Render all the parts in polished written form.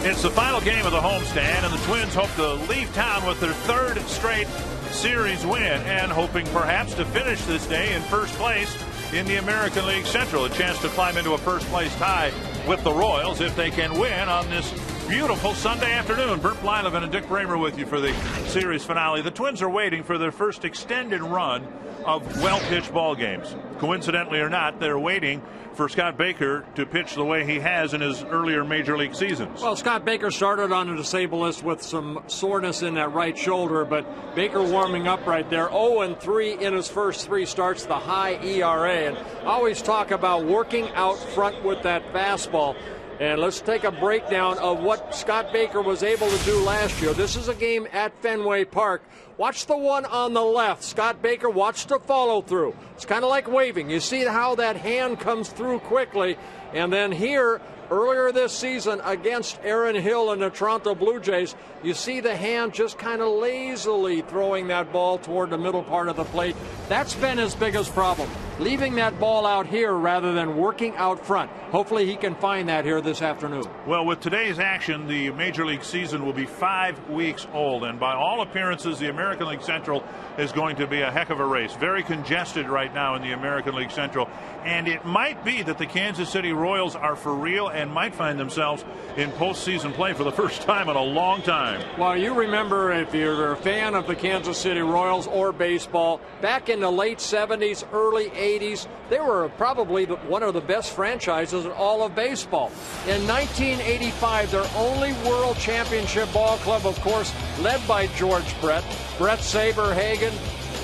It's the final game of the homestand, and the Twins hope to leave town with their third straight series win and hoping perhaps to finish this day in first place in the American League Central. A chance to climb into a first-place tie with the Royals if they can win on this beautiful Sunday afternoon. Bert Blyleven and Dick Bramer with you for the series finale. The Twins are waiting for their first extended run of well-pitched ball games. Coincidentally or not, they're waiting for Scott Baker to pitch the way he has in his earlier major league seasons. Well, Scott Baker started on a disabled list with some soreness in that right shoulder, but Baker warming up right there. 0-3 in his first three starts, the high ERA. And I always talk about working out front with that fastball. And let's take a breakdown of what Scott Baker was able to do last year. This is a game at Fenway Park. Watch the one on the left. Scott Baker, watch the follow through. It's kind of like waving. You see how that hand comes through quickly. And then here, earlier this season against Aaron Hill and the Toronto Blue Jays, you see the hand just kind of lazily throwing that ball toward the middle part of the plate. That's been his biggest problem, leaving that ball out here rather than working out front. Hopefully he can find that here this afternoon. Well, with today's action, the Major League season will be 5 weeks old, and by all appearances, the American League Central is going to be a heck of a race. Very congested right now in the American League Central, and it might be that the Kansas City Royals are for real and might find themselves in postseason play for the first time in a long time. Well, you remember, if you're a fan of the Kansas City Royals or baseball, back in the late 70s, early 80s, they were probably one of the best franchises in all of baseball. In 1985, their only World Championship ball club, of course, led by George Brett Saberhagen,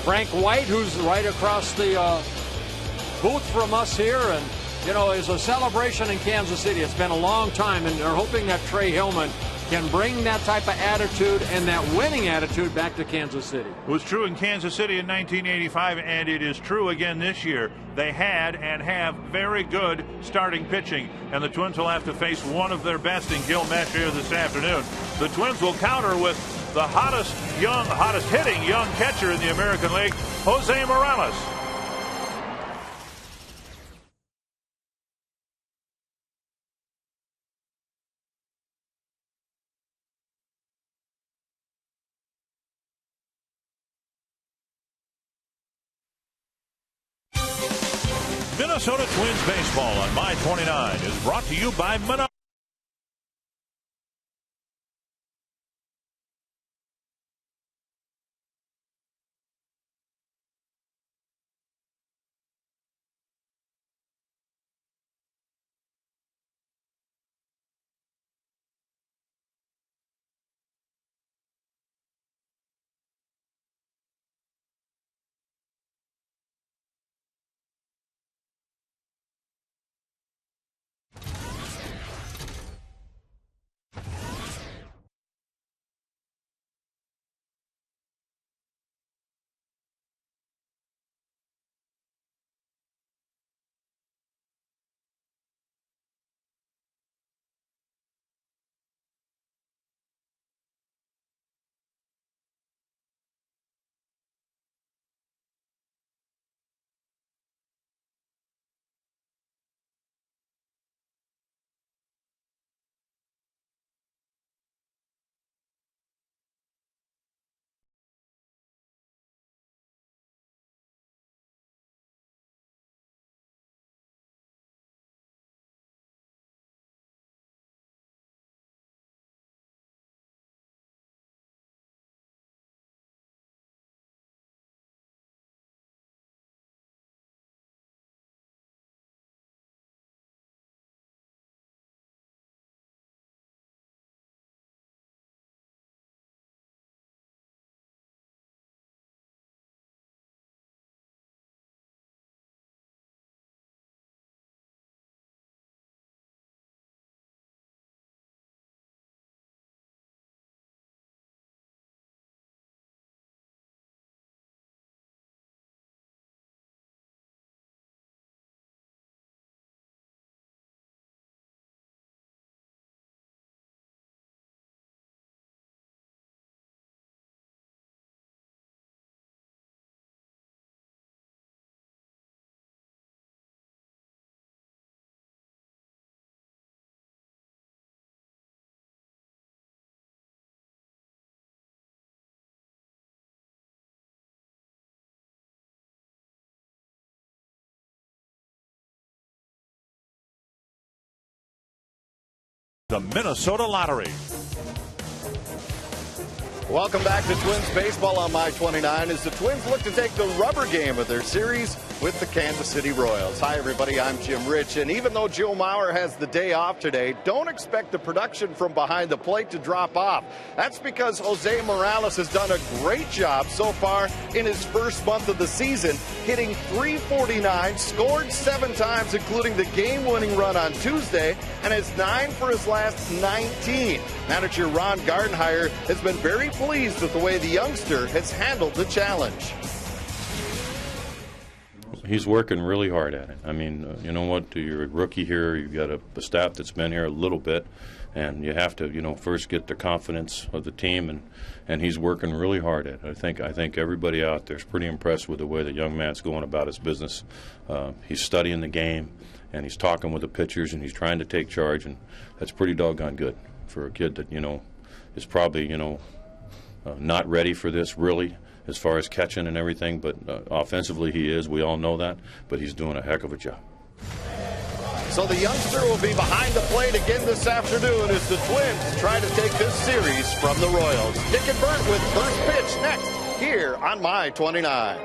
Frank White, who's right across the booth from us here, and you know, is a celebration in Kansas City. It's been a long time, and they're hoping that Trey Hillman can bring that type of attitude and that winning attitude back to Kansas City. It was true in Kansas City in 1985, and it is true again this year. They had and have very good starting pitching, and the Twins will have to face one of their best in Gil Mesh here this afternoon. The Twins will counter with the hottest hitting young catcher in the American League, Jose Morales. Minnesota Twins baseball on My 29 is brought to you by Menards. The Minnesota Lottery. Welcome back to Twins baseball on My 29 as the Twins look to take the rubber game of their series with the Kansas City Royals. Hi, everybody. I'm Jim Rich. And even though Joe Mauer has the day off today, don't expect the production from behind the plate to drop off. That's because Jose Morales has done a great job so far in his first month of the season, hitting .349, scored 7 times, including the game-winning run on Tuesday, and has 9 for his last 19. Manager Ron Gardenhire has been very pleased with the way the youngster has handled the challenge. He's working really hard at it. I mean, you know what? You're a rookie here. You've got a staff that's been here a little bit, and you have to, first get the confidence of the team, and he's working really hard at it. I think everybody out there is pretty impressed with the way the young man's going about his business. He's studying the game, and he's talking with the pitchers, and he's trying to take charge, and that's pretty doggone good for a kid that, is probably, not ready for this really, as far as catching and everything, but offensively he is. We all know that, but he's doing a heck of a job. So the youngster will be behind the plate again this afternoon as the Twins try to take this series from the Royals. Dick and Bert with first pitch next here on My 29.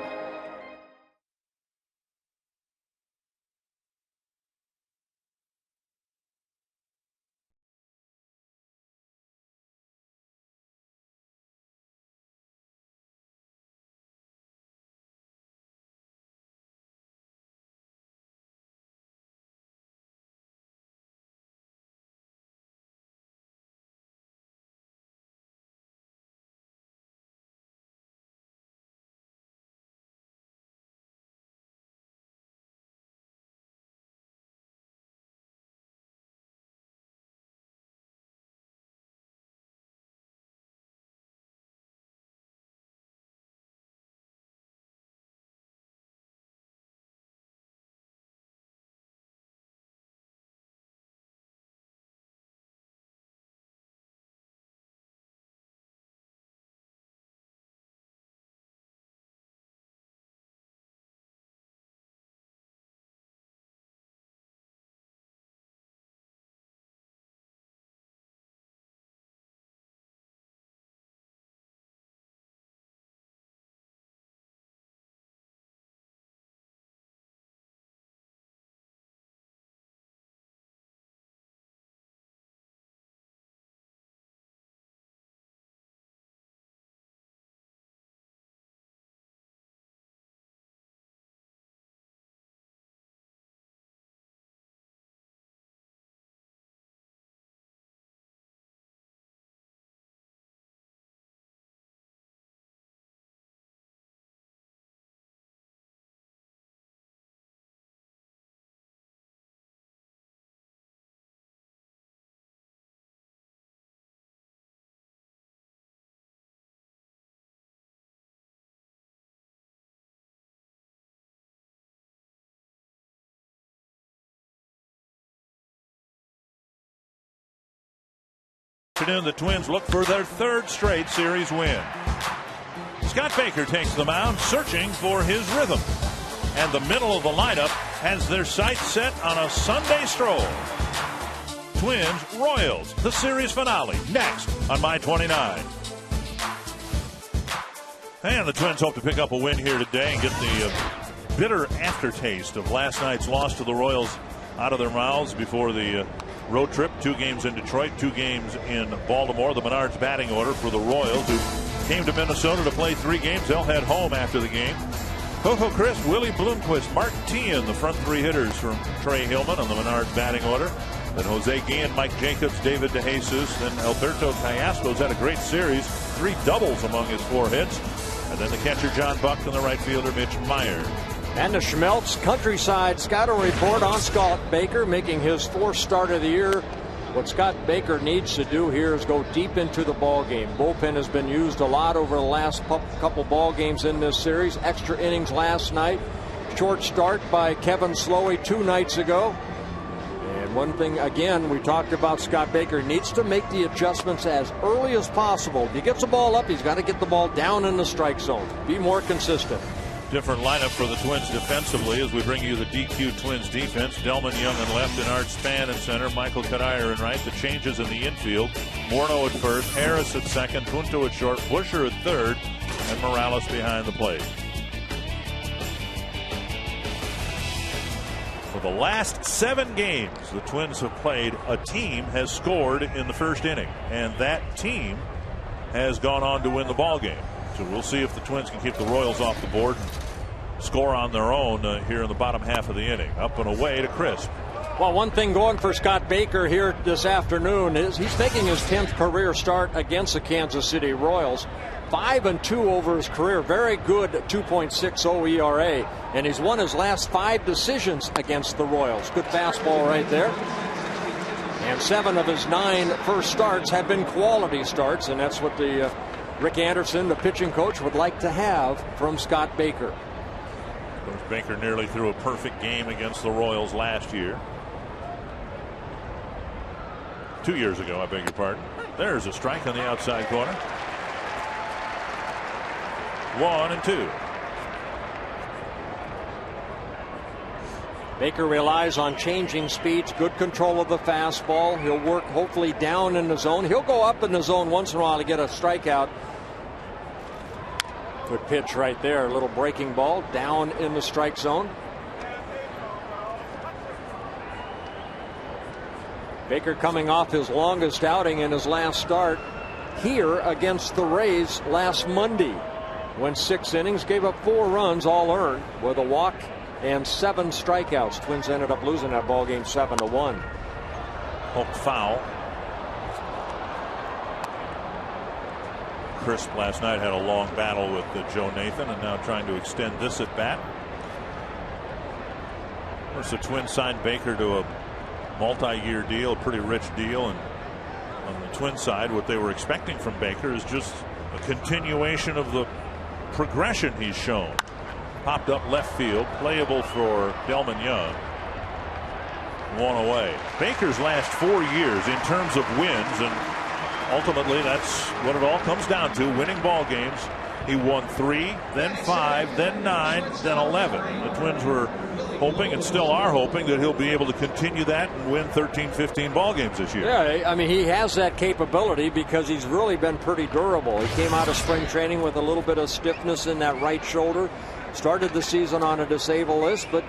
The Twins look for their third straight series win. Scott Baker takes the mound, searching for his rhythm. And the middle of the lineup has their sights set on a Sunday stroll. Twins Royals, the series finale, next on My 29. And the Twins hope to pick up a win here today and get the bitter aftertaste of last night's loss to the Royals out of their mouths before the road trip. 2 games in Detroit, 2 games in Baltimore. The Menards batting order for the Royals, who came to Minnesota to play 3 games. They'll head home after the game. Coco Crisp, Willie Bloomquist, Mark Teahan, the front 3 hitters from Trey Hillman on the Menards batting order. Then Jose Guillen, Mike Jacobs, David DeJesus. Then Alberto Callasco's had a great series. 3 doubles among his 4 hits. And then the catcher John Buck and the right fielder Mitch Meyer. And the Schmelz Countryside Scouting Report on Scott Baker, making his 4th start of the year. What Scott Baker needs to do here is go deep into the ball game. Bullpen has been used a lot over the last couple ball games in this series. Extra innings last night. Short start by Kevin Slowey 2 nights ago. And one thing, again, we talked about Scott Baker needs to make the adjustments as early as possible. If he gets the ball up, he's got to get the ball down in the strike zone. Be more consistent. Different lineup for the Twins defensively as we bring you the DQ Twins defense. Delman Young in left and Art Span in center. Michael Kadire in right. The changes in the infield. Morneau at first. Harris at second. Punto at short. Busher at third. And Morales behind the plate. For the last 7 games the Twins have played, a team has scored in the first inning. And that team has gone on to win the ball game. So we'll see if the Twins can keep the Royals off the board and score on their own here in the bottom half of the inning. Up and away to Crisp. Well, one thing going for Scott Baker here this afternoon is he's making his 10th career start against the Kansas City Royals. 5-2 over his career. Very good 2.60 ERA. And he's won his last 5 decisions against the Royals. Good fastball right there. And 7 of his 9 first starts have been quality starts. And that's what the Rick Anderson, the pitching coach, would like to have from Scott Baker. Coach Baker nearly threw a perfect game against the Royals last year. 2 years ago, I beg your pardon. There's a strike on the outside corner. 1-2. Baker relies on changing speeds, good control of the fastball. He'll work hopefully down in the zone. He'll go up in the zone once in a while to get a strikeout. Good pitch right there. A little breaking ball down in the strike zone. Baker coming off his longest outing in his last start here against the Rays last Monday. Went 6 innings, gave up 4 runs, all earned, with a walk and 7 strikeouts. Twins ended up losing that ball game 7-1. Hooked foul. Crisp last night had a long battle with Joe Nathan and now trying to extend this at bat. Of course, the Twins signed Baker to a multi-year deal, a pretty rich deal, and on the Twins side what they were expecting from Baker is just a continuation of the progression he's shown. Popped up left field, playable for Delman Young. 1 away. Baker's last 4 years in terms of wins, and ultimately that's what it all comes down to, winning ball games. He won 3, then 5, then 9, then 11. The Twins were hoping and still are hoping that he'll be able to continue that and win 13, 15 ball games this year. Yeah, I mean, he has that capability because he's really been pretty durable. He came out of spring training with a little bit of stiffness in that right shoulder. Started the season on a disabled list, but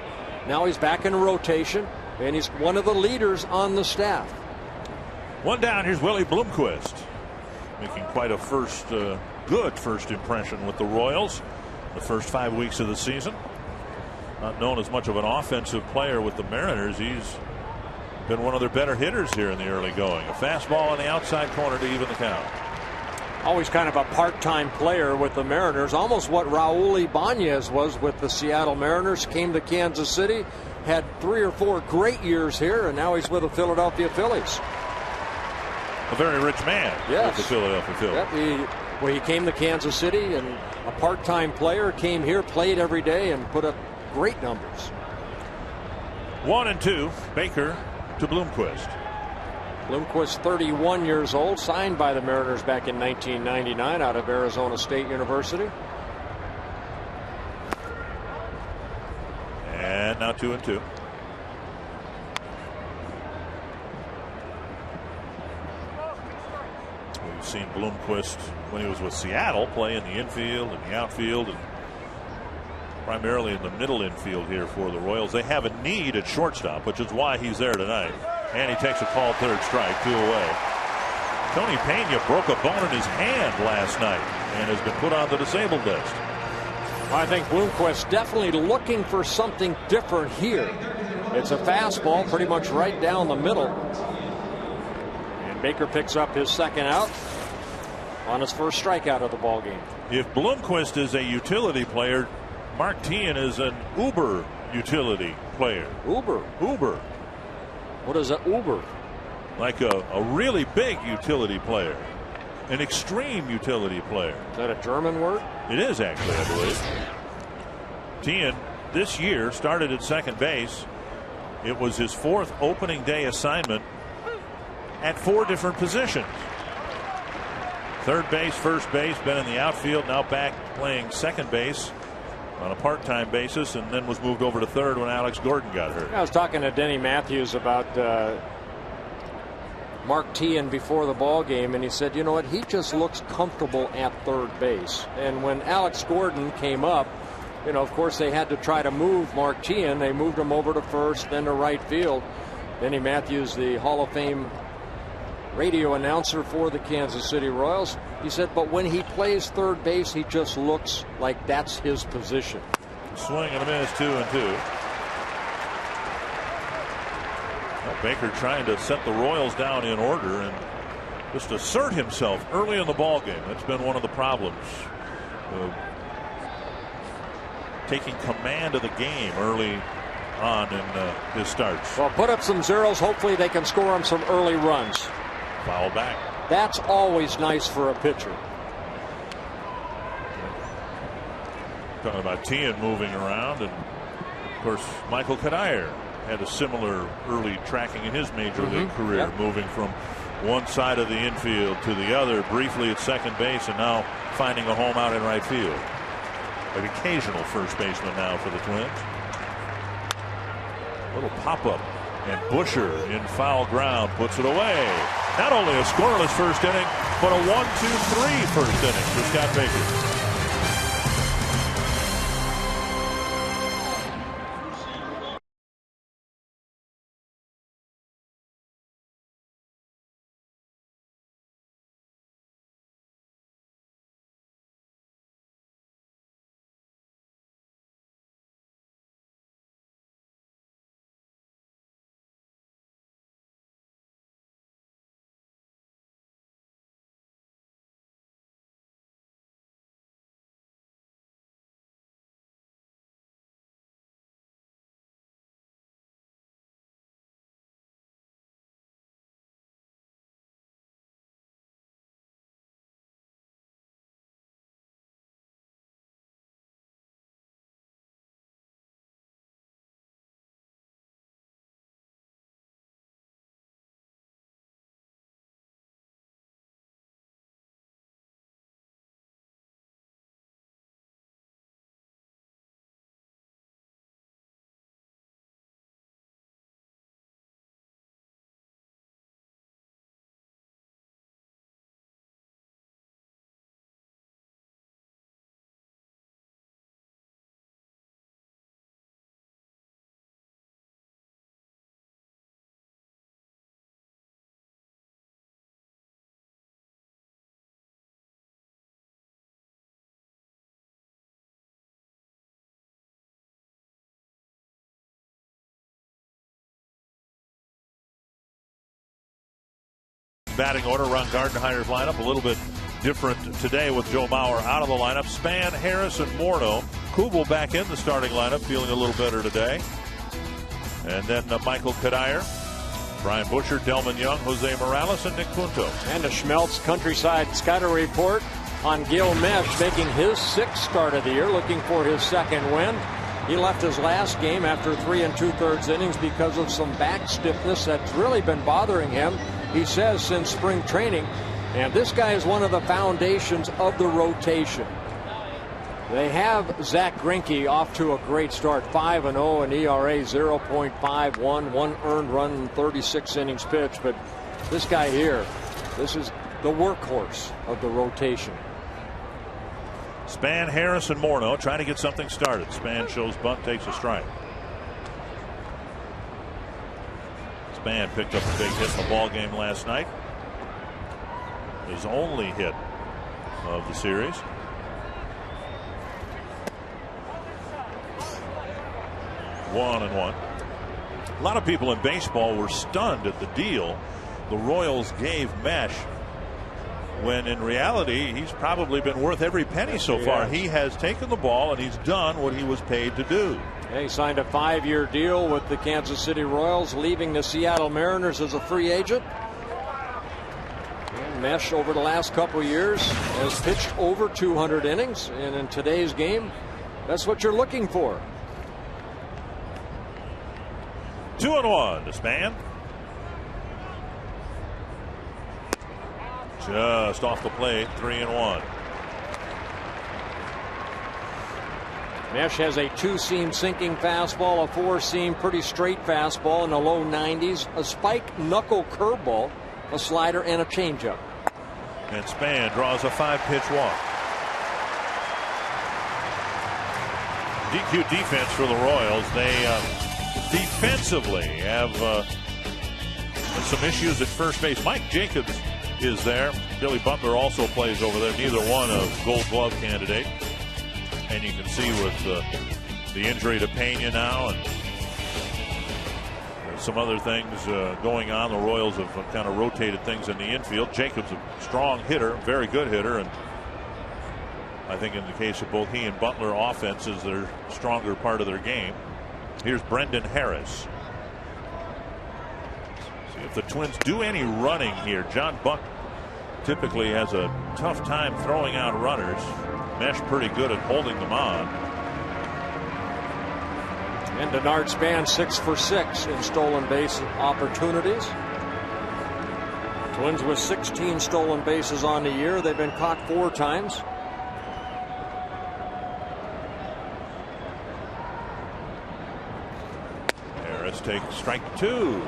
now he's back in rotation, and he's one of the leaders on the staff. 1 down. Here's Willie Bloomquist, making quite a good first impression with the Royals the first 5 weeks of the season. Not known as much of an offensive player with the Mariners. He's been one of their better hitters here in the early going. A fastball on the outside corner to even the count. Always kind of a part-time player with the Mariners, almost what Raul Ibanez was with the Seattle Mariners. Came to Kansas City, had 3 or 4 great years here, and now he's with the Philadelphia Phillies. A very rich man. Yes. With the Philadelphia Phillies. Yep, he came to Kansas City, and a part-time player, came here, played every day, and put up great numbers. 1-2. Baker to Bloomquist. Bloomquist, 31 years old, signed by the Mariners back in 1999 out of Arizona State University. And now 2-2. We've seen Bloomquist when he was with Seattle play in the infield and the outfield and primarily in the middle infield here for the Royals. They have a need at shortstop, which is why he's there tonight. And he takes a called 3rd strike, 2 away. Tony Pena broke a bone in his hand last night and has been put on the disabled list. I think Bloomquist definitely looking for something different here. It's a fastball pretty much right down the middle. And Baker picks up his 2nd out on his first strikeout of the ball game. If Bloomquist is a utility player, Mark Teahen is an uber utility player. Uber. What is an uber? Like a really big utility player. An extreme utility player. Is that a German word? It is actually, I believe. Teahen this year started at second base. It was his 4th opening day assignment at 4 different positions. Third base, first base, been in the outfield, now back playing second base. on a part-time basis, and then was moved over to third when Alex Gordon got hurt. I was talking to Denny Matthews about Mark Teahan before the ball game, and he said, you know what, he just looks comfortable at third base. And when Alex Gordon came up, you know, of course they had to try to move Mark Teahan. They moved him over to first, then to right field. Denny Matthews, the Hall of Fame radio announcer for the Kansas City Royals, he said, but when he plays third base, he just looks like that's his position. Swing and a miss, 2-2. Well, Baker trying to set the Royals down in order and just assert himself early in the ball game. That's been one of the problems. Taking command of the game early on in his starts. Well, put up some zeros. Hopefully they can score him some early runs. Foul back. That's always nice for a pitcher. Talking about Teahan moving around, and of course Michael Kadire had a similar early tracking in his major league career, moving from one side of the infield to the other, briefly at second base, and now finding a home out in right field. An occasional first baseman now for the Twins. Little pop-up, and Busher in foul ground puts it away. Not only a scoreless first inning, but a 1-2-3 first inning for Scott Baker. Batting order, Ron Gardenhire's lineup a little bit different today with Joe Mauer out of the lineup. Span, Harris, and Morneau. Kubel back in the starting lineup, feeling a little better today. And then Michael Kadire, Brian Busher, Delman Young, Jose Morales, and Nick Punto. And a Schmeltz Countryside Scouter report on Gil Mesh making his sixth start of the year, looking for his second win. He left his last game after 3 2/3 innings because of some back stiffness that's really been bothering him, he says, since spring training. And this guy is one of the foundations of the rotation. They have Zach Greinke off to a great start, 5-0 and ERA 0.51, 1 earned run in 36 innings pitched. But this guy here, this is the workhorse of the rotation. Span, Harris, and Morneau trying to get something started. Span shows bunt, takes a strike. Span picked up a big hit in the ball game last night. His only hit of the series. One and one. A lot of people in baseball were stunned at the deal the Royals gave Mesh, when in reality he's probably been worth every penny so far. He has taken the ball and he's done what he was paid to do. He signed a 5-year deal with the Kansas City Royals, leaving the Seattle Mariners as a free agent. And Mesh over the last couple years has pitched over 200 innings, and in today's game that's what you're looking for. 2-1 to Span. Just off the plate, 3-1. Mesh has a 2-seam sinking fastball, a 4-seam pretty straight fastball in the low 90s, a spike knuckle curveball, a slider, and a changeup. And Span draws a 5-pitch walk. DQ defense for the Royals. They defensively have some issues at first base. Mike Jacobs is there. Billy Butler also plays over there. Neither one a Gold Glove candidate. And you can see with the injury to Pena now and some other things going on, the Royals have kind of rotated things in the infield. Jacobs a strong hitter, very good hitter, and I think in the case of both he and Butler, offense is their stronger part of their game. Here's Brendan Harris. See if the Twins do any running here. John Buck typically has a tough time throwing out runners. Mesh pretty good at holding them on. And Denard Span 6 for 6 in stolen base opportunities. Twins with 16 stolen bases on the year. They've been caught 4 times. Harris takes strike 2.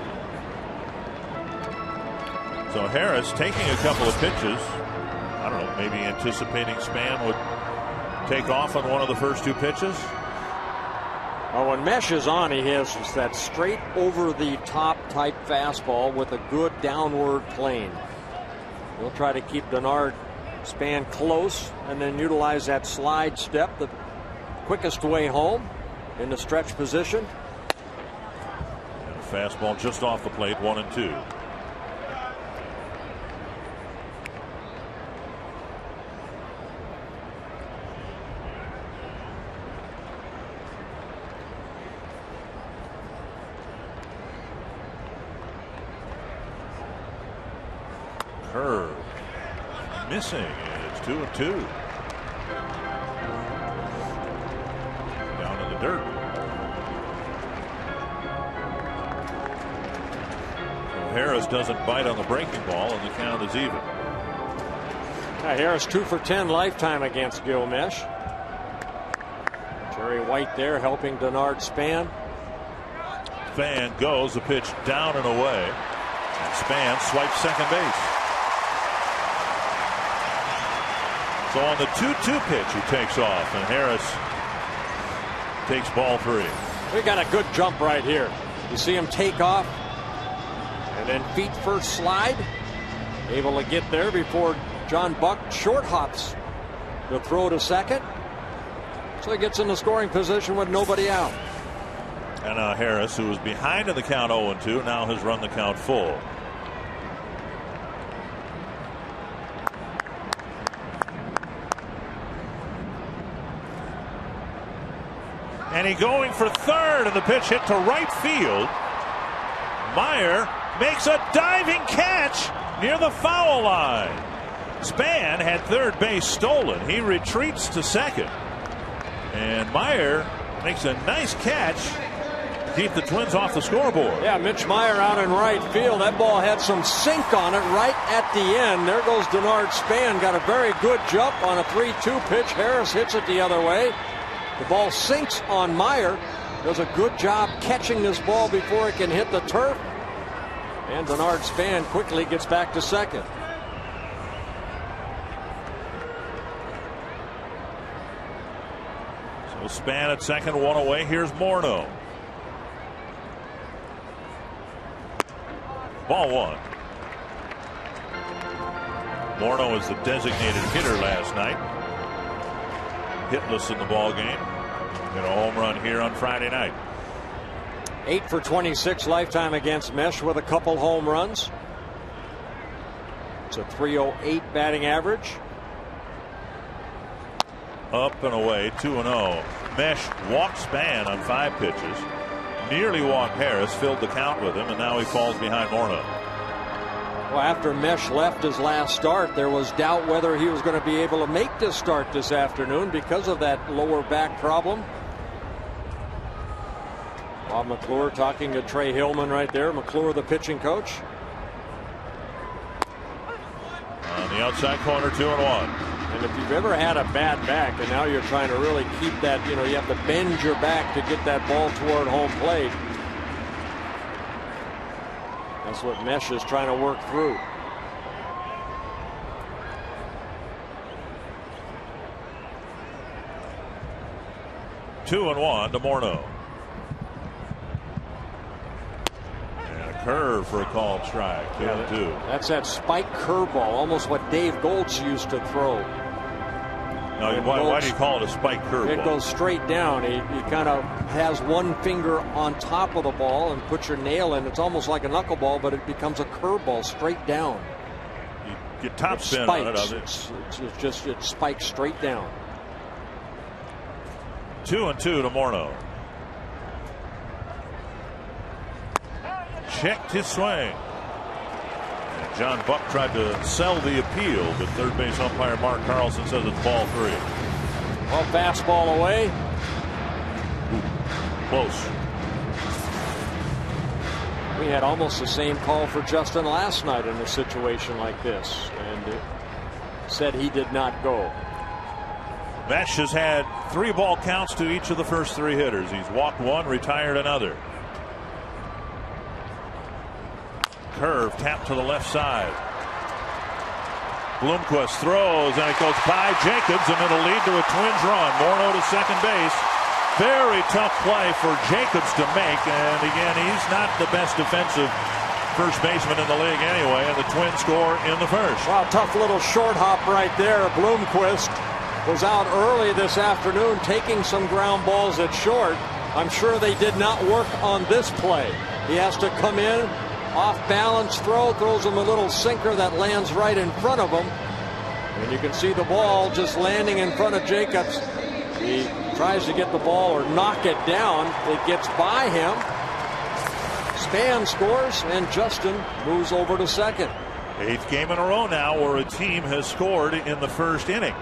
So Harris taking a couple of pitches. I don't know, maybe anticipating Span would take off on one of the first 2 pitches. Well, when Mesh is on, he has just that straight over the top type fastball with a good downward plane. He'll try to keep Denard Span close and then utilize that slide step, the quickest way home in the stretch position. And a fastball just off the plate, 1-2. Curve missing, and it's 2-2. Down in the dirt. So Harris doesn't bite on the breaking ball, and the count is even. Harris 2 for 10 lifetime against Gil Mesh. Jerry White there helping Denard Span. Span goes, the pitch down and away, and Span swipes second base. So on the 2-2 pitch, he takes off, and Harris takes ball 3. We got a good jump right here. You see him take off, and then feet first slide. Able to get there before John Buck short hops the throw to second. So he gets in the scoring position with nobody out. And Harris, who was behind in the count 0-2, now has run the count full. And he going for third, and the pitch hit to right field. Meyer makes a diving catch near the foul line. Span had third base stolen. He retreats to second. And Meyer makes a nice catch to keep the Twins off the scoreboard. Yeah, Mitch Meyer out in right field. That ball had some sink on it right at the end. There goes Denard Span. Got a very good jump on a 3-2 pitch. Harris hits it the other way. The ball sinks on Meyer. Does a good job catching this ball before it can hit the turf. And Denard Span quickly gets back to second. So Span at second, 1 away. Here's Morneau. Ball 1. Morneau is the designated hitter last night. Hitless in the ball game. Got a home run here on Friday night. 8 for 26 lifetime against Mesh with a couple home runs. It's a .308 batting average. Up and away, 2-0. Mesh walked Span on 5 pitches. Nearly walked Harris, filled the count with him, and now he falls behind Morneau. Well, after Mesh left his last start, there was doubt whether he was going to be able to make this start this afternoon because of that lower back problem. Bob McClure talking to Trey Hillman right there. McClure, the pitching coach. On the outside corner, 2-1. And if you've ever had a bad back and now you're trying to really keep that, you have to bend your back to get that ball toward home plate. That's what Mesh is trying to work through. Two and one to Morneau. Curve for a called strike. 2-2. That's that spike curveball, almost what Dave Goltz used to throw. Now, why do you call it a spike curveball? It goes straight down. He kind of has one finger on top of the ball and puts your nail in. It's almost like a knuckleball, but it becomes a curveball straight down. You get top spin on it. It spikes straight down. 2-2 to Morneau. Checked his swing. And John Buck tried to sell the appeal, but third base umpire Mark Carlson says it's ball 3. Well, fastball away. Ooh, close. We had almost the same call for Justin last night in a situation like this, and it said he did not go. Mesh has had 3 ball counts to each of the first 3 hitters. He's walked 1, retired another. Curve tapped to the left side. Bloomquist throws and it goes by Jacobs and it'll lead to a Twins run. Morneau to second base. Very tough play for Jacobs to make, and again he's not the best defensive first baseman in the league anyway, and the Twins score in the first. Wow, tough little short hop right there. Bloomquist was out early this afternoon taking some ground balls at short. I'm sure they did not work on this play. He has to come in. Off balance throw, throws him a little sinker that lands right in front of him. And you can see the ball just landing in front of Jacobs. He tries to get the ball or knock it down. It gets by him. Span scores, and Justin moves over to second. 8th game in a row now where a team has scored in the first inning.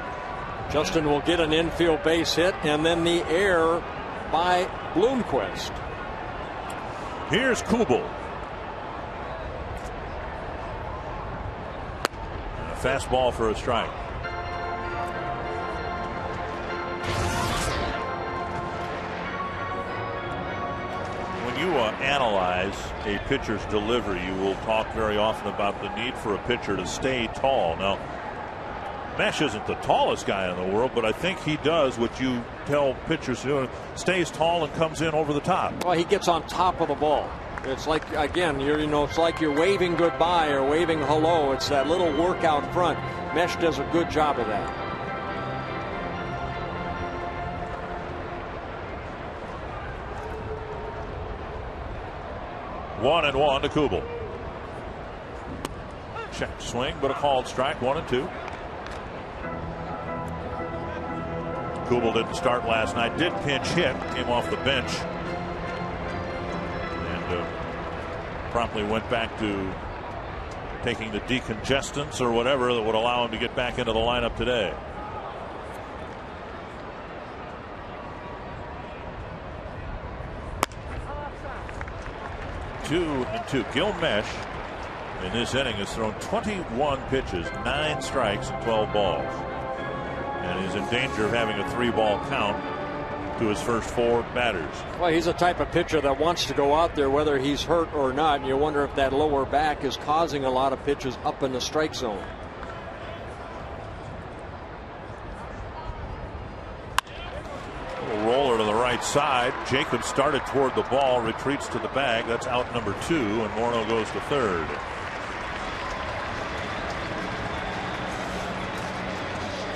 Justin will get an infield base hit, and then the error by Bloomquist. Here's Kubel. Fastball for a strike. When you analyze a pitcher's delivery, you will talk very often about the need for a pitcher to stay tall. Now, Mesh isn't the tallest guy in the world, but I think he does what you tell pitchers to do. Stays tall and comes in over the top. Well, he gets on top of the ball. It's like, again, it's like you're waving goodbye or waving hello. It's that little work out front. Mesh does a good job of that. One and one to Kubel. Checked swing, but a called strike. 1-2. Kubel didn't start last night. Did pinch hit. Came off the bench. Promptly went back to taking the decongestants or whatever that would allow him to get back into the lineup today. Two and two. Gil Mesh in this inning has thrown 21 pitches, 9 strikes, and 12 balls, and is in danger of having a 3-ball count to his first 4 batters. Well, he's a type of pitcher that wants to go out there whether he's hurt or not, and you wonder if that lower back is causing a lot of pitches up in the strike zone. A roller to the right side. Jacobs started toward the ball, retreats to the bag. That's out number 2, and Morneau goes to third.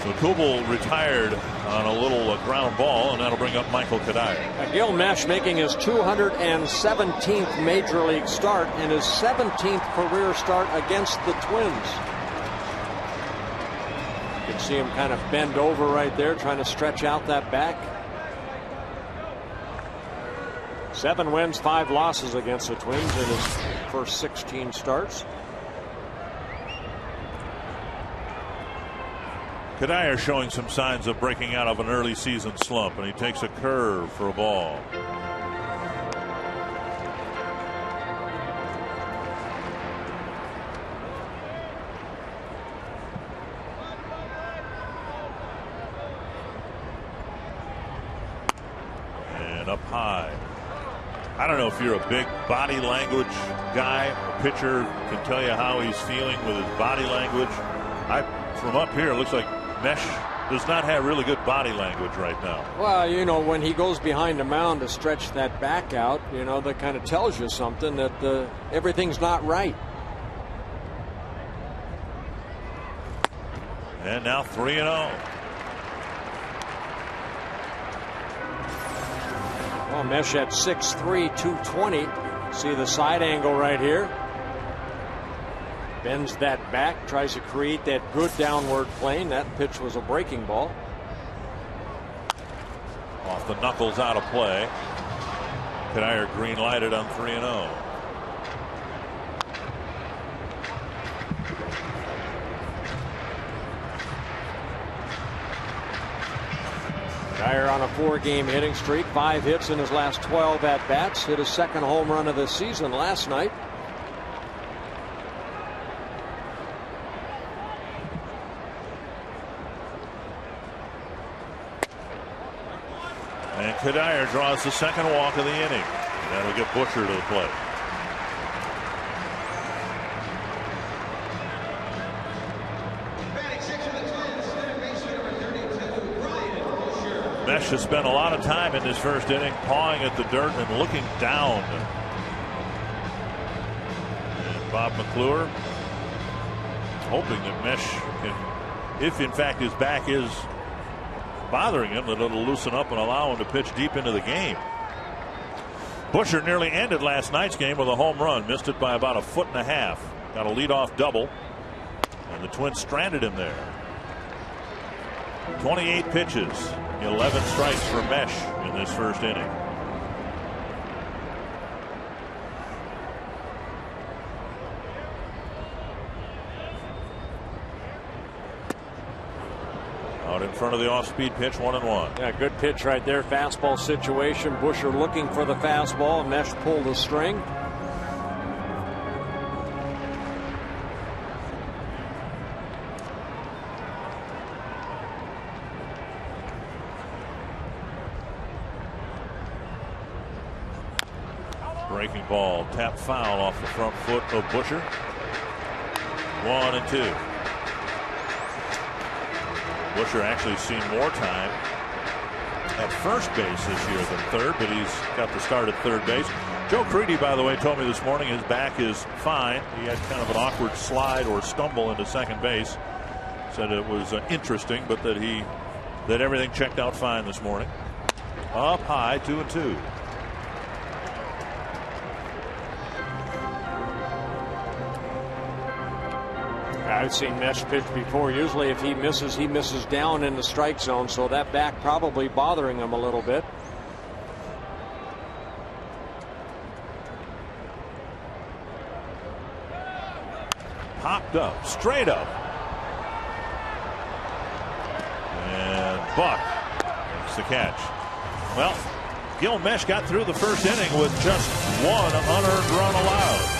So Kubel retired on a little ground ball, and that'll bring up Michael Kadire. Gil Mesh making his 217th major league start and his 17th career start against the Twins. You can see him kind of bend over right there, trying to stretch out that back. 7 wins, 5 losses against the Twins in his first 16 starts. Kadire showing some signs of breaking out of an early season slump, and he takes a curve for a ball. And up high. I don't know if you're a big body language guy. A pitcher can tell you how he's feeling with his body language. From up here, it looks like Mesh does not have really good body language right now. Well, you know, when he goes behind the mound to stretch that back out, you know, that kind of tells you something that everything's not right. And now 3-0. Well, Mesh at 6'3", 220. See the side angle right here. Bends that back, tries to create that good downward plane. That pitch was a breaking ball. Off the knuckles, out of play. Kadire green lighted on 3-0. Dyer on a 4-game hitting streak, 5 hits in his last 12 at bats. Hit his second home run of the season last night. And Kadire draws the second walk of the inning. That'll get Busher to the plate. Mesh has spent a lot of time in this first inning pawing at the dirt and looking down. And Bob McClure hoping that Mesh can, if in fact his back is bothering him, that it'll loosen up and allow him to pitch deep into the game. Busher nearly ended last night's game with a home run. Missed it by about 1.5 feet. Got a leadoff double. And the Twins stranded him there. 28 pitches. 11 strikes for Mesh in this first inning. Out in front of the off-speed pitch, 1-1. Yeah, good pitch right there. Fastball situation. Busher looking for the fastball. Mesh pulled the string. Breaking ball, tap foul off the front foot of Busher. 1-2. Busher actually seen more time at first base this year than third, but he's got the start at third base. Joe Creedy, by the way, told me this morning his back is fine. He had kind of an awkward slide or stumble into second base. Said it was interesting, but that everything checked out fine this morning. Up high, 2-2. I've seen Mesh pitch before. Usually if he misses down in the strike zone, so that back probably bothering him a little bit. Popped up, straight up. And Buck makes the catch. Well, Gil Mesh got through the first inning with just one unearned run allowed.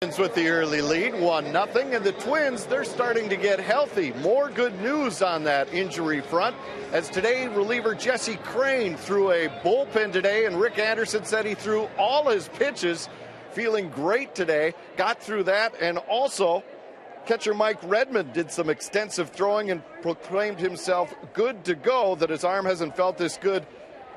With the early lead, 1-0, and the Twins, they're starting to get healthy. More good news on that injury front, as today reliever Jesse Crane threw a bullpen today, and Rick Anderson said he threw all his pitches, feeling great today, got through that, and also catcher Mike Redmond did some extensive throwing and proclaimed himself good to go, that his arm hasn't felt this good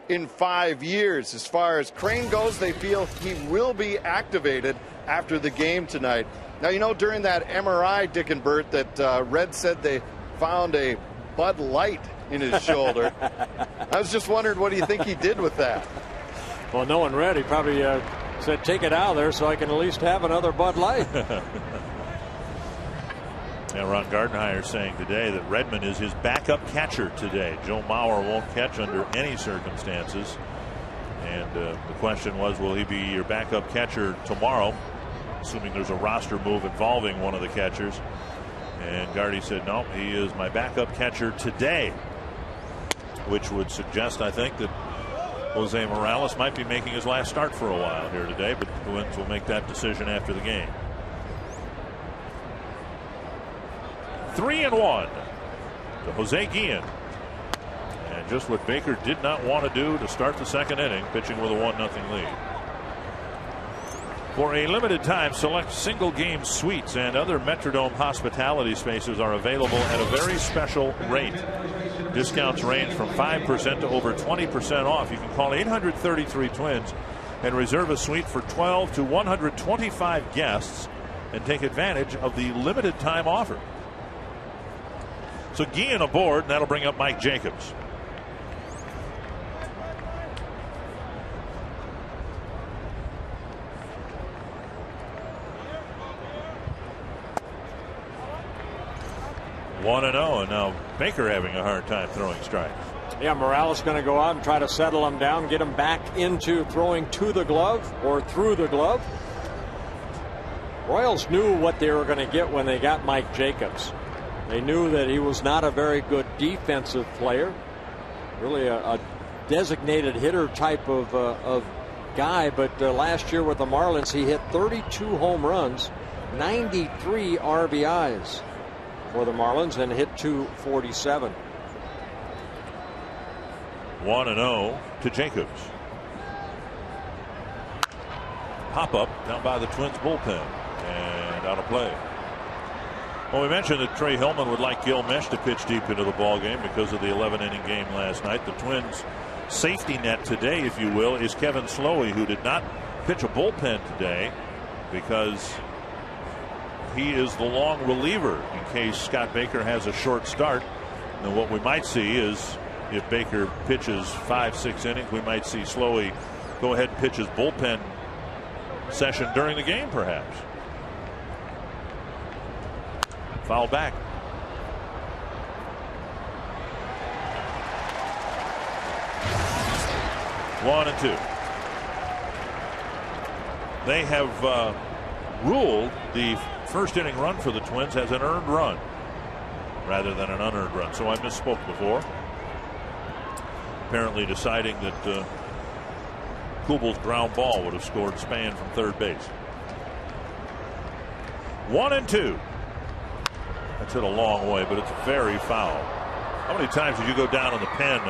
in 5 years. As far as Crane goes, they feel he will be activated after the game tonight. Now, you know, during that MRI, Dick and Bert, that Red said they found a Bud Light in his shoulder. I was just wondering, what do you think he did with that? Well, knowing Red, he probably said, take it out of there so I can at least have another Bud Light. Yeah, Ron Gardenhire saying today that Redmond is his backup catcher today. Joe Mauer won't catch under any circumstances. And the question was, will he be your backup catcher tomorrow, assuming there's a roster move involving one of the catchers? And Gardy said, no, he is my backup catcher today, which would suggest, I think, that Jose Morales might be making his last start for a while here today, but the Twins will make that decision after the game. 3-1 to Jose Guillen. And just what Baker did not want to do to start the second inning, pitching with a 1-0 lead. For a limited time, select single game suites and other Metrodome hospitality spaces are available at a very special rate. Discounts range from 5% to over 20% off. You can call 833-TWINS and reserve a suite for 12 to 125 guests and take advantage of the limited time offer. So Guillen aboard, and that'll bring up Mike Jacobs. One and now Baker having a hard time throwing strikes. Yeah, Morales going to go out and try to settle him down, get him back into throwing to the glove or through the glove. Royals knew what they were going to get when they got Mike Jacobs. They knew that he was not a very good defensive player, really a designated hitter type of guy. But last year with the Marlins, he hit 32 home runs, 93 RBIs for the Marlins, and hit 247. 1-0 to Jacobs. Pop up down by the Twins bullpen and out of play. Well, we mentioned that Trey Hillman would like Gil Mesh to pitch deep into the ball game because of the 11-inning game last night. The Twins' safety net today, if you will, is Kevin Slowey, who did not pitch a bullpen today because he is the long reliever in case Scott Baker has a short start. And what we might see is, if Baker pitches 5-6 innings, we might see Slowey go ahead and pitch his bullpen session during the game, perhaps. Foul back. One and two. They have ruled the first inning run for the Twins as an earned run rather than an unearned run. So I misspoke before. Apparently deciding that Kubal's ground ball would have scored Span from third base. 1-2. That's hit a long way, but it's very foul. How many times did you go down in the pen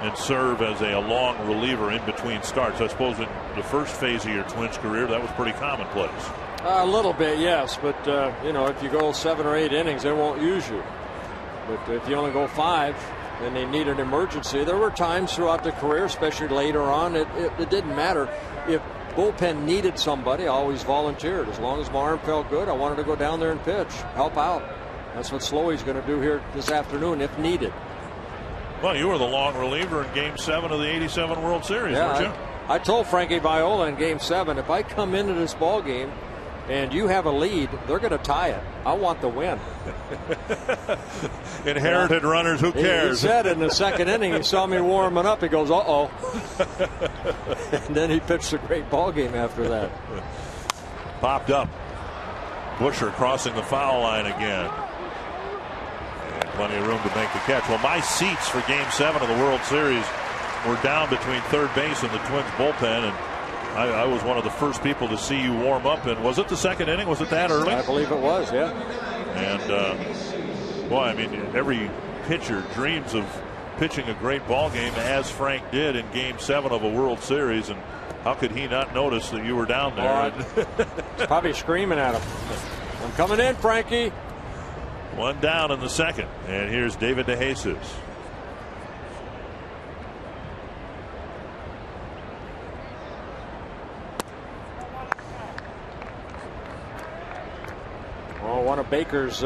and serve as a long reliever in between starts? I suppose in the first phase of your Twins career, that was pretty commonplace. A little bit, yes, but you know, if you go 7 or 8 innings, they won't use you. But if you only go 5, and they need an emergency. There were times throughout the career, especially later on, it didn't matter. If bullpen needed somebody, I always volunteered. As long as my arm felt good, I wanted to go down there and pitch, help out. That's what Slowey's going to do here this afternoon if needed. Well, you were the long reliever in Game 7 of the '87 World Series, weren't you? I told Frankie Viola in Game 7, if I come into this ball game and you have a lead, they're going to tie it. I want the win. Inherited runners, who cares? He said in the second inning, he saw me warming up. He goes, uh-oh. And then he pitched a great ball game after that. Popped up. Busher crossing the foul line again. And plenty of room to make the catch. Well, my seats for Game 7 of the World Series were down between third base and the Twins bullpen, and I was one of the first people to see you warm up. And was it the second inning? Was it that early? I believe it was, yeah. And, boy, I mean, every pitcher dreams of pitching a great ball game, as Frank did in Game 7 of a World Series. And how could he not notice that you were down there? He's probably screaming at him. I'm coming in, Frankie. One down in the second. And here's David DeJesus. Well, one of Baker's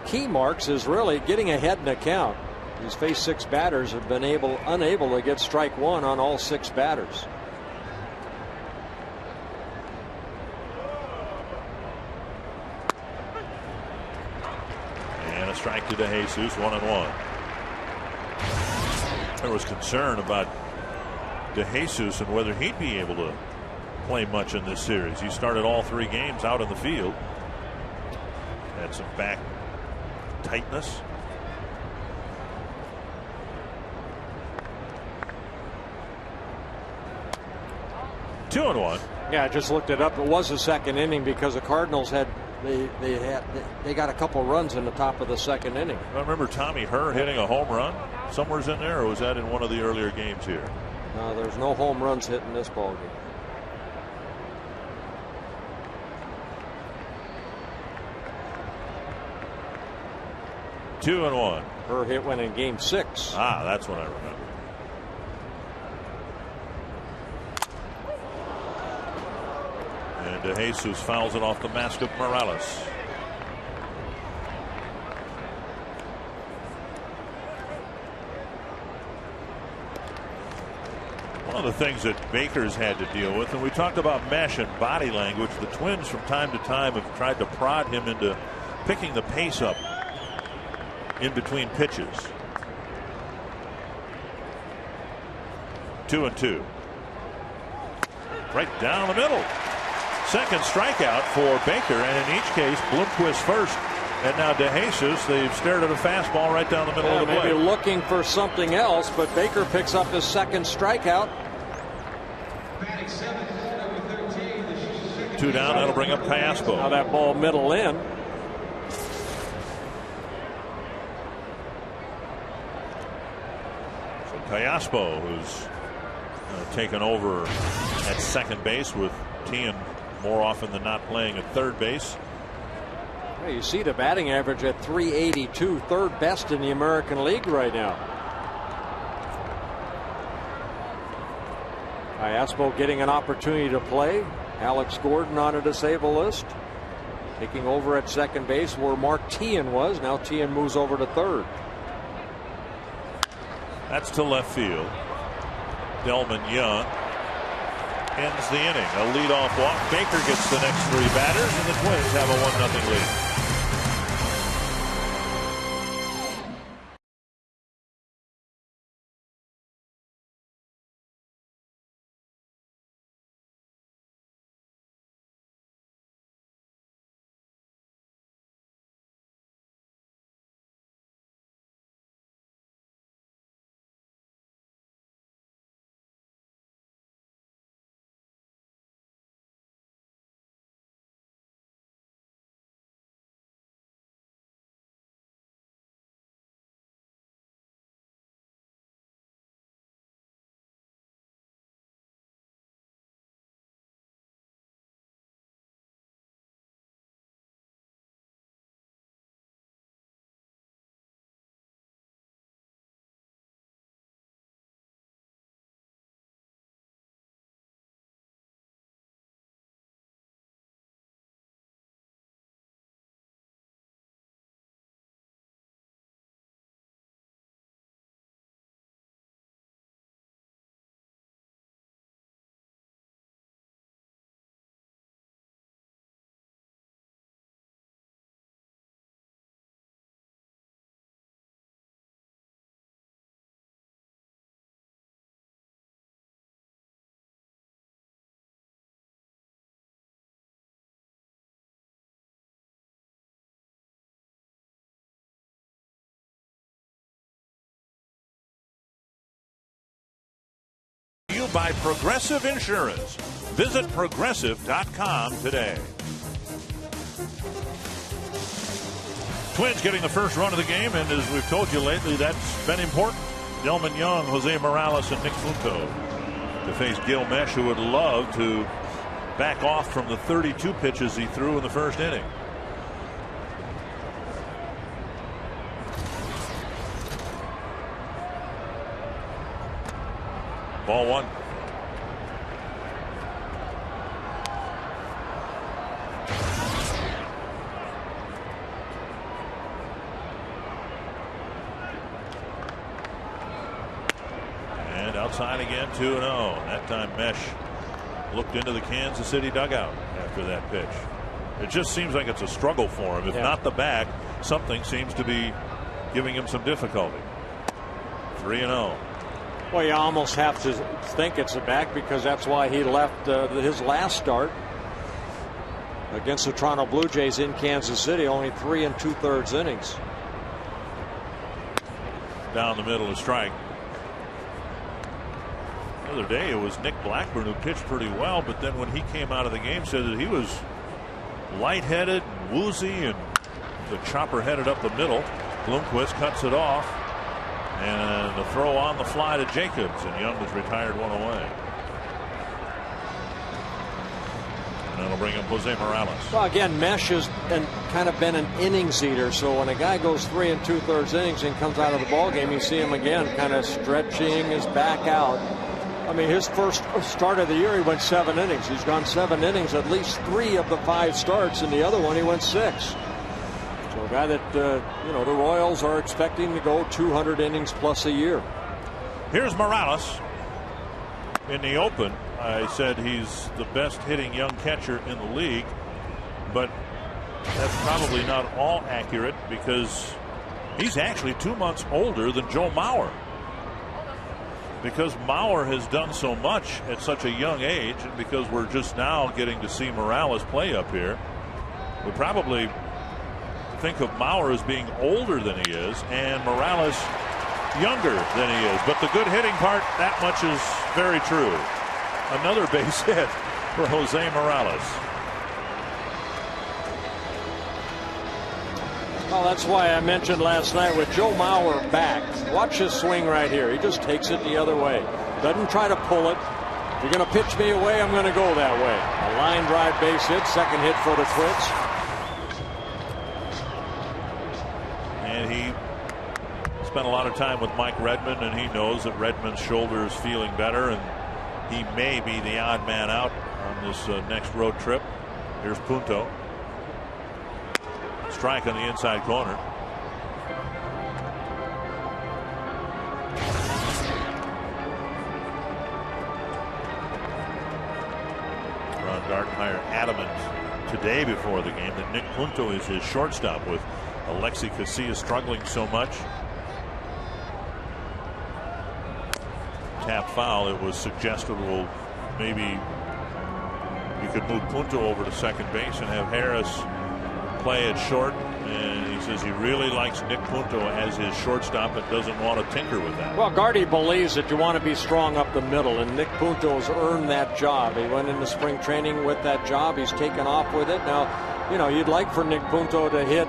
key marks is really getting ahead in the count. He's faced 6 batters, have been unable to get strike one on all 6 batters. And a strike to DeJesus, 1-1. There was concern about DeJesus and whether he'd be able to play much in this series. He started all 3 games out in the field. Had some back tightness. Two and one. Yeah, I just looked it up. It was the second inning because the Cardinals they got a couple runs in the top of the second inning. I remember Tommy Herr hitting a home run somewhere's in there, or was that in one of the earlier games here? No, there's no home runs hit in this ball game. Two and one. Her hit went in Game 6. Ah, that's what I remember. And DeJesus fouls it off the mask of Morales. One of the things that Baker's had to deal with, and we talked about mesh and body language, the Twins from time to time have tried to prod him into picking the pace up in between pitches. 2-2. Right down the middle. Second strikeout for Baker, and in each case, Bloomquist first. And now DeJesus, they've stared at a fastball right down the middle of the plate. Maybe looking for something else, but Baker picks up his second strikeout. 2 down, that'll bring up Callaspo. Now that ball middle in. So Callaspo, who's taken over at second base with Tian more often than not playing at third base. Yeah, you see the batting average at .382, third best in the American League right now. Callaspo getting an opportunity to play. Alex Gordon on a disabled list. Taking over at second base where Mark Tian was. Now Tian moves over to third. That's to left field. Delman Young ends the inning. A leadoff walk. Baker gets the next 3 batters, and the Twins have a 1-0 lead. by Progressive Insurance. Visit progressive.com today. Twins getting the first run of the game, and as we've told you lately, that's been important. Delman Young, Jose Morales, and Nick Punto to face Gil Mesh, who would love to back off from the 32 pitches he threw in the first inning. Ball one. And outside again, 2-0. That time Mesh looked into the Kansas City dugout after that pitch. It just seems like it's a struggle for him. If not the back, something seems to be giving him some difficulty. 3-0. Well, you almost have to think it's a back, because that's why he left his last start against the Toronto Blue Jays in Kansas City. Only 3 2/3 innings. Down the middle, a strike. The other day it was Nick Blackburn who pitched pretty well, but then when he came out of the game said that he was lightheaded and woozy, and the chopper headed up the middle. Bloomquist cuts it off, and the throw on the fly to Jacobs, and Young has retired one away. And that'll bring him Jose Morales. Well, again, Mesh has kind of been an innings eater, so when a guy goes 3 2/3 innings and comes out of the ball game, you see him again kind of stretching his back out. I mean, his first start of the year, he went 7 innings. He's gone 7 innings, at least 3 of the 5 starts, and the other one he went 6. So a guy that the Royals are expecting to go 200 innings plus a year. Here's Morales. In the open, I said he's the best hitting young catcher in the league, but that's probably not all accurate, because he's actually 2 months older than Joe Mauer. Because Mauer has done so much at such a young age, and because we're just now getting to see Morales play up here, we probably think of Mauer as being older than he is, and Morales younger than he is. But the good hitting part, that much is very true. Another base hit for Jose Morales. Well, that's why I mentioned last night with Joe Mauer back. Watch his swing right here. He just takes it the other way. Doesn't try to pull it. If you're going to pitch me away, I'm going to go that way. A line drive base hit, second hit for the Twins. And he spent a lot of time with Mike Redmond, and he knows that Redmond's shoulder is feeling better, and he may be the odd man out on this next road trip. Here's Punto. Strike on the inside corner. Ron Gardenhire adamant today before the game that Nick Punto is his shortstop, with Alexi Casillas struggling so much. Tap foul. It was suggested, well, maybe you could move Punto over to second base and have Harris play at short, and he says he really likes Nick Punto as his shortstop and doesn't want to tinker with that. Well, Gardy believes that you want to be strong up the middle, and Nick Punto has earned that job. He went into spring training with that job. He's taken off with it. Now, you'd like for Nick Punto to hit,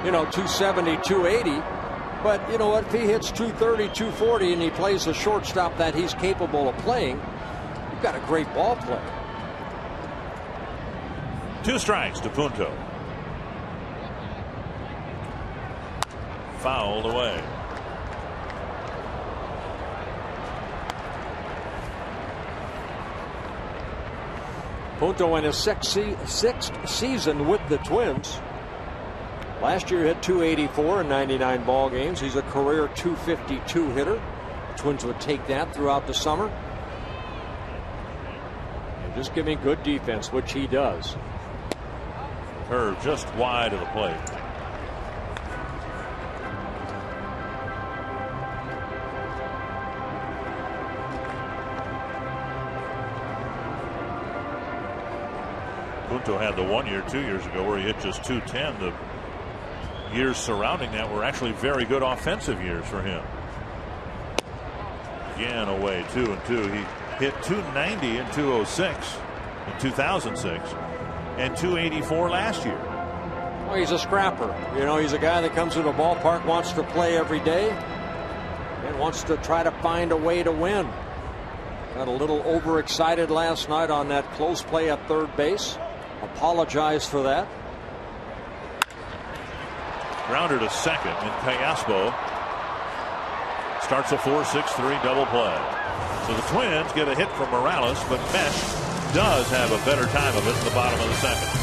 270, 280. But you know what? If he hits 230, 240, and he plays the shortstop that he's capable of playing, you've got a great ball player. 2 strikes to Punto. Fouled away. Punto in his sixth season with the Twins. Last year he hit 284 in 99 ball games. He's a career 252 hitter. The Twins would take that throughout the summer. And just give me good defense, which he does. Curve just wide of the plate. Punto had the 1 year 2 years ago where he hit just 210. The years surrounding that were actually very good offensive years for him. Again away, 2-2. He hit .290 in 2006, in 2006, and .284 last year. Well, he's a scrapper. You know, he's a guy that comes to the ballpark, wants to play every day, and wants to try to find a way to win. Got a little overexcited last night on that close play at third base. Apologize for that. Grounder to second, and Callaspo starts a 4-6-3 double play. So the Twins get a hit from Morales, but Mesh does have a better time of it in the bottom of the second.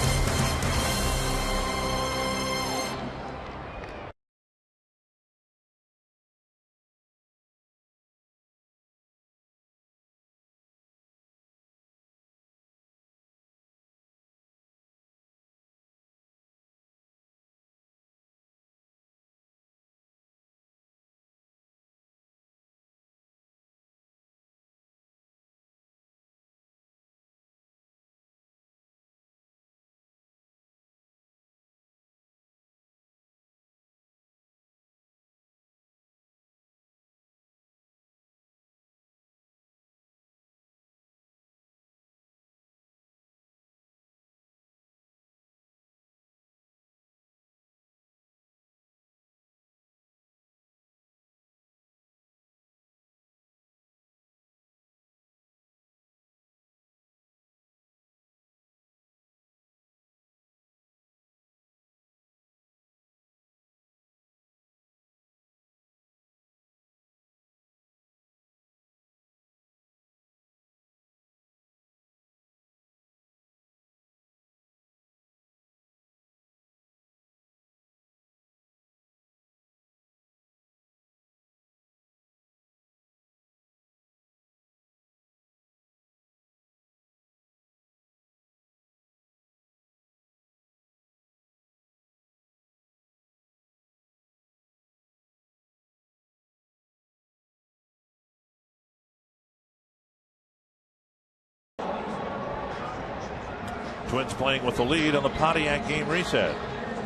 Twins playing with the lead on the Pontiac game reset.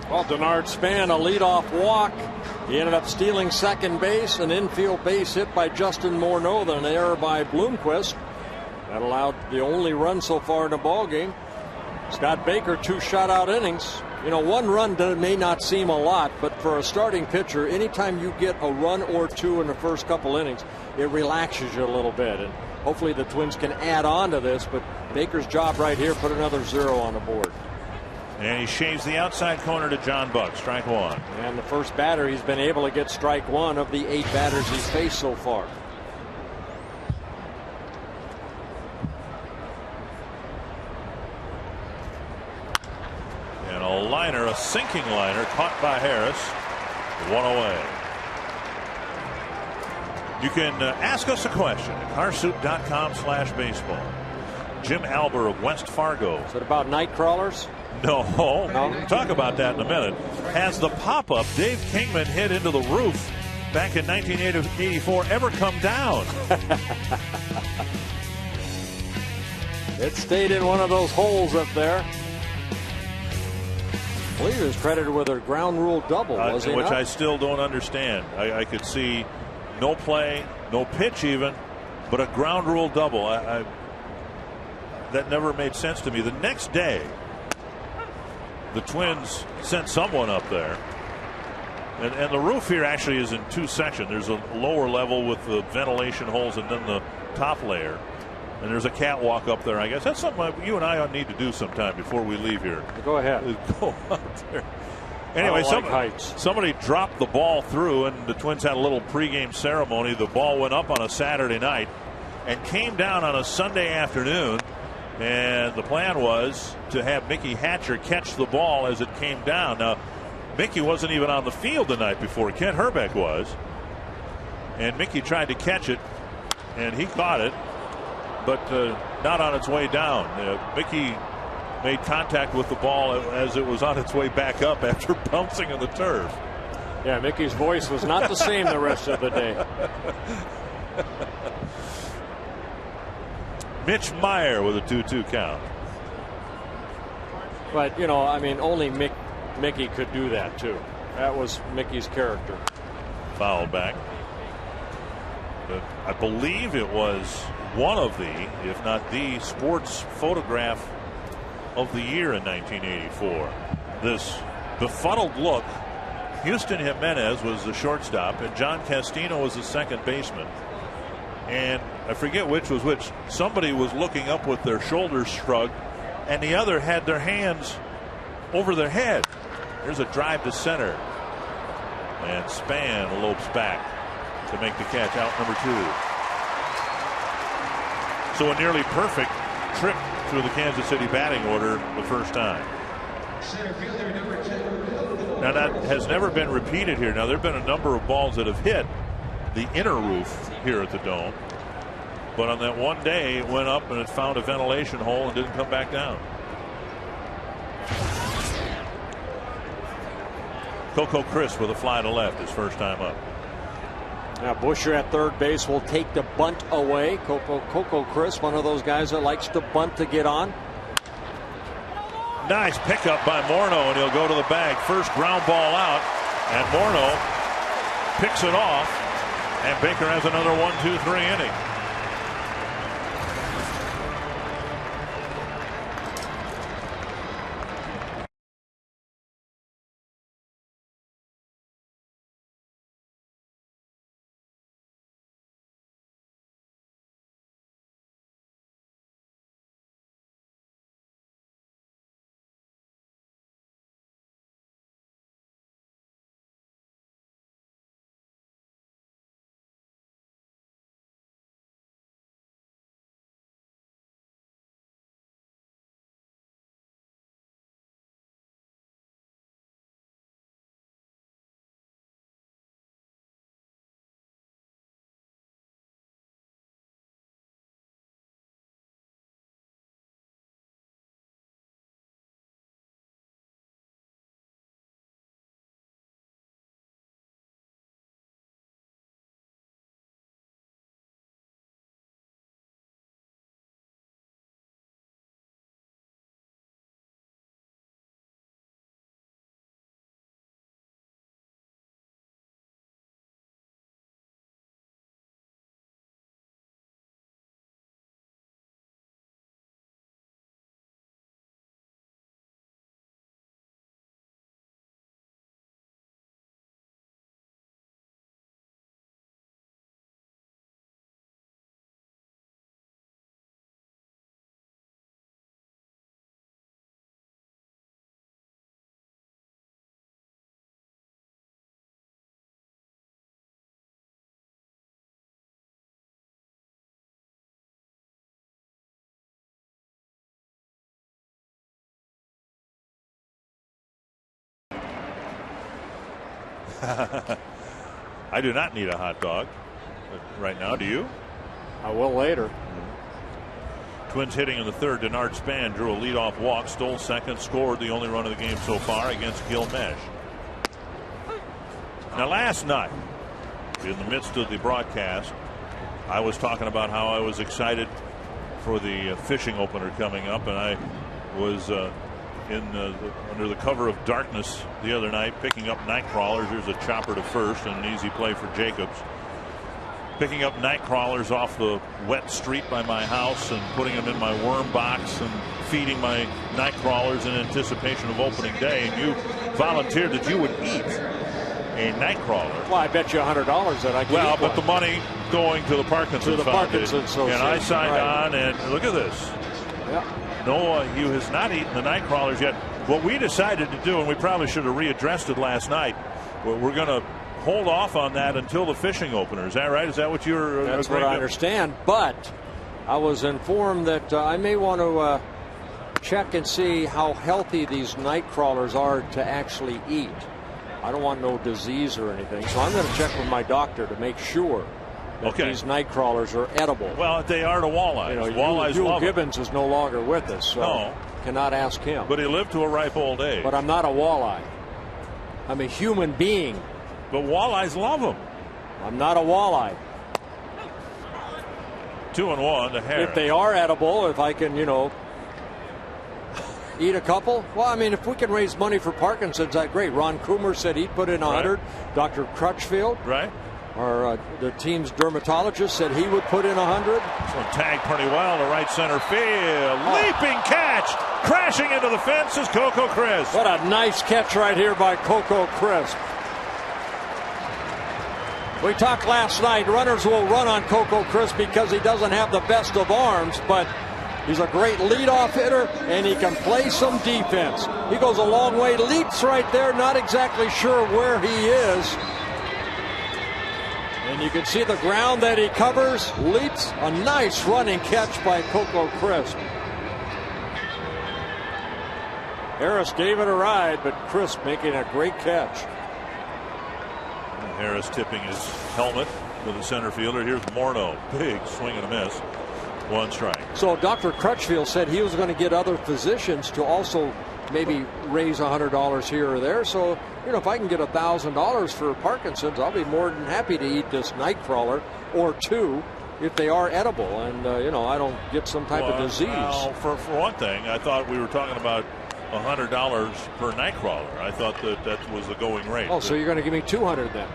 Well, Denard Span, a leadoff walk. He ended up stealing second base, an infield base hit by Justin Morneau, then an error by Bloomquist. That allowed the only run so far in the ball game. Scott Baker, 2 shutout innings. You know, 1 run may not seem a lot, but for a starting pitcher, anytime you get a run or 2 in the first couple innings, it relaxes you a little bit. And hopefully the Twins can add on to this, but Baker's job right here, put another 0 on the board. And he shaves the outside corner to John Buck, strike 1. And the first batter, he's been able to get strike 1 of the 8 batters he's faced so far. And a liner, a sinking liner, caught by Harris. 1 away. You can ask us a question at carsoup.com/baseball. Jim Alber of West Fargo. Is it about night crawlers? No. Talk about that in a minute. Has the pop-up Dave Kingman hit into the roof back in 1984 ever come down? It stayed in one of those holes up there. I believe he was credited with a ground rule double, was he which not? I still don't understand. I could see no play, no pitch even, but a ground rule double. That never made sense to me. The next day, the Twins sent someone up there. And the roof here actually is in 2 sections. There's a lower level with the ventilation holes and then the top layer. And there's a catwalk up there, I guess. That's something you and I need to do sometime before we leave here. Go ahead. Go out there. Anyway, somebody dropped the ball through, and the Twins had a little pregame ceremony. The ball went up on a Saturday night and came down on a Sunday afternoon. And the plan was to have Mickey Hatcher catch the ball as it came down. Now, Mickey wasn't even on the field the night before. Kent Herbeck was. And Mickey tried to catch it, and he caught it, but not on its way down. Mickey made contact with the ball as it was on its way back up after bouncing on the turf. Yeah, Mickey's voice was not the same the rest of the day. Mitch Meyer with a 2-2 count. But, you know, I mean, only Mickey could do that, too. That was Mickey's character. Foul back. I believe it was one of the, if not the, sports photograph of the year in 1984. This befuddled look. Houston Jimenez was the shortstop, and John Castino was the second baseman. And I forget which was which. Somebody was looking up with their shoulders shrugged, and the other had their hands over their head. There's a drive to center. And Span lopes back to make the catch, out number 2. So a nearly perfect trip through the Kansas City batting order the first time. Now that has never been repeated here. Now there have been a number of balls that have hit the inner roof here at the Dome. But on that one day it went up and it found a ventilation hole and didn't come back down. Coco Crisp with a fly to left his first time up. Now Busher at third base will take the bunt away. Coco Crisp, one of those guys that likes to bunt to get on. Nice pickup by Morneau, and he'll go to the bag. First ground ball out, and Morneau picks it off, and Baker has another 1-2-3 inning. I do not need a hot dog right now. Do you? I will later. Twins hitting in the third. Denard Span drew a leadoff walk, stole second, scored the only run of the game so far against Gil Mesh. Now last night, in the midst of the broadcast, I was talking about how I was excited for the fishing opener coming up, and I was under the cover of darkness the other night picking up night crawlers. There's a chopper to first and an easy play for Jacobs. Picking up night crawlers off the wet street by my house and putting them in my worm box and feeding my night crawlers in anticipation of opening day. And you volunteered that you would eat a night crawler. Well, I bet you $100 that I could. Well, but the money going to the Parkinson Foundation. And I signed on, and look at this. Yeah. No, Hugh has not eaten the night crawlers yet. What we decided to do, and we probably should have readdressed it last night, we're going to hold off on that until the fishing opener. Is that right? Is that what you're That's what I understand. But I was informed that I may want to check and see how healthy these night crawlers are to actually eat. I don't want no disease or anything. So I'm going to check with my doctor to make sure that these night crawlers are edible. Well, they are to walleyes. You know, walleyes Hugh love Gibbons is no longer with us, so cannot ask him. But he lived to a ripe old age. But I'm not a walleye. I'm a human being. But walleyes love them. I'm not a walleye. 2-1 to Harris. If they are edible, if I can, eat a couple. Well, I mean, if we can raise money for Parkinson's, that's great. Ron Coomer said he'd put in 100. Right. Dr. Crutchfield. Right. the team's dermatologist said he would put in 100. This one tagged pretty well to right center field. Leaping catch, crashing into the fence is Coco Crisp. What a nice catch right here by Coco Crisp. We talked last night, runners will run on Coco Crisp because he doesn't have the best of arms, but he's a great leadoff hitter, and he can play some defense. He goes a long way, leaps right there, not exactly sure where he is. And you can see the ground that he covers, leaps. A nice running catch by Coco Crisp. Harris gave it a ride, but Crisp making a great catch. Harris tipping his helmet to the center fielder. Here's Morneau. Big swing and a miss. One strike. So Dr. Crutchfield said he was going to get other physicians to also maybe raise $100 here or there. So, you know, if I can get $1,000 for Parkinson's, I'll be more than happy to eat this Nightcrawler or two if they are edible and, you know, I don't get some type of disease. Well, for one thing, I thought we were talking about $100 per Nightcrawler. I thought that was the going rate. Oh, so you're going to give me $200 then?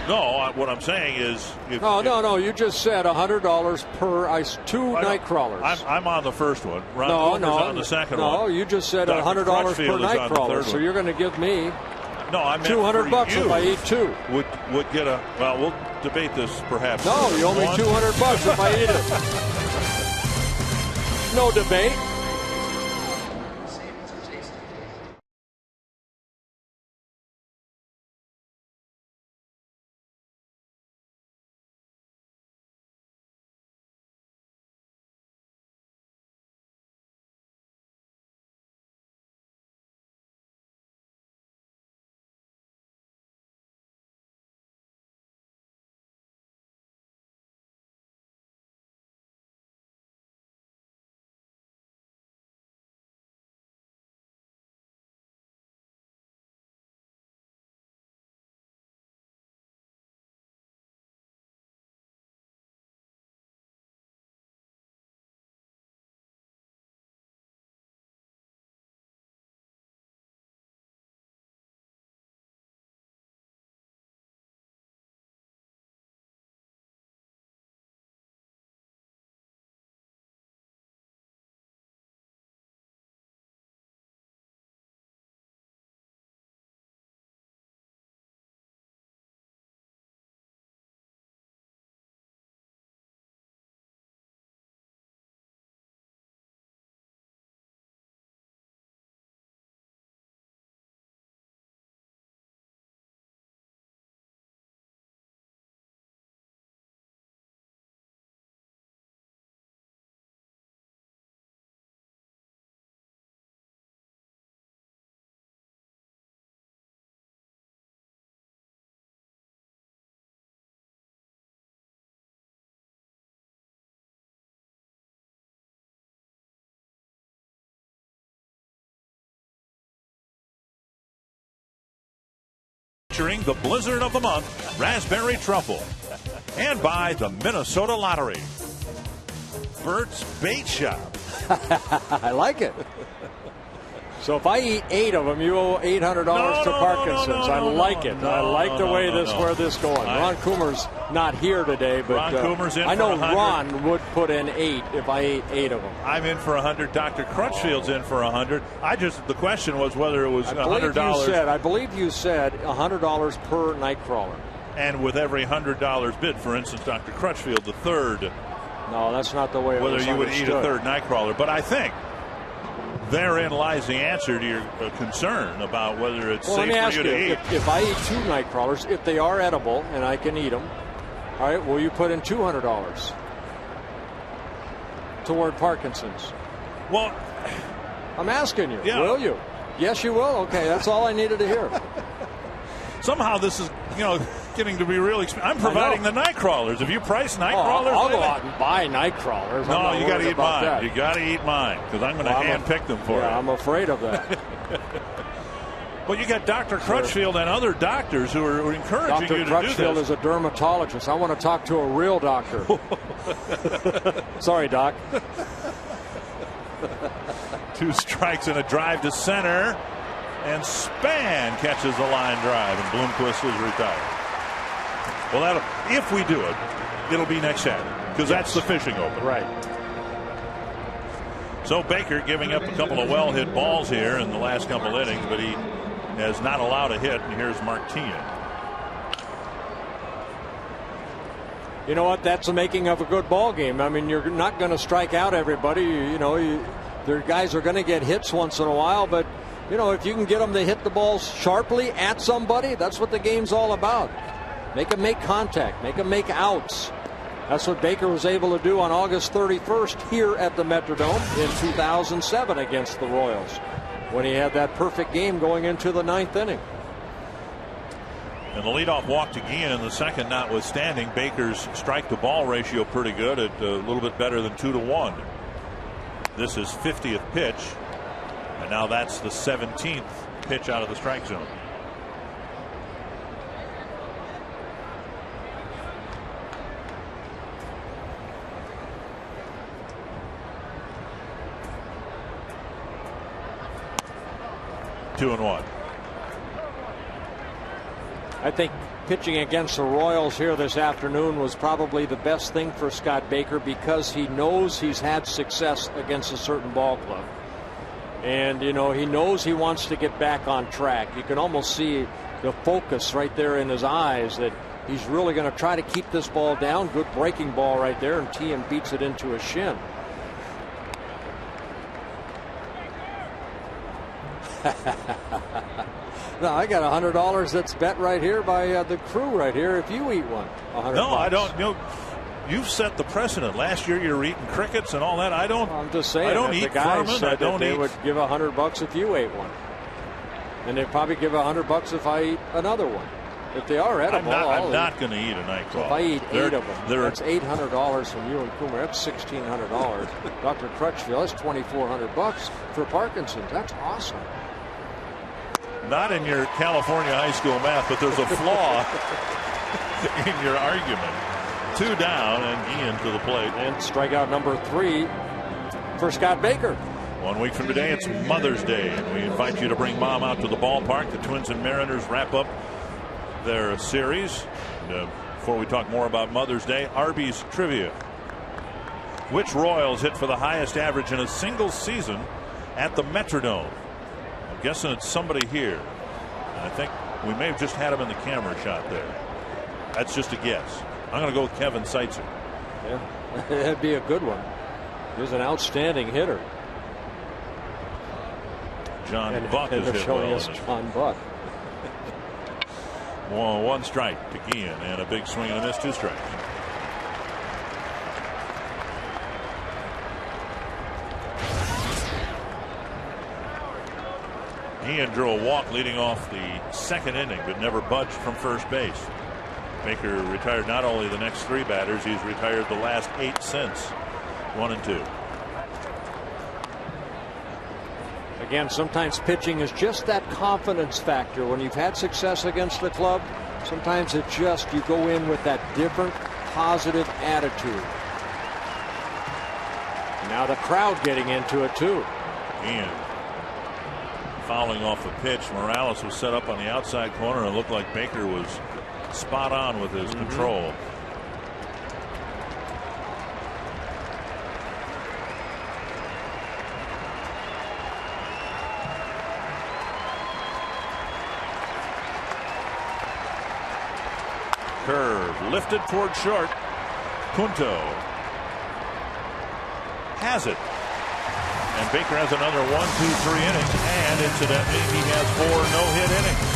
No, what I'm saying is... No, you just said $100 per two Nightcrawlers. I'm on the first one. Ron Coomer's on the second one. No, you just said $100 per Nightcrawler, so you're going to give me $200 if I eat two. Would get a... Well, we'll debate this perhaps. No, you owe me $200 if I eat it. No debate. Featuring the blizzard of the month, Raspberry Truffle. And by the Minnesota Lottery. Bert's Bait Shop. I like it. So if I eat 8 of them, you owe $800 to Parkinson's. I like it. I like the way where this going. Ron Coomer's not here today, but Ron Coomer's in I know for 100. Ron would put in 8 if I ate 8 of them. I'm in for 100. Dr. Crutchfield's in for 100. The question was whether it was $100. I believe you said $100 per Nightcrawler. And with every $100 bid, for instance, Dr. Crutchfield, the third. No, that's not the way it was whether you would eat a third Nightcrawler. But I think therein lies the answer to your concern about whether it's safe for you to eat. If I eat 2 Nightcrawlers, if they are edible and I can eat them, all right, will you put in $200 toward Parkinson's? Well, I'm asking you. Yeah. Will you? Yes, you will. Okay, that's all I needed to hear. Somehow this is, getting to be really expensive. I'm providing the Nightcrawlers. If you price Nightcrawlers, I'll go out and buy Nightcrawlers. No, you got to eat mine. You got to eat mine because I'm going to hand pick them for you. Yeah, I'm afraid of that. Well, you got Dr. Crutchfield and other doctors who are encouraging you to do this. Dr. Crutchfield is a dermatologist. I want to talk to a real doctor. Sorry, Doc. 2 strikes and a drive to center. And Span catches the line drive, and Bloomquist is retired. Well, if we do it, it'll be next Saturday because that's the fishing open. Right. So Baker giving up a couple of well-hit balls here in the last couple innings, but he has not allowed a hit. And here's Martin. You know what? That's the making of a good ball game. I mean, you're not going to strike out everybody. Their guys are going to get hits once in a while, but if you can get them to hit the balls sharply at somebody, that's what the game's all about. Make them make contact, make them make outs. That's what Baker was able to do on August 31st here at the Metrodome in 2007 against the Royals, when he had that perfect game going into the 9th inning. And the leadoff walk to Guillen in the second notwithstanding, Baker's strike to ball ratio pretty good at a little bit better than 2-1. This is 50th pitch, and now that's the 17th pitch out of the strike zone. Two and one. I think pitching against the Royals here this afternoon was probably the best thing for Scott Baker, because he knows he's had success against a certain ball club. And, he knows he wants to get back on track. You can almost see the focus right there in his eyes that he's really going to try to keep this ball down. Good breaking ball right there, and Tien beats it into a shin. No, I got $100 that's bet right here by the crew right here. If you eat one, $100. No, I don't. You've set the precedent. Last year you were eating crickets and all that. I don't. I'm just saying. I don't eat the guys vermin. said I don't that they eat. would give $100 if you ate one, and they'd probably give $100 if I eat another one. If they are edible, I'm not going to eat a nightcrawler. So if I eat 8 of them, that's $800 from you and Coomer. That's $1,600. Dr. Crutchfield, that's $2,400 for Parkinson's. That's awesome. Not in your California high school math, but there's a flaw in your argument. 2 down, and Guillen to the plate. And strikeout number 3 for Scott Baker. 1 week from today, it's Mother's Day, and we invite you to bring Mom out to the ballpark. The Twins and Mariners wrap up their series. And, before we talk more about Mother's Day, Arby's trivia. Which Royals hit for the highest average in a single season at the Metrodome? I'm guessing it's somebody here. And I think we may have just had him in the camera shot there. That's just a guess. I'm going to go with Kevin Seitzer. Yeah, that'd be a good one. He's an outstanding hitter. John Buck is hit showing well. us John Buck. 1 strike to Guillen, and a big swing and a miss, 2 strikes. Guillen drew a walk leading off the second inning, but never budged from first base. Baker retired not only the next 3 batters, he's retired the last 8 since. 1 and 2. Again, sometimes pitching is just that confidence factor. When you've had success against the club, sometimes it just, you go in with that different positive attitude. Now the crowd getting into it too. And fouling off a pitch, Morales was set up on the outside corner, and it looked like Baker was spot on with his control. Curve lifted toward short. Punto has it. And Baker has another 1, 2, 3 innings, and incidentally, he has 4 no-hit innings.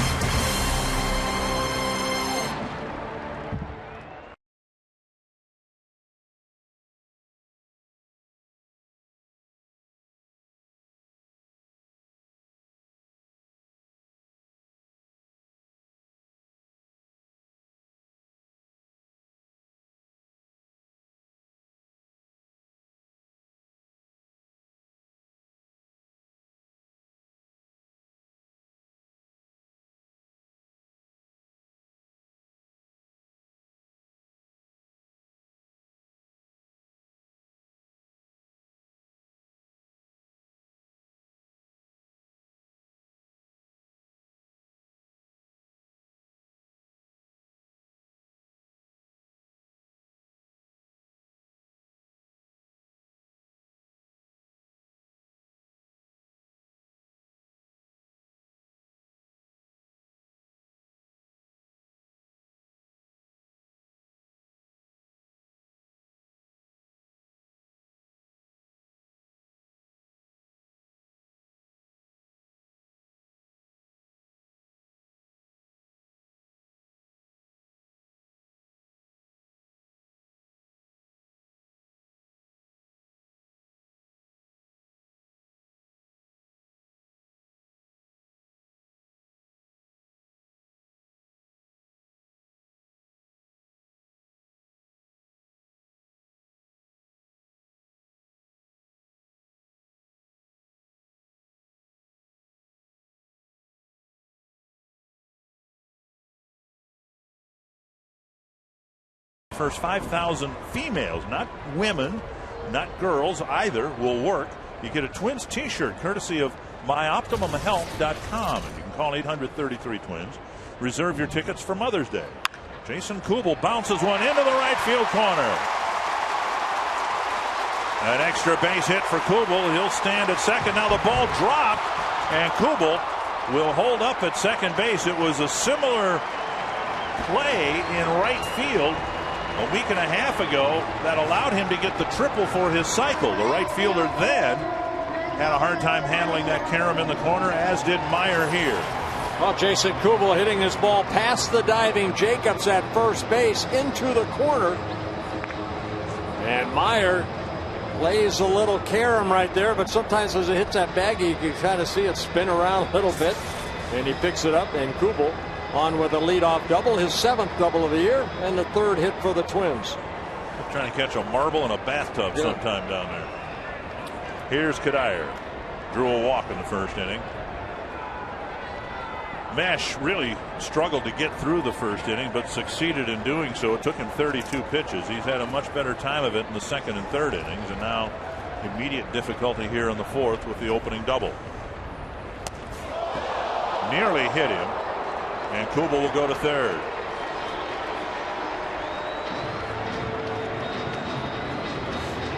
First 5,000 females, not women, not girls either, will work. You get a Twins t-shirt courtesy of myoptimumhealth.com, and you can call 800-33-TWINS. Reserve your tickets for Mother's Day. Jason Kubel bounces one into the right field corner. An extra base hit for Kubel. He'll stand at second. Now the ball dropped, and Kubel will hold up at second base. It was a similar play in right field a week and a half ago that allowed him to get the triple for his cycle. The right fielder then had a hard time handling that carom in the corner, as did Meyer here. Well, Jason Kubel hitting his ball past the diving Jacobs at first base into the corner. And Meyer lays a little carom right there, but sometimes as it hits that baggie, you can kind of see it spin around a little bit. And he picks it up, and Kubel on with a leadoff double, his 7th double of the year, and the 3rd hit for the Twins. Trying to catch a marble in a bathtub sometime down there. Here's Kadire. Drew a walk in the first inning. Mesh really struggled to get through the first inning, but succeeded in doing so. It took him 32 pitches. He's had a much better time of it in the 2nd and 3rd innings, and now immediate difficulty here in the 4th with the opening double. Nearly hit him, and Kubel will go to 3rd.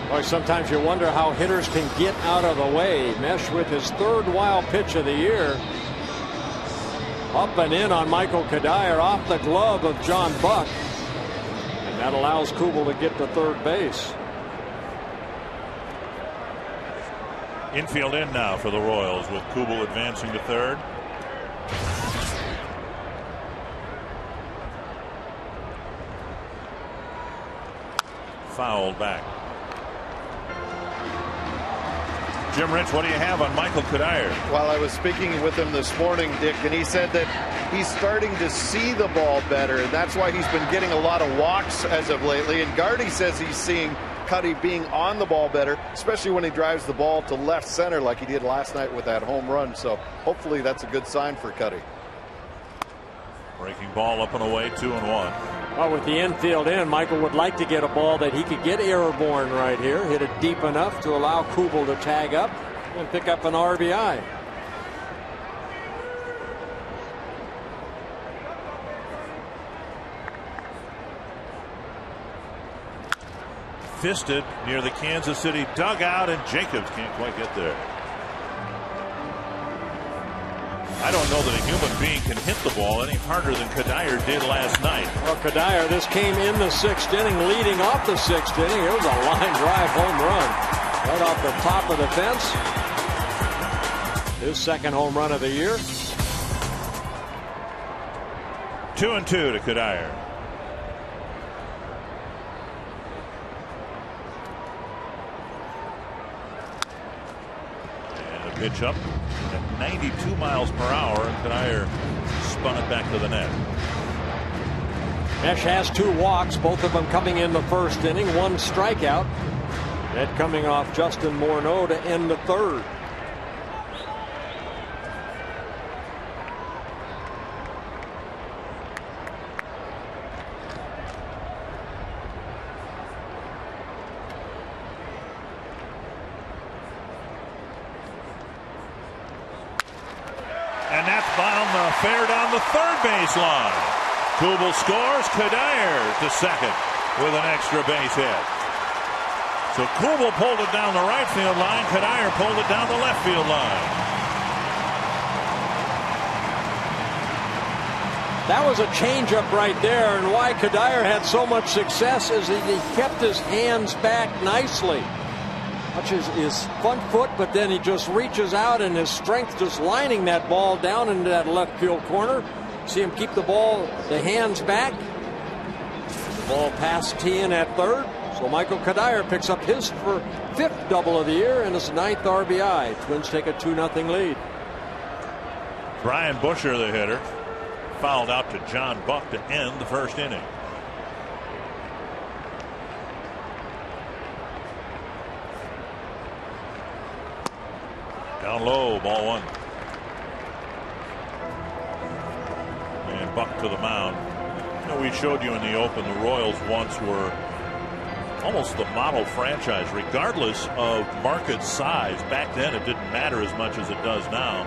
Boy, sometimes you wonder how hitters can get out of the way. Mesh with his 3rd wild pitch of the year. Up and in on Michael Kadire off the glove of John Buck. And that allows Kubel to get to 3rd base. Infield in now for the Royals with Kubel advancing to 3rd. Fouled back. Jim Rich, what do you have on Michael Kadire? Well, I was speaking with him this morning, Dick, and he said that he's starting to see the ball better, and that's why he's been getting a lot of walks as of lately. And Gardy says he's seeing Cuddy being on the ball better, especially when he drives the ball to left center like he did last night with that home run. So hopefully that's a good sign for Cuddy. Breaking ball up and away, 2-1. Well, with the infield in, Michael would like to get a ball that he could get airborne right here. Hit it deep enough to allow Kubel to tag up and pick up an RBI. Fisted near the Kansas City dugout, and Jacobs can't quite get there. I don't know that a human being can hit the ball any harder than Kadire did last night. Well, Kadire, this came in the 6th inning, leading off the 6th inning. It was a line drive home run right off the top of the fence. His 2nd home run of the year. 2-2 to Kadire. And a pitch up at 92 miles per hour, and Kadire spun it back to the net. Mesh has 2 walks, both of them coming in the 1st inning, 1 strikeout. That coming off Justin Morneau to end the 3rd. And that's fair down the 3rd base line. Kubel scores. Kadire to 2nd with an extra base hit. So Kubel pulled it down the right field line. Kadire pulled it down the left field line. That was a changeup right there, and why Kadire had so much success is that he kept his hands back nicely. Much as his front foot, but then he just reaches out, and his strength just lining that ball down into that left field corner. See him keep the ball, the hands back. The ball past Tien at 3rd. So Michael Kadire picks up his 5th double of the year and his 9th RBI. Twins take a 2-0 lead. Brian Busher, the hitter, fouled out to John Buck to end the 1st inning. Down low, ball 1. And Buck to the mound. You know, we showed you in the Open, the Royals once were almost the model franchise, regardless of market size. Back then, it didn't matter as much as it does now.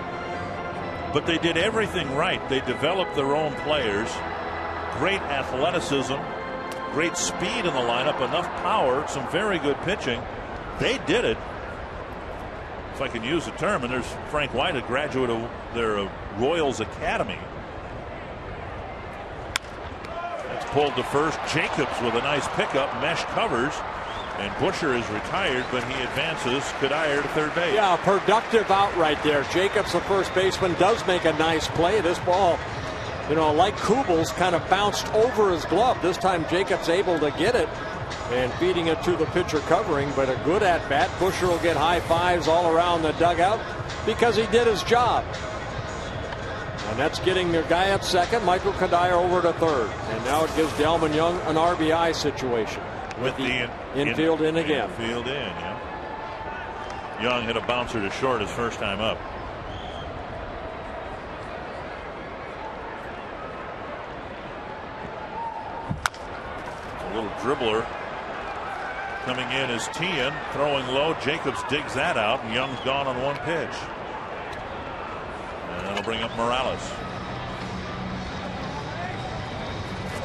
But they did everything right. They developed their own players, great athleticism, great speed in the lineup, enough power, some very good pitching. They did it, if I can use the term, and there's Frank White, a graduate of their Royals Academy. It's pulled to first. Jacobs with a nice pickup, mesh covers, and Busher is retired, but he advances Kadire to third base. Yeah, productive out right there. Jacobs, the first baseman, does make a nice play. This ball, you know, like Kubel's, kind of bounced over his glove. This time Jacobs able to get it and feeding it to the pitcher covering, but a good at bat. Busher will get high fives all around the dugout because he did his job. And that's getting the guy at second, Michael Kadire, over to third. And now it gives Delman Young an RBI situation. With the infield in again. Infield in, yeah. Young hit a bouncer to short his first time up. A little dribbler coming in is Tian, throwing low. Jacobs digs that out, and Young's gone on one pitch. And that'll bring up Morales.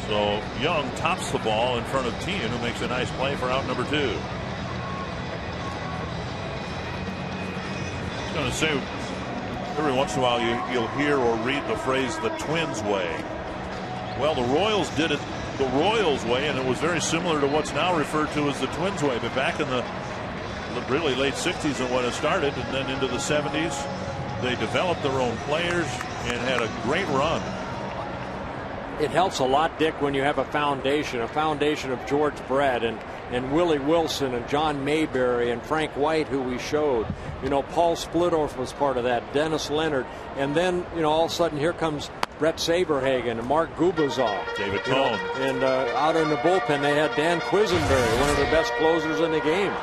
So Young tops the ball in front of Tian, who makes a nice play for out number 2. I was going to say, every once in a while you'll hear or read the phrase "the Twins way." Well, the Royals did it the Royals way, and it was very similar to what's now referred to as the Twins way. But back in the really late 60s and when it started, and then into the 70s, they developed their own players and had a great run. It helps a lot, Dick, when you have a foundation of George Brett and Willie Wilson and John Mayberry and Frank White, who we showed. You know, Paul Splittorff was part of that, Dennis Leonard. And then, you know, all of a sudden here comes Brett Saberhagen and Mark Gubazov. David Cohn. And out in the bullpen they had Dan Quisenberry, one of the best closers in the game.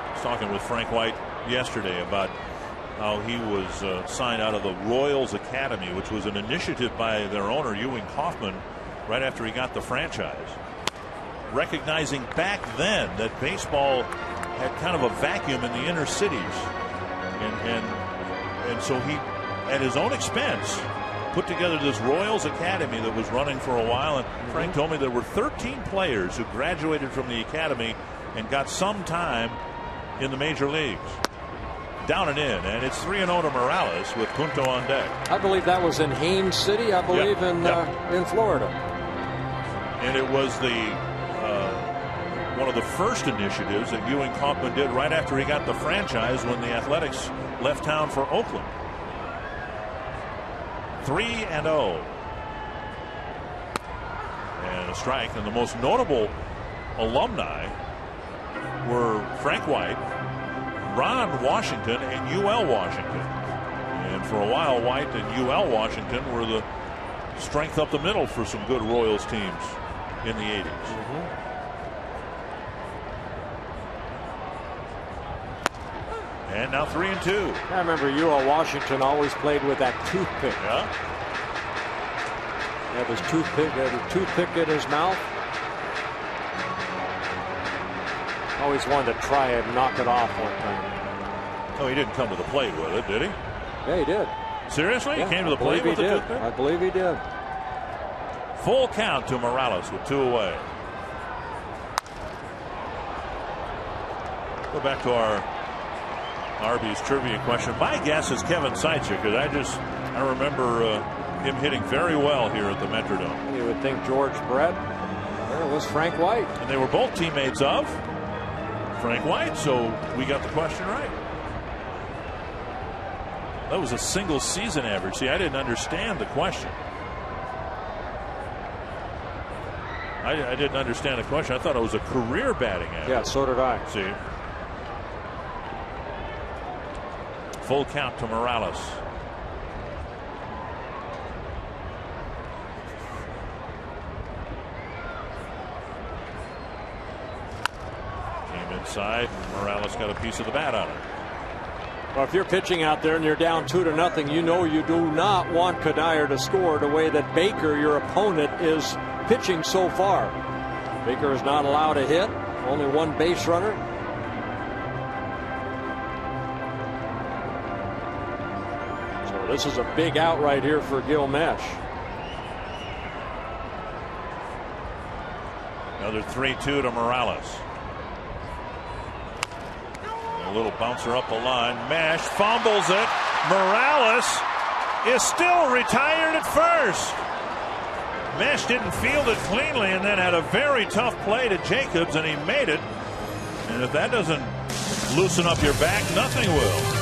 I was talking with Frank White yesterday about how he was signed out of the Royals Academy, which was an initiative by their owner, Ewing Kauffman, right after he got the franchise. Recognizing back then that baseball had kind of a vacuum in the inner cities. And so he, at his own expense, put together this Royals Academy that was running for a while. And Frank told me there were 13 players who graduated from the academy and got some time in the major leagues. Down and in, and it's 3-0 to Morales with Punto on deck. I believe that was in Haines City, I believe, in Florida. And it was the one of the first initiatives that Ewing Kauffman did right after he got the franchise when the Athletics left town for Oakland. 3-0. And a strike. And the most notable alumni were Frank White, Ron Washington, and UL Washington. And for a while, White and UL Washington were the strength up the middle for some good Royals teams in the 80s. And now 3-2. I remember UL Washington always played with that toothpick. Yeah. He had his toothpick in his mouth. Always wanted to try and knock it off one time. Oh, he didn't come to the plate with it, did he? Yeah, he did. Seriously? Yeah, he came to the plate with the toothpick? I believe he did. Full count to Morales with 2 away. Go back to our Arby's trivia question. My guess is Kevin Seitzer, because I remember him hitting very well here at the Metrodome. You would think George Brett. There was Frank White. And they were both teammates of Frank White, so we got the question right. That was a single season average. See, I didn't understand the question. I didn't understand the question. I thought it was a career batting average. Yeah, so did I. See. Full count to Morales. Came inside. Morales got a piece of the bat on it. Well, if you're pitching out there and you're down 2-0, you know you do not want Kadire to score the way that Baker, your opponent, is pitching so far. Baker is not allowed a hit, only one base runner. So this is a big out right here for Gil Mesh. Another 3-2 to Morales. A little bouncer up the line. Mesh fumbles it. Morales is still retired at first. Mesh didn't field it cleanly and then had a very tough play to Jacobs, and he made it. And if that doesn't loosen up your back, nothing will.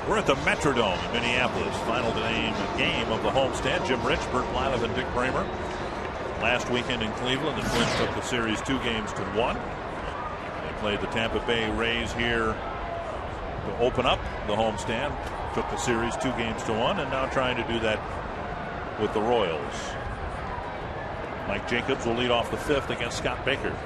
We're at the Metrodome in Minneapolis. Final game of the homestand. Jim Rich, Bert Blylev, and Dick Kramer. Last weekend in Cleveland, the Twins took the series 2-1. They played the Tampa Bay Rays here to open up the homestand. Took the series 2-1, and now trying to do that with the Royals. Mike Jacobs will lead off the 5th against Scott Baker.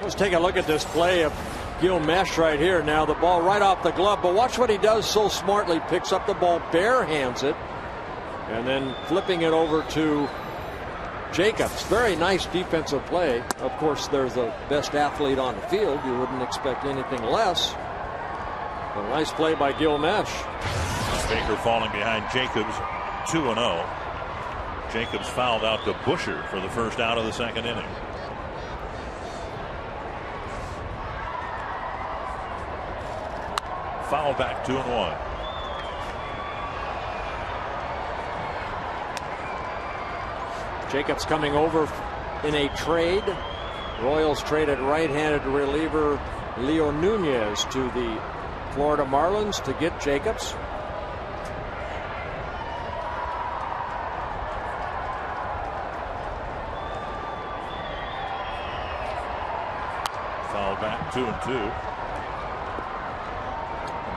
Let's take a look at this play of Gil Mesh right here. Now the ball right off the glove, but watch what he does so smartly. Picks up the ball, bare hands it, and then flipping it over to Jacobs. Very nice defensive play. Of course, there's the best athlete on the field. You wouldn't expect anything less. But a nice play by Gil Mesh. Baker falling behind Jacobs 2-0. Jacobs fouled out to Busher for the first out of the 2nd inning. Foul back 2-1. Jacobs coming over in a trade. Royals traded right-handed reliever Leo Nunez to the Florida Marlins to get Jacobs. Foul back 2-2.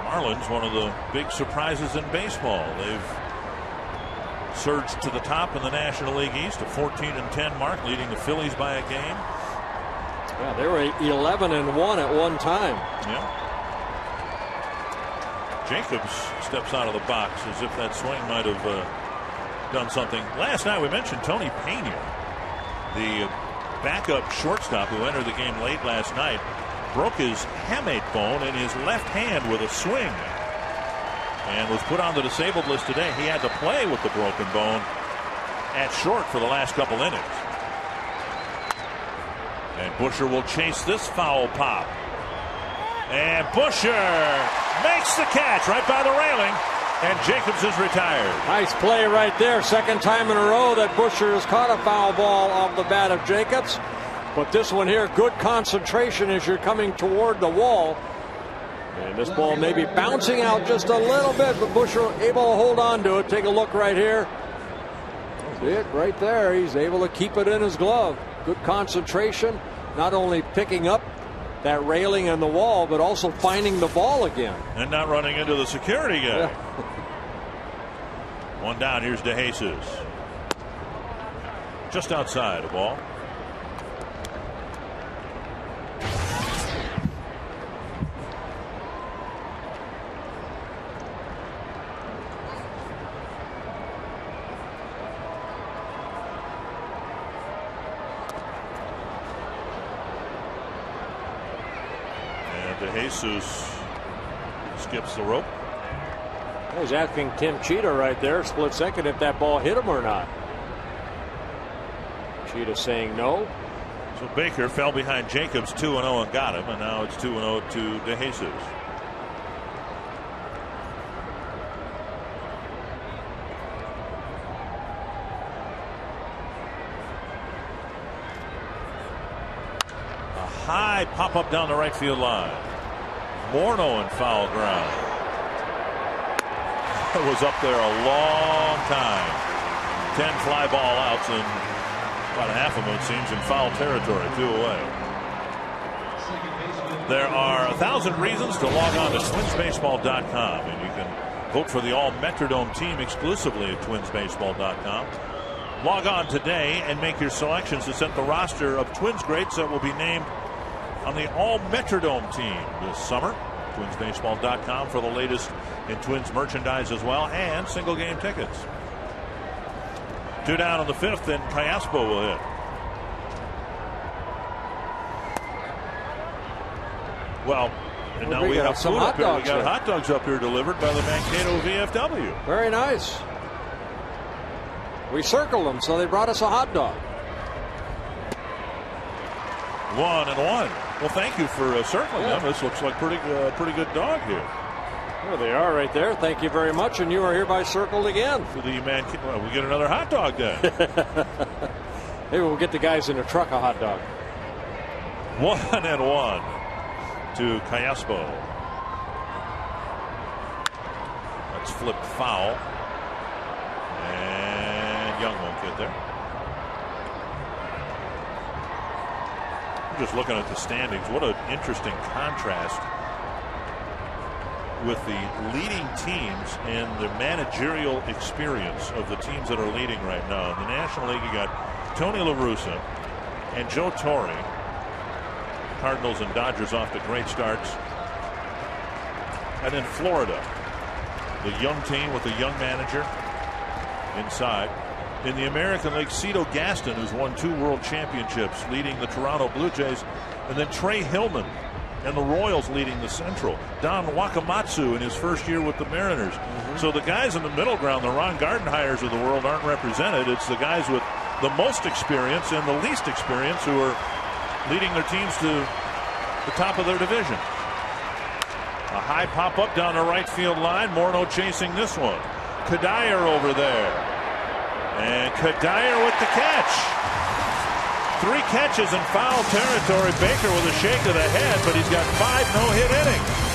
Marlins, one of the big surprises in baseball. They've surged to the top in the National League East, a 14-10 mark, leading the Phillies by a game. Yeah, they were 11-1 at one time. Yeah. Jacobs steps out of the box as if that swing might have done something. Last night we mentioned Tony Pena, the backup shortstop who entered the game late last night. Broke his hamate bone in his left hand with a swing and was put on the disabled list today. He had to play with the broken bone at short for the last couple innings. And Busher will chase this foul pop. And Busher makes the catch right by the railing, and Jacobs is retired. Nice play right there. Second time in a row that Busher has caught a foul ball off the bat of Jacobs. But this one here, good concentration as you're coming toward the wall. And this ball may be bouncing out just a little bit, but Busher able to hold on to it. Take a look right here. See it right there. He's able to keep it in his glove. Good concentration. Not only picking up that railing and the wall, but also finding the ball again. And not running into the security guy. Yeah. One down. Here's DeJesus. Just outside the ball. DeJesus skips the rope. I was asking Tim Cheetah right there, split second, if that ball hit him or not. Cheetah saying no. So Baker fell behind Jacobs 2-0 and got him, and now it's 2-0 to DeJesus. A high pop-up down the right field line. Morneau in foul ground. It was up there a long time. 10 fly ball outs, and about half of them, it seems, in foul territory. 2 away. There are 1,000 reasons to log on to twinsbaseball.com, and you can vote for the all-Metrodome team exclusively at twinsbaseball.com. Log on today and make your selections to set the roster of Twins greats that will be named on the all-Metrodome team this summer. TwinsBaseball.com for the latest in Twins merchandise as well, and single game tickets. 2 down in the 5th, and Callaspo will hit. Well, and now we have some food hot up here. We dogs got there. hot dogs up here delivered by the Mankato VFW. Very nice. We circled them, so they brought us a hot dog. 1-1. Well, thank you for circling them. This looks like pretty good dog here. There they are right there. Thank you very much. And you are hereby circled again. For the well, we get another hot dog then. Maybe we'll get the guys in a truck a hot dog. 1-1 to Callaspo. That's flipped foul. And Young won't get there. Just looking at the standings, what an interesting contrast with the leading teams and the managerial experience of the teams that are leading right now. In the National League, you got Tony La Russa and Joe Torre. Cardinals and Dodgers off to great starts. And then Florida, the young team with a young manager inside. In the American League, Cito Gaston, who's won 2 world championships, leading the Toronto Blue Jays, and then Trey Hillman and the Royals leading the Central. Don Wakamatsu in his first year with the Mariners. So the guys in the middle ground, the Ron Gardenhires of the world, aren't represented. It's the guys with the most experience and the least experience who are leading their teams to the top of their division. A high pop-up down the right field line. Morneau chasing this one. Kadire over there. And Kadire with the catch. 3 catches in foul territory. Baker with a shake of the head, but he's got 5 no-hit innings.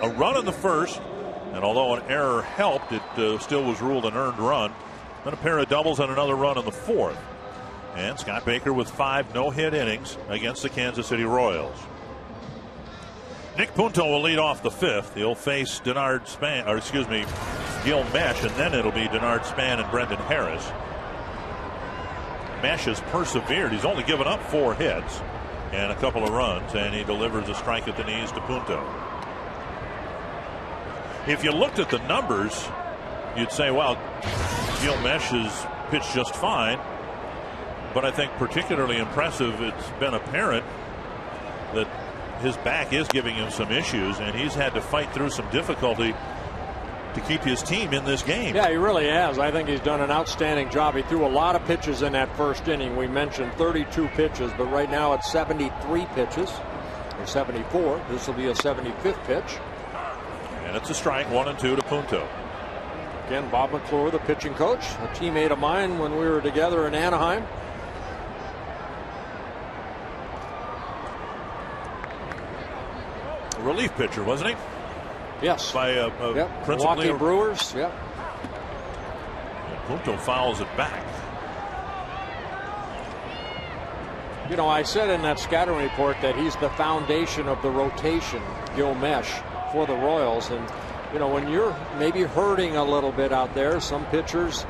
A run in the first, and although an error helped, it still was ruled an earned run. Then a pair of doubles and another run in the fourth. And Scott Baker with 5 no-hit innings against the Kansas City Royals. Nick Punto will lead off the fifth. He'll face Gil Mesh, and then it'll be Denard Span and Brendan Harris. Mesh has persevered. He's only given up 4 hits and a couple of runs, and he delivers a strike at the knees to Punto. If you looked at the numbers, you'd say, well, Gil Mesh has pitched just fine. But I think particularly impressive, it's been apparent that his back is giving him some issues, and he's had to fight through some difficulty to keep his team in this game. Yeah, he really has. I think he's done an outstanding job. He threw a lot of pitches in that first inning. We mentioned 32 pitches, but right now it's 73 pitches, or 74. This will be a 75th pitch. And it's a strike, 1-2 to Punto. Again, Bob McClure, the pitching coach, a teammate of mine when we were together in Anaheim. A relief pitcher, wasn't he? Yes. By principally Milwaukee Brewers. Yep. Punto fouls it back. You know, I said in that scouting report that he's the foundation of the rotation, Gil Mesh, for the Royals. And, you know, when you're maybe hurting a little bit out there, some pitchers,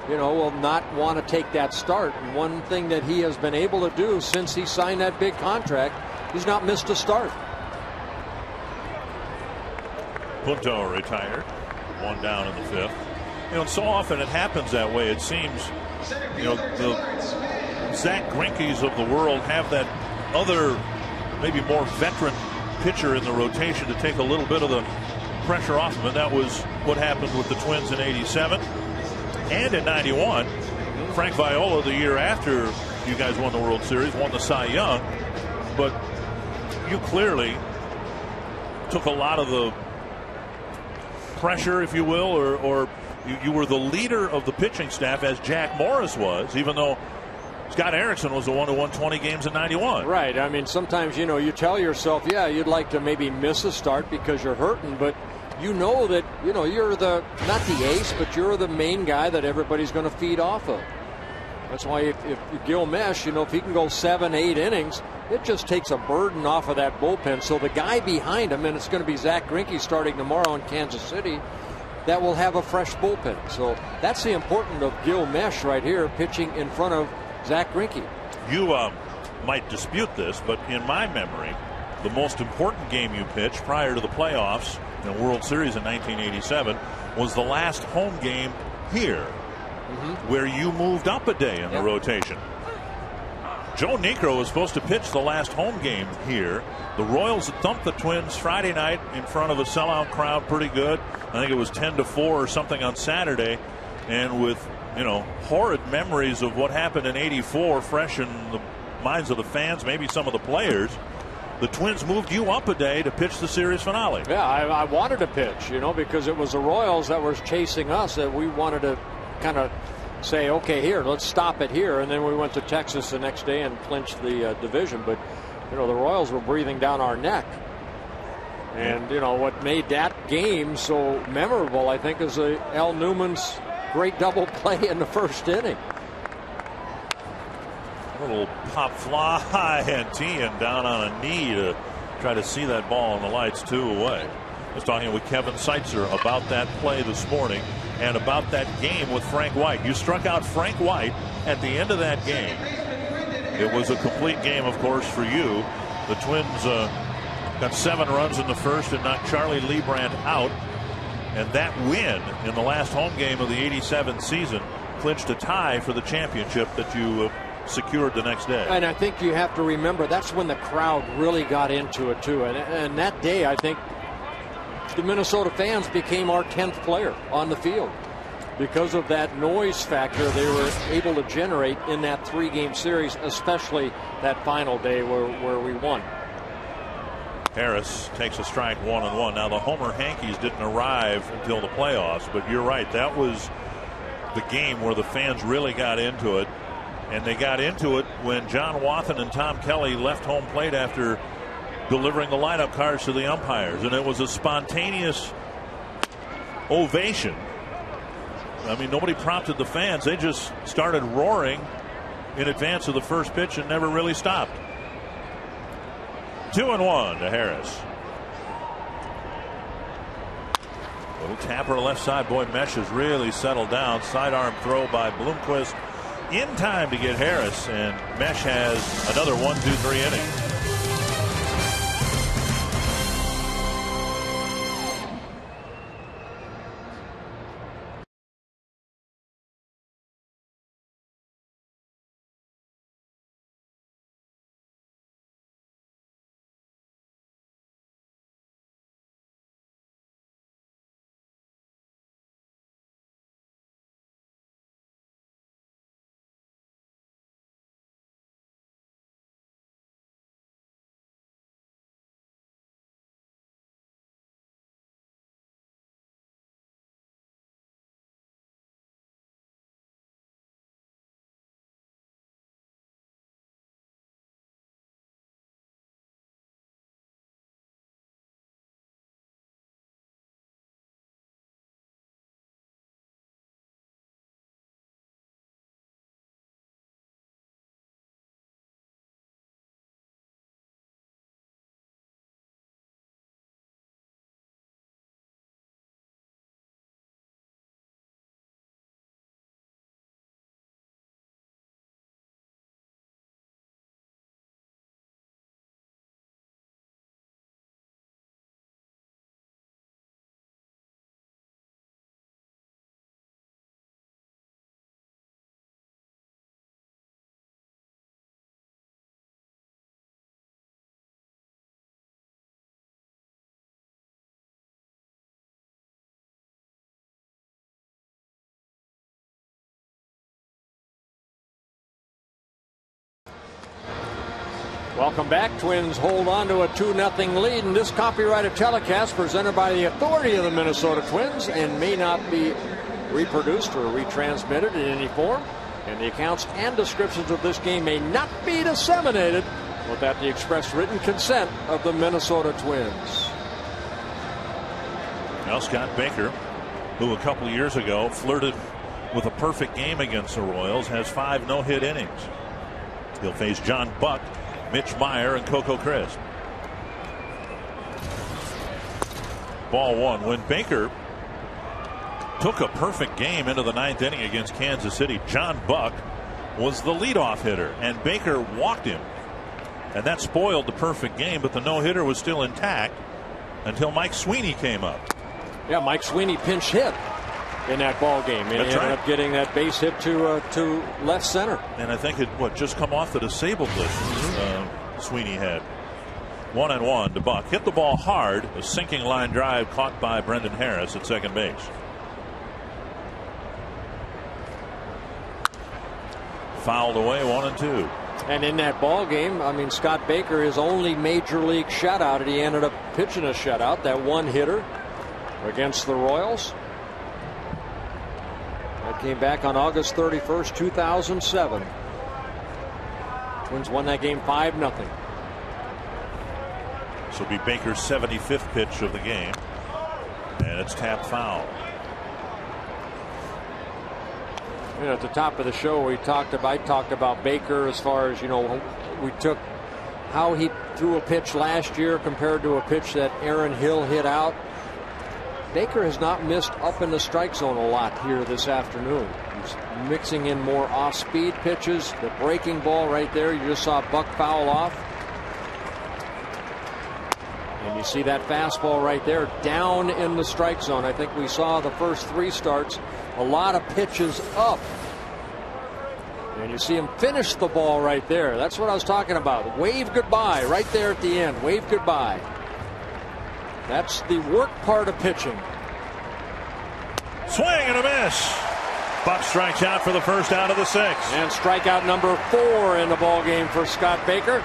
you know, will not want to take that start. And one thing that he has been able to do since he signed that big contract, he's not missed a start. Punto retired, 1 down in the fifth. You know, so often it happens that way. It seems, you know, the Zach Greinke's of the world have that other, maybe more veteran pitcher in the rotation to take a little bit of the pressure off him. And that was what happened with the Twins in '87 and in '91. Frank Viola, the year after you guys won the World Series, won the Cy Young. But you clearly took a lot of the pressure, if you will, or you were the leader of the pitching staff, as Jack Morris was, even though Scott Erickson was the one who won 20 games in '91. Right. I mean, sometimes, you know, you tell yourself, yeah, you'd like to maybe miss a start because you're hurting, but you know that, you know, you're the, not the ace, but you're the main guy that everybody's going to feed off of. That's why if Gil Mesh, you know, if he can go 7, 8 innings, it just takes a burden off of that bullpen. So the guy behind him, and it's going to be Zach Greinke starting tomorrow in Kansas City, that will have a fresh bullpen. So that's the importance of Gil Mesh right here, pitching in front of Zach Greinke. You might dispute this, but in my memory, the most important game you pitched prior to the playoffs in the World Series in 1987 was the last home game here, where you moved up a day in the rotation. Joe Niekro was supposed to pitch the last home game here. The Royals thumped the Twins Friday night in front of a sellout crowd pretty good. I think it was 10-4 or something on Saturday. And with, you know, horrid memories of what happened in '84 fresh in the minds of the fans, maybe some of the players, the Twins moved you up a day to pitch the series finale. Yeah, I wanted to pitch, you know, because it was the Royals that was chasing us, that we wanted to kind of say, okay, here, let's stop it here. And then we went to Texas the next day and clinched the division. But, you know, the Royals were breathing down our neck. And, you know, what made that game so memorable, I think, is Al Newman's great double play in the first inning. A little pop fly and Tian down on a knee to try to see that ball in the lights 2 away. I was talking with Kevin Seitzer about that play this morning and about that game with Frank White. You struck out Frank White at the end of that game. It was a complete game, of course, for you. The Twins got 7 runs in the first and knocked Charlie Leibrandt out. And that win in the last home game of the '87 season clinched a tie for the championship that you secured the next day. And I think you have to remember that's when the crowd really got into it, too. And that day, I think the Minnesota fans became our 10th player on the field because of that noise factor they were able to generate in that 3-game series, especially that final day where we won. Harris takes a strike, 1-1. Now the Homer Hankies didn't arrive until the playoffs, but you're right, that was the game where the fans really got into it, and they got into it when John Wathan and Tom Kelly left home plate after delivering the lineup cards to the umpires, and it was a spontaneous ovation. I mean, nobody prompted the fans. They just started roaring in advance of the first pitch and never really stopped. 2-1 to Harris. Little tapper left side. Boy, Mesh has really settled down. Sidearm throw by Bloomquist in time to get Harris, and Mesh has another 1-2-3 inning. Welcome back. Twins hold on to a 2-0 lead, and this copyrighted telecast presented by the authority of the Minnesota Twins and may not be reproduced or retransmitted in any form, and the accounts and descriptions of this game may not be disseminated without the express written consent of the Minnesota Twins. Now Scott Baker, who a couple of years ago flirted with a perfect game against the Royals, has 5 no-hit innings. He'll face John Buck, Mitch Meyer, and Coco Crisp. Ball 1. When Baker took a perfect game into the 9th inning against Kansas City, John Buck was the leadoff hitter, and Baker walked him. And that spoiled the perfect game, but the no-hitter was still intact until Mike Sweeney came up. Yeah, Mike Sweeney pinch hit in that ball game, and he ended up getting that base hit to left center. And I think it just come off the disabled list. Sweeney had. 1-1 to Buck. Hit the ball hard. A sinking line drive caught by Brendan Harris at second base. Fouled away. 1-2. And in that ball game, I mean, Scott Baker, his only major league shutout, and he ended up pitching a shutout, that one hitter against the Royals. That came back on August 31st, 2007. Twins won that game 5-0. This will be Baker's 75th pitch of the game, and it's tapped foul. You know, at the top of the show, I talked about Baker as far as, you know, we took how he threw a pitch last year compared to a pitch that Aaron Hill hit out. Baker has not missed up in the strike zone a lot here this afternoon. He's mixing in more off-speed pitches. The breaking ball right there, you just saw Buck foul off. And you see that fastball right there down in the strike zone. I think we saw the first 3 starts, a lot of pitches up. And you see him finish the ball right there. That's what I was talking about. Wave goodbye right there at the end. Wave goodbye. That's the work part of pitching. Swing and a miss. Buck strikes out for the first out of the 6th. And strikeout number 4 in the ball game for Scott Baker.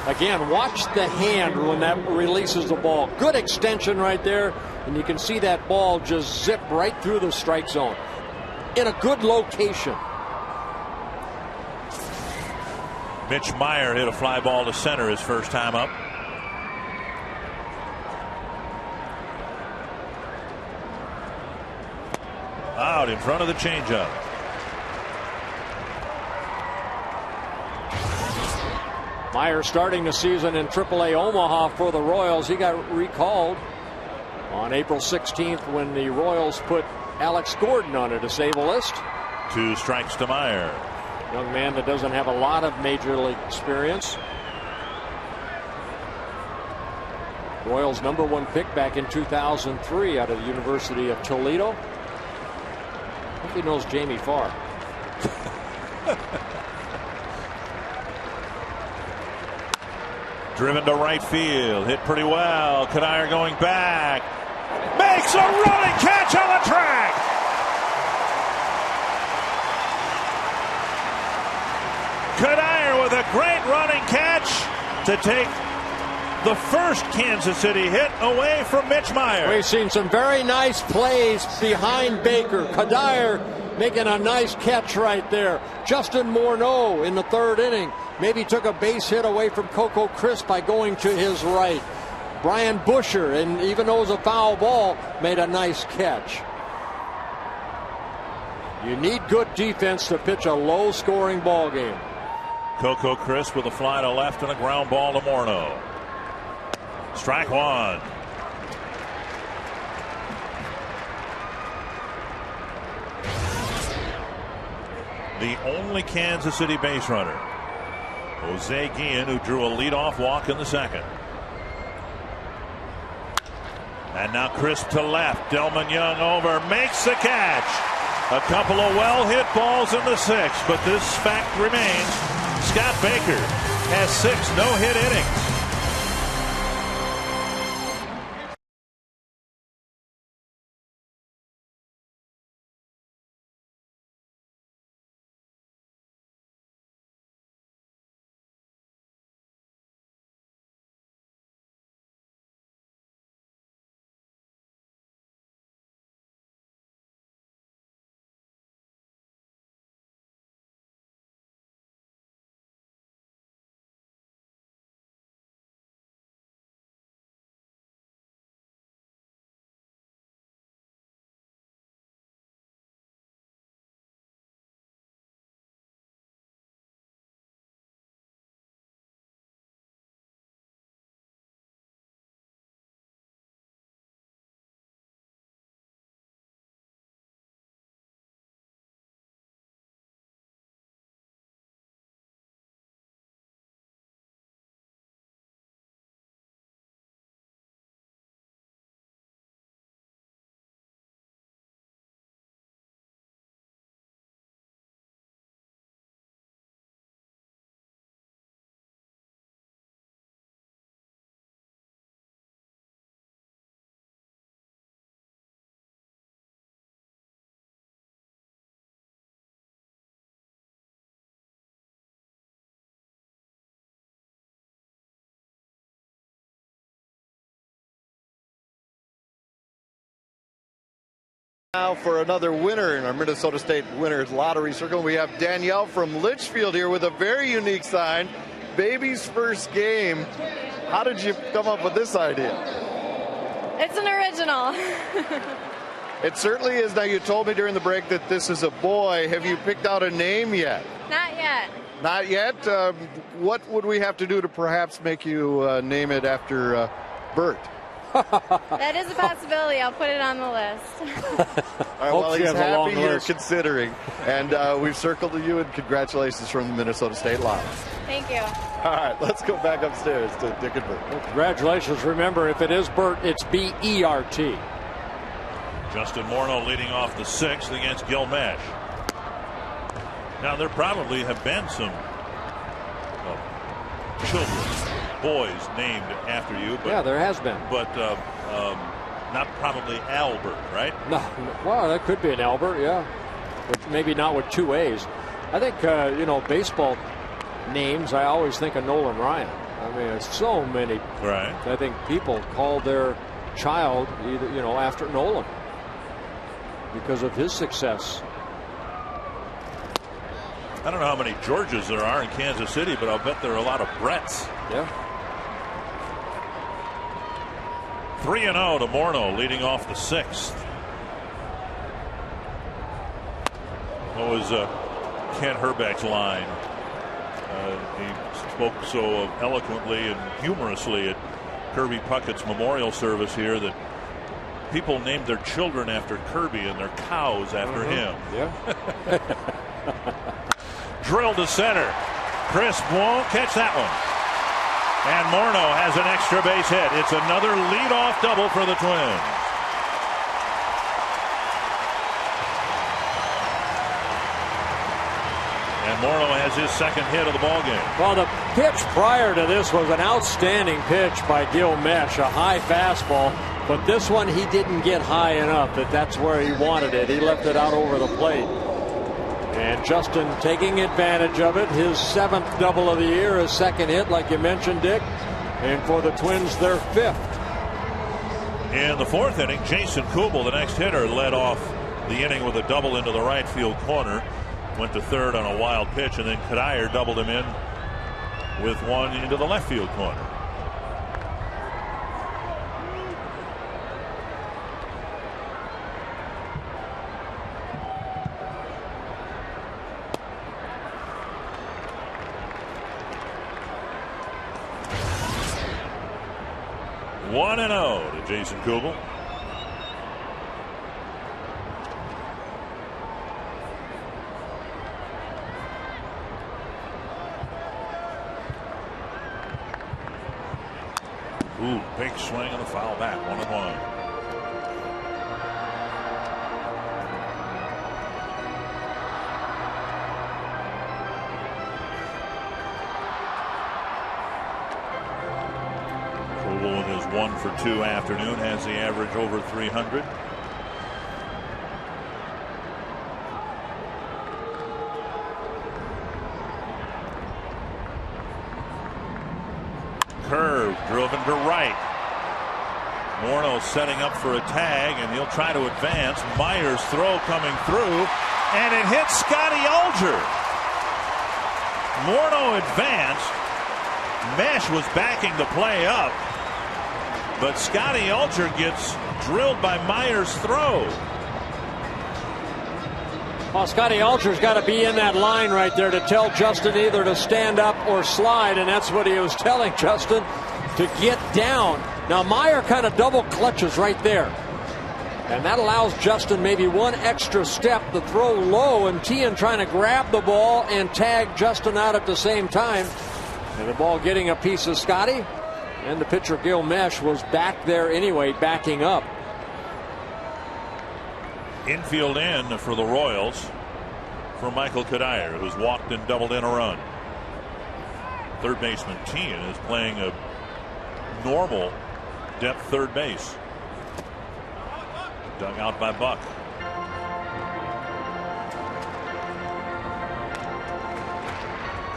Again, watch the hand when that releases the ball. Good extension right there, and you can see that ball just zip right through the strike zone in a good location. Mitch Meyer hit a fly ball to center his first time up. Out in front of the changeup. Meyer starting the season in AAA Omaha for the Royals. He got recalled on April 16th when the Royals put Alex Gordon on a disabled list. 2 strikes to Meyer. Young man that doesn't have a lot of major league experience. Royals #1 pick back in 2003 out of the University of Toledo. I hope he knows Jamie Farr. Driven to right field. Hit pretty well. Kadire going back. Makes a running catch on the track. Kadire with a great running catch to take the first Kansas City hit away from Mitch Meyer. We've seen some very nice plays behind Baker. Kadire making a nice catch right there. Justin Morneau in the 3rd inning maybe took a base hit away from Coco Crisp by going to his right. Brian Busher, and even though it was a foul ball, made a nice catch. You need good defense to pitch a low-scoring ball game. Coco Crisp with a fly to left and a ground ball to Morneau. Strike 1. The only Kansas City base runner, Jose Guillen, who drew a leadoff walk in the 2nd. And now Crisp to left. Delman Young over, makes the catch. A couple of well-hit balls in the 6th, but this fact remains: Scott Baker has 6 no-hit innings. Now for another winner in our Minnesota State Winners Lottery Circle, we have Danielle from Litchfield here with a very unique sign, Baby's First Game. How did you come up with this idea? It's an original. It certainly is. Now, you told me during the break that this is a boy. Have you picked out a name yet? Not yet. Not yet? What would we have to do to perhaps make you name it after Bert? That is a possibility. I'll put it on the list. All right, well, he's happy here considering. And we've circled you, and congratulations from the Minnesota State Lottery. Thank you. All right, let's go back upstairs to Dick and Bert. Well, congratulations. Remember, if it is Bert, it's B-E-R-T. Justin Morneau leading off the 6th against Gilmesh. Now, there probably have been some children, boys named after you. But, yeah, there has been. But not probably Albert, right? No, well, that could be an Albert, yeah. But maybe not with 2 A's. I think, baseball names, I always think of Nolan Ryan. I mean, there's so many. Right. I think people call their child either, after Nolan because of his success. I don't know how many Georges there are in Kansas City, but I'll bet there are a lot of Bretts. Yeah. 3-0 to Morneau, leading off the 6th. What was Kent Herbeck's line? He spoke so eloquently and humorously at Kirby Puckett's memorial service here that people named their children after Kirby and their cows after him. Yeah. Drilled to center. Crisp won't catch that one. And Morneau has an extra base hit. It's another leadoff double for the Twins. And Morneau has his second hit of the ballgame. Well, the pitch prior to this was an outstanding pitch by Gil Mesh, a high fastball. But this one he didn't get high enough that's where he wanted it. He left it out over the plate. And Justin taking advantage of it. His 7th double of the year, his second hit, like you mentioned, Dick. And for the Twins, their 5th. In the 4th inning, Jason Kubel, the next hitter, led off the inning with a double into the right field corner. Went to third on a wild pitch, and then Kadire doubled him in with one into the left field corner. One and 0 to Jason Kubel. Ooh, big swing and a foul back. 1-1. Kubel with his 1-for-2 afternoon has the average over 300. Curve driven to right. Morneau setting up for a tag, and he'll try to advance. Myers' throw coming through, and it hits Scotty Alger. Morneau advanced. Mesh was backing the play up, but Scotty Alger gets drilled by Myers' throw. Well, Scotty Alger's got to be in that line right there to tell Justin either to stand up or slide, and that's what he was telling Justin, to get down. Now Meyer kind of double clutches right there, and that allows Justin maybe one extra step to throw low, and Tian trying to grab the ball and tag Justin out at the same time, and the ball getting a piece of Scotty, and the pitcher Gil Mesh was back there anyway, backing up. Infield in for the Royals for Michael Kadire, who's walked and doubled in a run. Third baseman Tian is playing a normal depth third base. Dug out by Buck.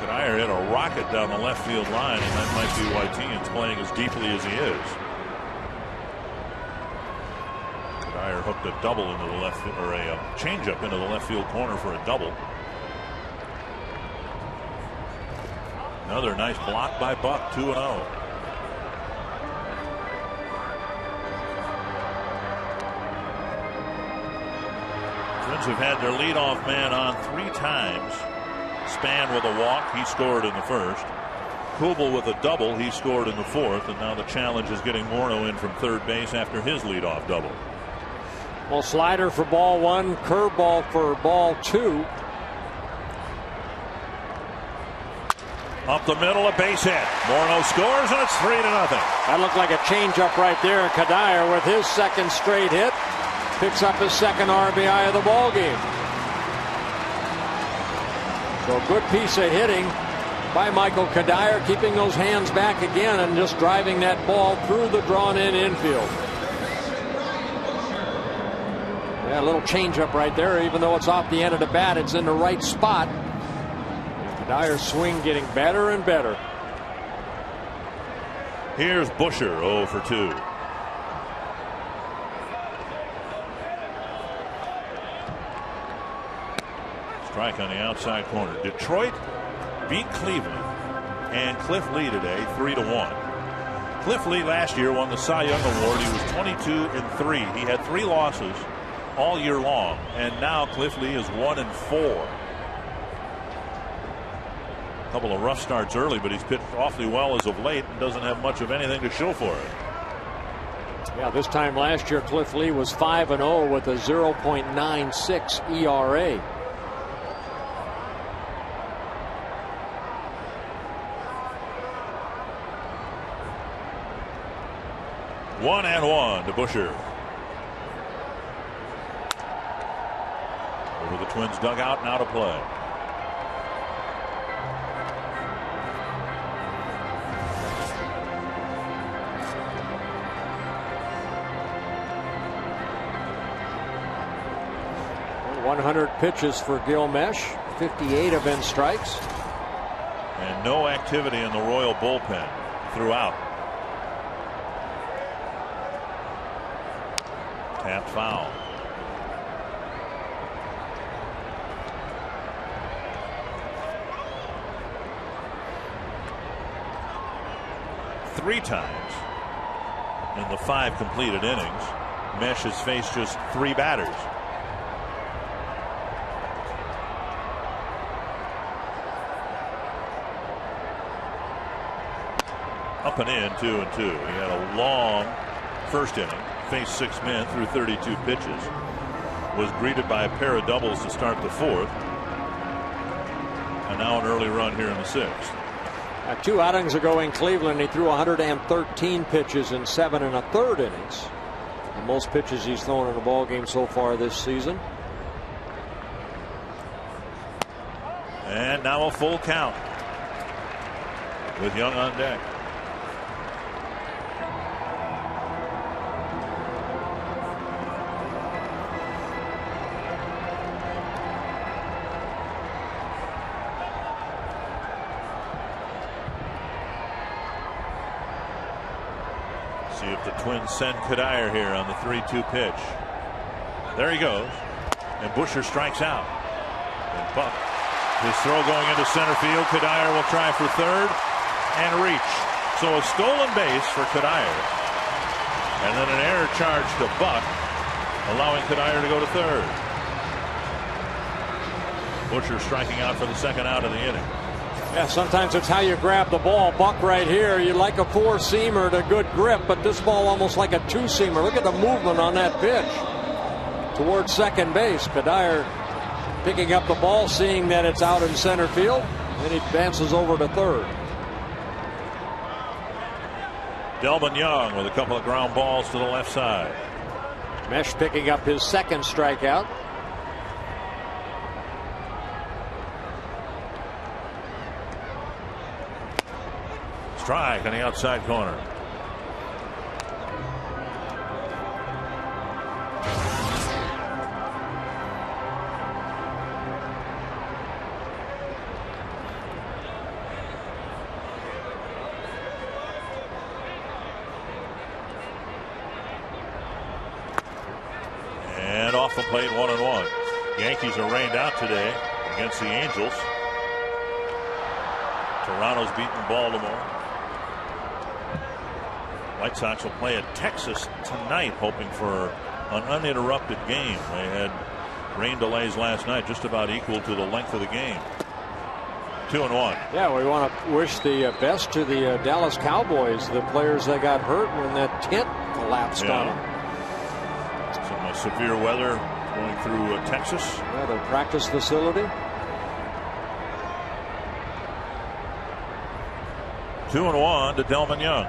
Kadire hit a rocket down the left field line, and that might be why Tian's playing as deeply as he is. Kadire hooked a double into the left, or a changeup into the left field corner for a double. Another nice block by Buck. 2-0. Twins have had their leadoff man on 3 times. Span with a walk, he scored in the first. Kubel with a double, he scored in the 4th, and now the challenge is getting Morneau in from third base after his leadoff double. Well, slider for ball 1, curveball for ball 2. Up the middle, a base hit. Morneau scores, and it's 3-0. That looked like a changeup right there. Kadire with his second straight hit picks up his second RBI of the ball game. So a good piece of hitting by Michael Kadire, keeping those hands back again and just driving that ball through the drawn-in infield. Yeah, a little changeup right there. Even though it's off the end of the bat, it's in the right spot. Kadire's swing getting better and better. Here's Busher, 0 for 2. Strike on the outside corner. Detroit beat Cleveland and Cliff Lee today 3-1. Cliff Lee last year won the Cy Young Award. He was 22-3. He had 3 losses all year long, and now Cliff Lee is 1-4. A couple of rough starts early, but he's pitched awfully well as of late and doesn't have much of anything to show for it. Yeah, this time last year Cliff Lee was 5-0 with a 0.96 ERA. One and one to Busher. Over the Twins dugout, now to play. Well, 100 pitches for Gil Mesh. 58 have been strikes. And no activity in the Royal bullpen throughout. Tapped foul. Three times in the 5 completed innings, Mesh has faced just 3 batters. Up and in, 2-2. He had a long first inning. Faced 6 men through 32 pitches. Was greeted by a pair of doubles to start the 4th. And now an early run here in the 6th. 2 outings ago in Cleveland, he threw 113 pitches in 7 1/3 innings. The most pitches he's thrown in a ball game so far this season. And now a full count with Young on deck. See if the Twins send Kadire here on the 3-2 pitch. There he goes. And Busher strikes out. And Buck, his throw going into center field. Kadire will try for third and reach. So a stolen base for Kadire. And then an error charge to Buck, allowing Kadire to go to third. Busher striking out for the 2nd out of the inning. Yeah, sometimes it's how you grab the ball. Buck right here, you like a 4-seamer to good grip, but this ball almost like a 2-seamer. Look at the movement on that pitch towards second base. Kadire picking up the ball, seeing that it's out in center field, and he advances over to third. Delman Young with a couple of ground balls to the left side. Mesh picking up his 2nd strikeout. Strike on the outside corner. And off the plate, 1-1. Yankees are rained out today against the Angels. Toronto's beaten Baltimore. White Sox will play at Texas tonight, hoping for an uninterrupted game. They had rain delays last night, just about equal to the length of the game. 2-1. Yeah, we want to wish the best to the Dallas Cowboys, the players that got hurt when that tent collapsed on them. Some severe weather going through Texas. Yeah, the practice facility. 2-1 to Delman Young.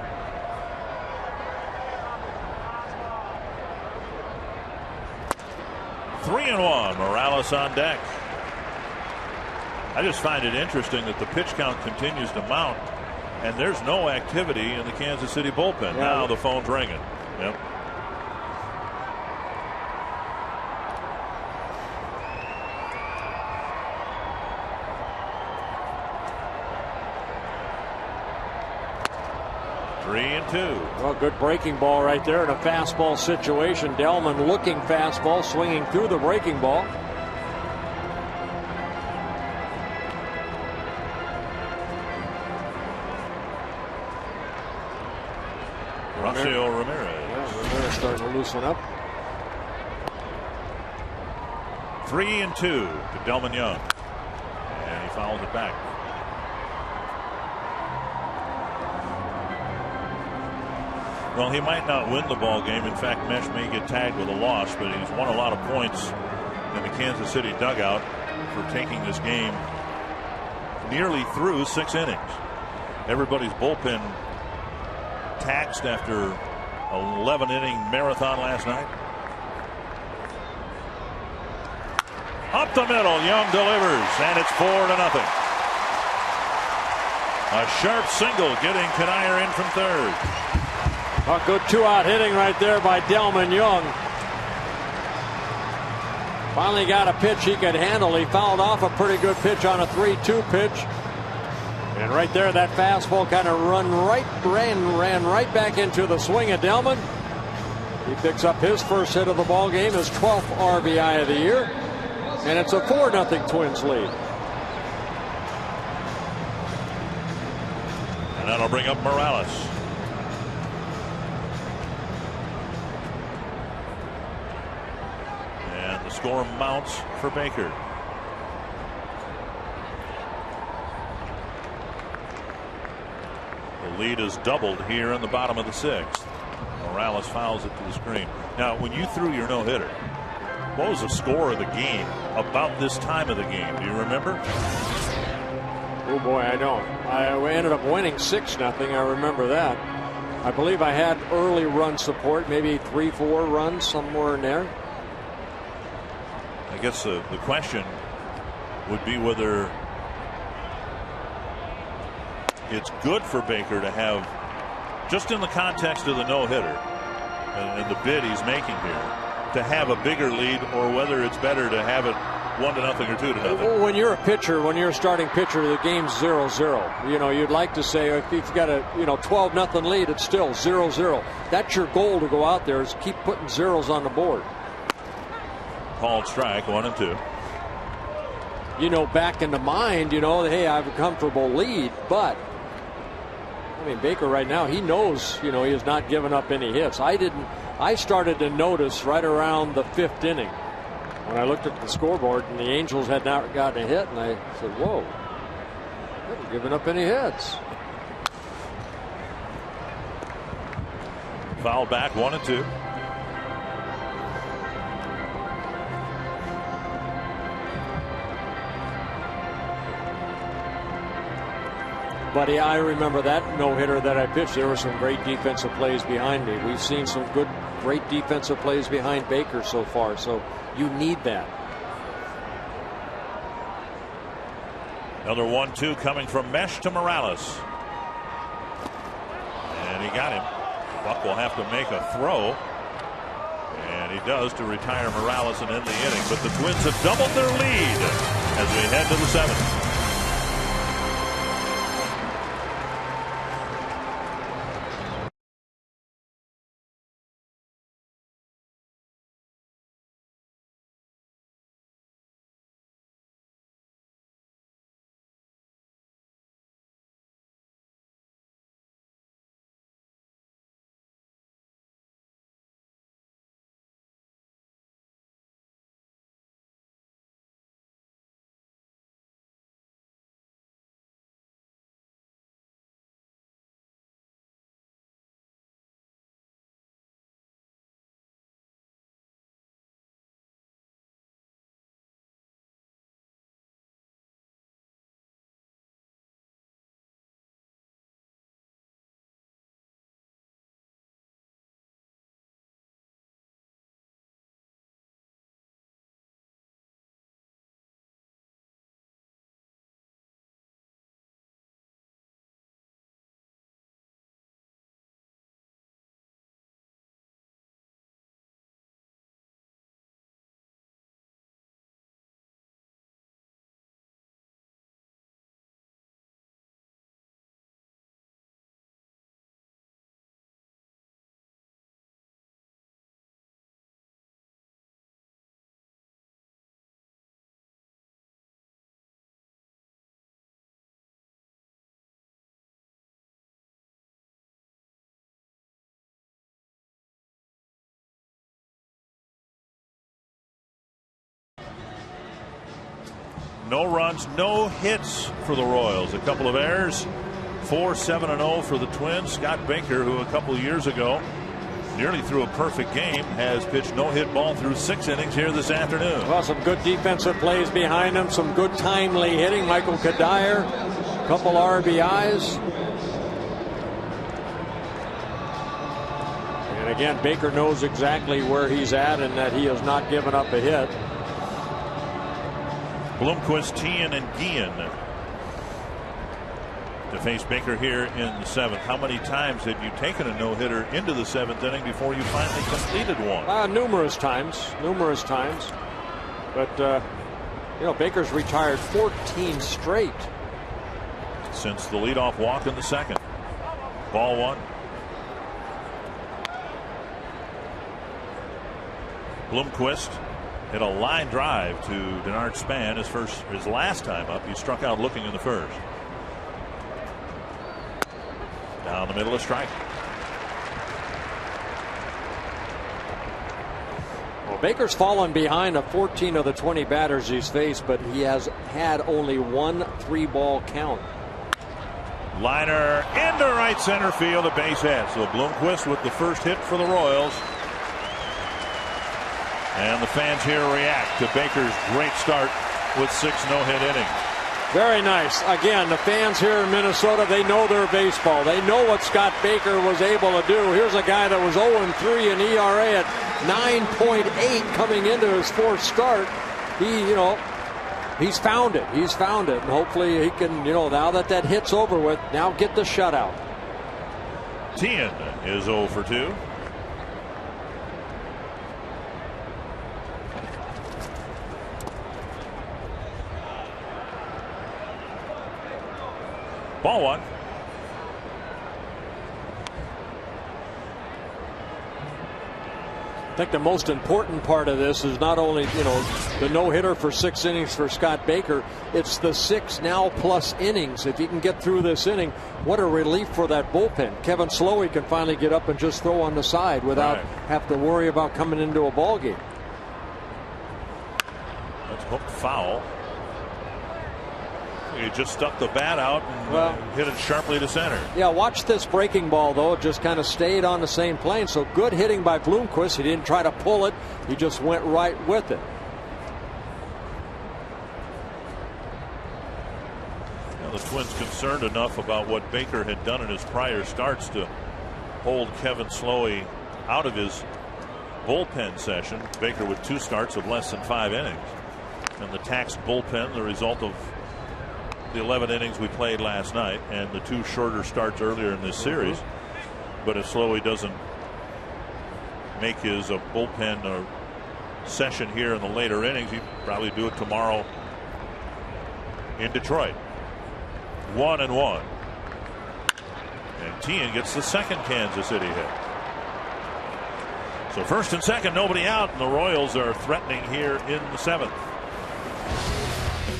Three and one. Morales on deck. I just find it interesting that the pitch count continues to mount, and there's no activity in the Kansas City bullpen. Yeah. Now the phone's ringing. Yep. Three and two. Well, good breaking ball right there in a fastball situation. Delman looking fastball, swinging through the breaking ball. Ignacio Ramirez. Yeah, Ramirez starting to loosen up. 3-2 to Delman Young. And he fouls it back. Well, he might not win the ball game. In fact, Mesh may get tagged with a loss, but he's won a lot of points in the Kansas City dugout for taking this game nearly through 6 innings. Everybody's bullpen taxed after an 11-inning marathon last night. Up the middle, Young delivers, and it's 4-0. A sharp single getting Kanier in from third. A good 2-out hitting right there by Delman Young. Finally got a pitch he could handle. He fouled off a pretty good pitch on a 3-2 pitch. And right there, that fastball kind of ran right back into the swing of Delman. He picks up his first hit of the ball game, his 12th RBI of the year. And it's a 4-0 Twins lead. And that'll bring up Morales. And the score mounts for Baker. The lead is doubled here in the bottom of the 6th. Morales fouls it to the screen. Now, when you threw your no-hitter, what was the score of the game about this time of the game? Do you remember? Oh boy, I don't. We ended up winning 6-0. I remember that. I believe I had early run support, maybe 3-4 runs somewhere in there. I guess the question would be whether it's good for Baker to have, just in the context of the no-hitter and the bid he's making here, to have a bigger lead, or whether it's better to have it 1-0 or 2-0. When you're a pitcher, when you're a starting pitcher, the game's 0-0. You know, you'd like to say if you've got a 12-0 lead, it's still 0-0. That's your goal to go out there, is keep putting zeros on the board. Called strike, 1-2. You know, back in the mind, hey, I have a comfortable lead, but I mean, Baker right now, he knows, he has not given up any hits. I started to notice right around the 5th inning when I looked at the scoreboard and the Angels had not gotten a hit, and I said, whoa, they haven't given up any hits. Foul back, 1-2. Buddy, I remember that no-hitter that I pitched. There were some great defensive plays behind me. We've seen some great defensive plays behind Baker so far, so you need that. Another 1-2 coming from Mesh to Morales. And he got him. Buck will have to make a throw. And he does, to retire Morales and end the inning. But the Twins have doubled their lead as we head to the 7th. No runs, no hits for the Royals. A couple of errors. 4-7-0 for the Twins. Scott Baker, who a couple of years ago nearly threw a perfect game, has pitched no-hit ball through 6 innings here this afternoon. Well, some good defensive plays behind him, some good timely hitting. Michael Kadire, a couple RBIs. And again, Baker knows exactly where he's at and that he has not given up a hit. Bloomquist, Tian, and Guillen to face Baker here in the 7th. How many times have you taken a no-hitter into the 7th inning before you finally completed one? Numerous times. But you know, Baker's retired 14 straight since the leadoff walk in the 2nd. Ball 1. Bloomquist hit a line drive to Denard Span his last time up. He struck out looking in the 1st. Down the middle, a strike. Well, Baker's fallen behind of 14 of the 20 batters he's faced, but he has had only one 3-ball count. Liner into right center field, a base hit. So Bloomquist with the first hit for the Royals. And the fans here react to Baker's great start with 6 no-hit innings. Very nice. Again, the fans here in Minnesota, they know their baseball. They know what Scott Baker was able to do. Here's a guy that was 0-3 in ERA at 9.8 coming into his 4th start. He's found it. He's found it. And hopefully he can, now that hit's over with, now get the shutout. Tian is 0 for 2. Ball 1. I think the most important part of this is not only, the no-hitter for 6 innings for Scott Baker, it's the 6 now plus innings. If he can get through this inning, what a relief for that bullpen. Kevin Slowey can finally get up and just throw on the side without have to worry about coming into a ball game. That's hooked foul. He just stuck the bat out and hit it sharply to center. Yeah, watch this breaking ball, though. It just kind of stayed on the same plane. So good hitting by Bloomquist. He didn't try to pull it. He just went right with it. Now the Twins concerned enough about what Baker had done in his prior starts to hold Kevin Slowey out of his bullpen session. Baker with 2 starts of less than 5 innings. And the taxed bullpen, the result of the 11 innings we played last night and the 2 shorter starts earlier in this series. But if Slowey doesn't make his bullpen session here in the later innings, he'd probably do it tomorrow in Detroit. 1-1. And Tian gets the 2nd Kansas City hit. So 1st and 2nd, nobody out, and the Royals are threatening here in the 7th.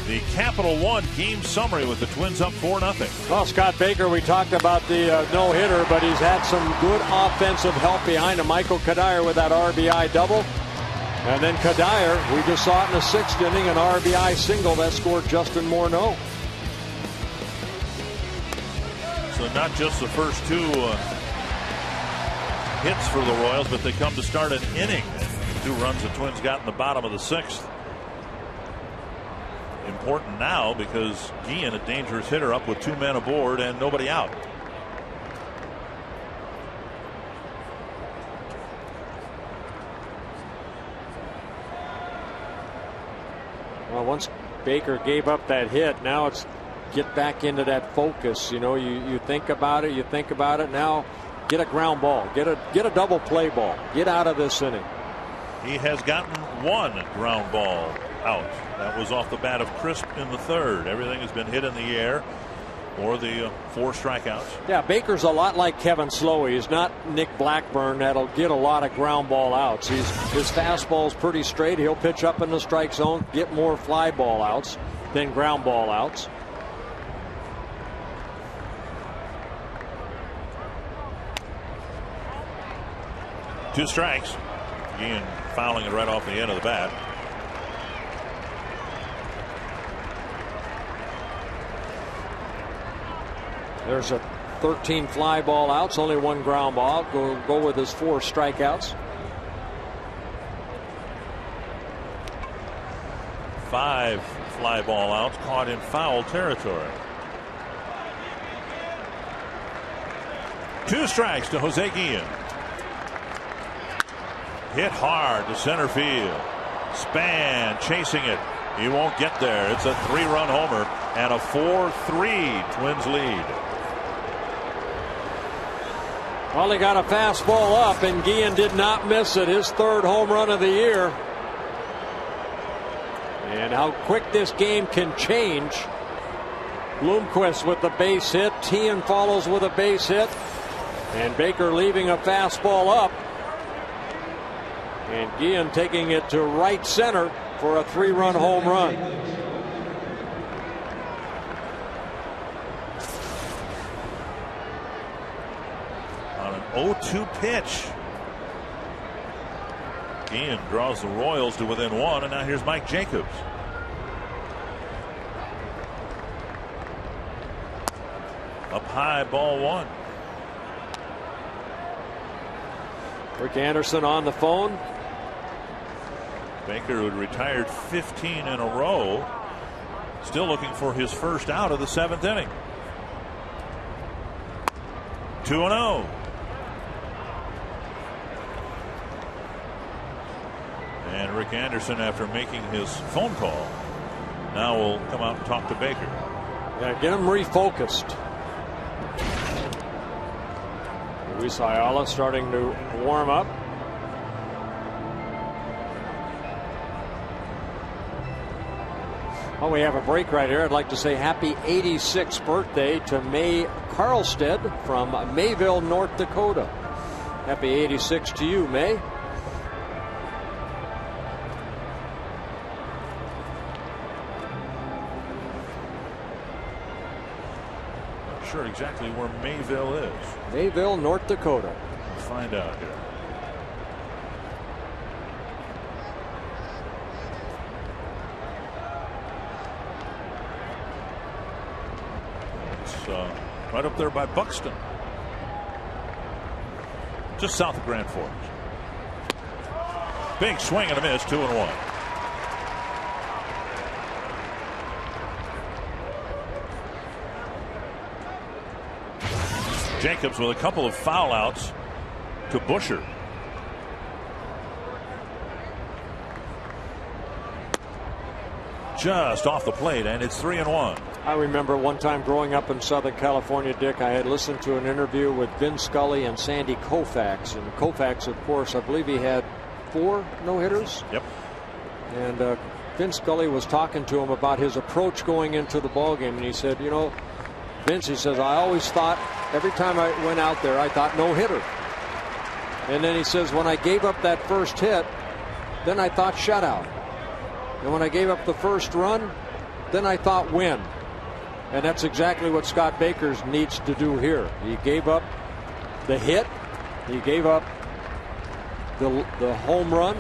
The Capital One game summary with the Twins up 4-0. Well, Scott Baker, we talked about the no-hitter, but he's had some good offensive help behind him. Michael Kadire with that RBI double. And then Kadire, we just saw it in the 6th inning, an RBI single that scored Justin Morneau. So not just the first 2 hits for the Royals, but they come to start an inning. 2 runs the Twins got in the bottom of the 6th. Important now because Guillen, a dangerous hitter, up with 2 men aboard and nobody out. Well, once Baker gave up that hit, now it's get back into that focus. You think about it. Now get a ground ball, get a double play ball, get out of this inning. He has gotten 1 ground ball out. That was off the bat of Crisp in the 3rd. Everything has been hit in the air or the 4 strikeouts. Yeah, Baker's a lot like Kevin Slowey. He's not Nick Blackburn that'll get a lot of ground ball outs. His fastball's pretty straight. He'll pitch up in the strike zone, get more fly ball outs than ground ball outs. Two strikes. Again, fouling it right off the end of the bat. There's a 13 fly ball outs, only 1 ground ball. Go with his 4 strikeouts. 5 fly ball outs caught in foul territory. 2 strikes to Jose Guillen. Hit hard to center field. Span chasing it. He won't get there. It's a 3-run homer and a 4-3 Twins lead. Well, he got a fastball up, and Guillen did not miss it. His 3rd home run of the year. And how quick this game can change. Bloomquist with the base hit. Tian follows with a base hit. And Baker leaving a fastball up. And Guillen taking it to right center for a 3-run home run. On an 0-2 pitch. Guillen draws the Royals to within 1, and now here's Mike Jacobs. Up high, ball 1. Rick Anderson on the phone. Baker, who had retired 15 in a row, still looking for his first out of the 7th inning. 2-0. And Rick Anderson, after making his phone call, now will come out and talk to Baker. Yeah, get him refocused. Luis Ayala starting to warm up. Oh, we have a break right here. I'd like to say happy 86th birthday to May Carlstead from Mayville, North Dakota. Happy 86 to you, May. Not sure exactly where Mayville is. Mayville, North Dakota. We'll find out here. Right up there by Buxton, just south of Grand Forks. Big swing and a miss, 2-1. Jacobs with a couple of foul outs to Busher. Just off the plate, and it's 3-1. I remember one time growing up in Southern California, Dick, I had listened to an interview with Vin Scully and Sandy Koufax. And Koufax, of course, I believe he had 4 no-hitters. Yep. And Vin Scully was talking to him about his approach going into the ballgame. And he said, you know, Vince, he says, I always thought, every time I went out there, I thought no-hitter. And then he says, when I gave up that first hit, then I thought shutout. And when I gave up the first run, then I thought win. And that's exactly what Scott Baker needs to do here. He gave up the hit. He gave up the home run.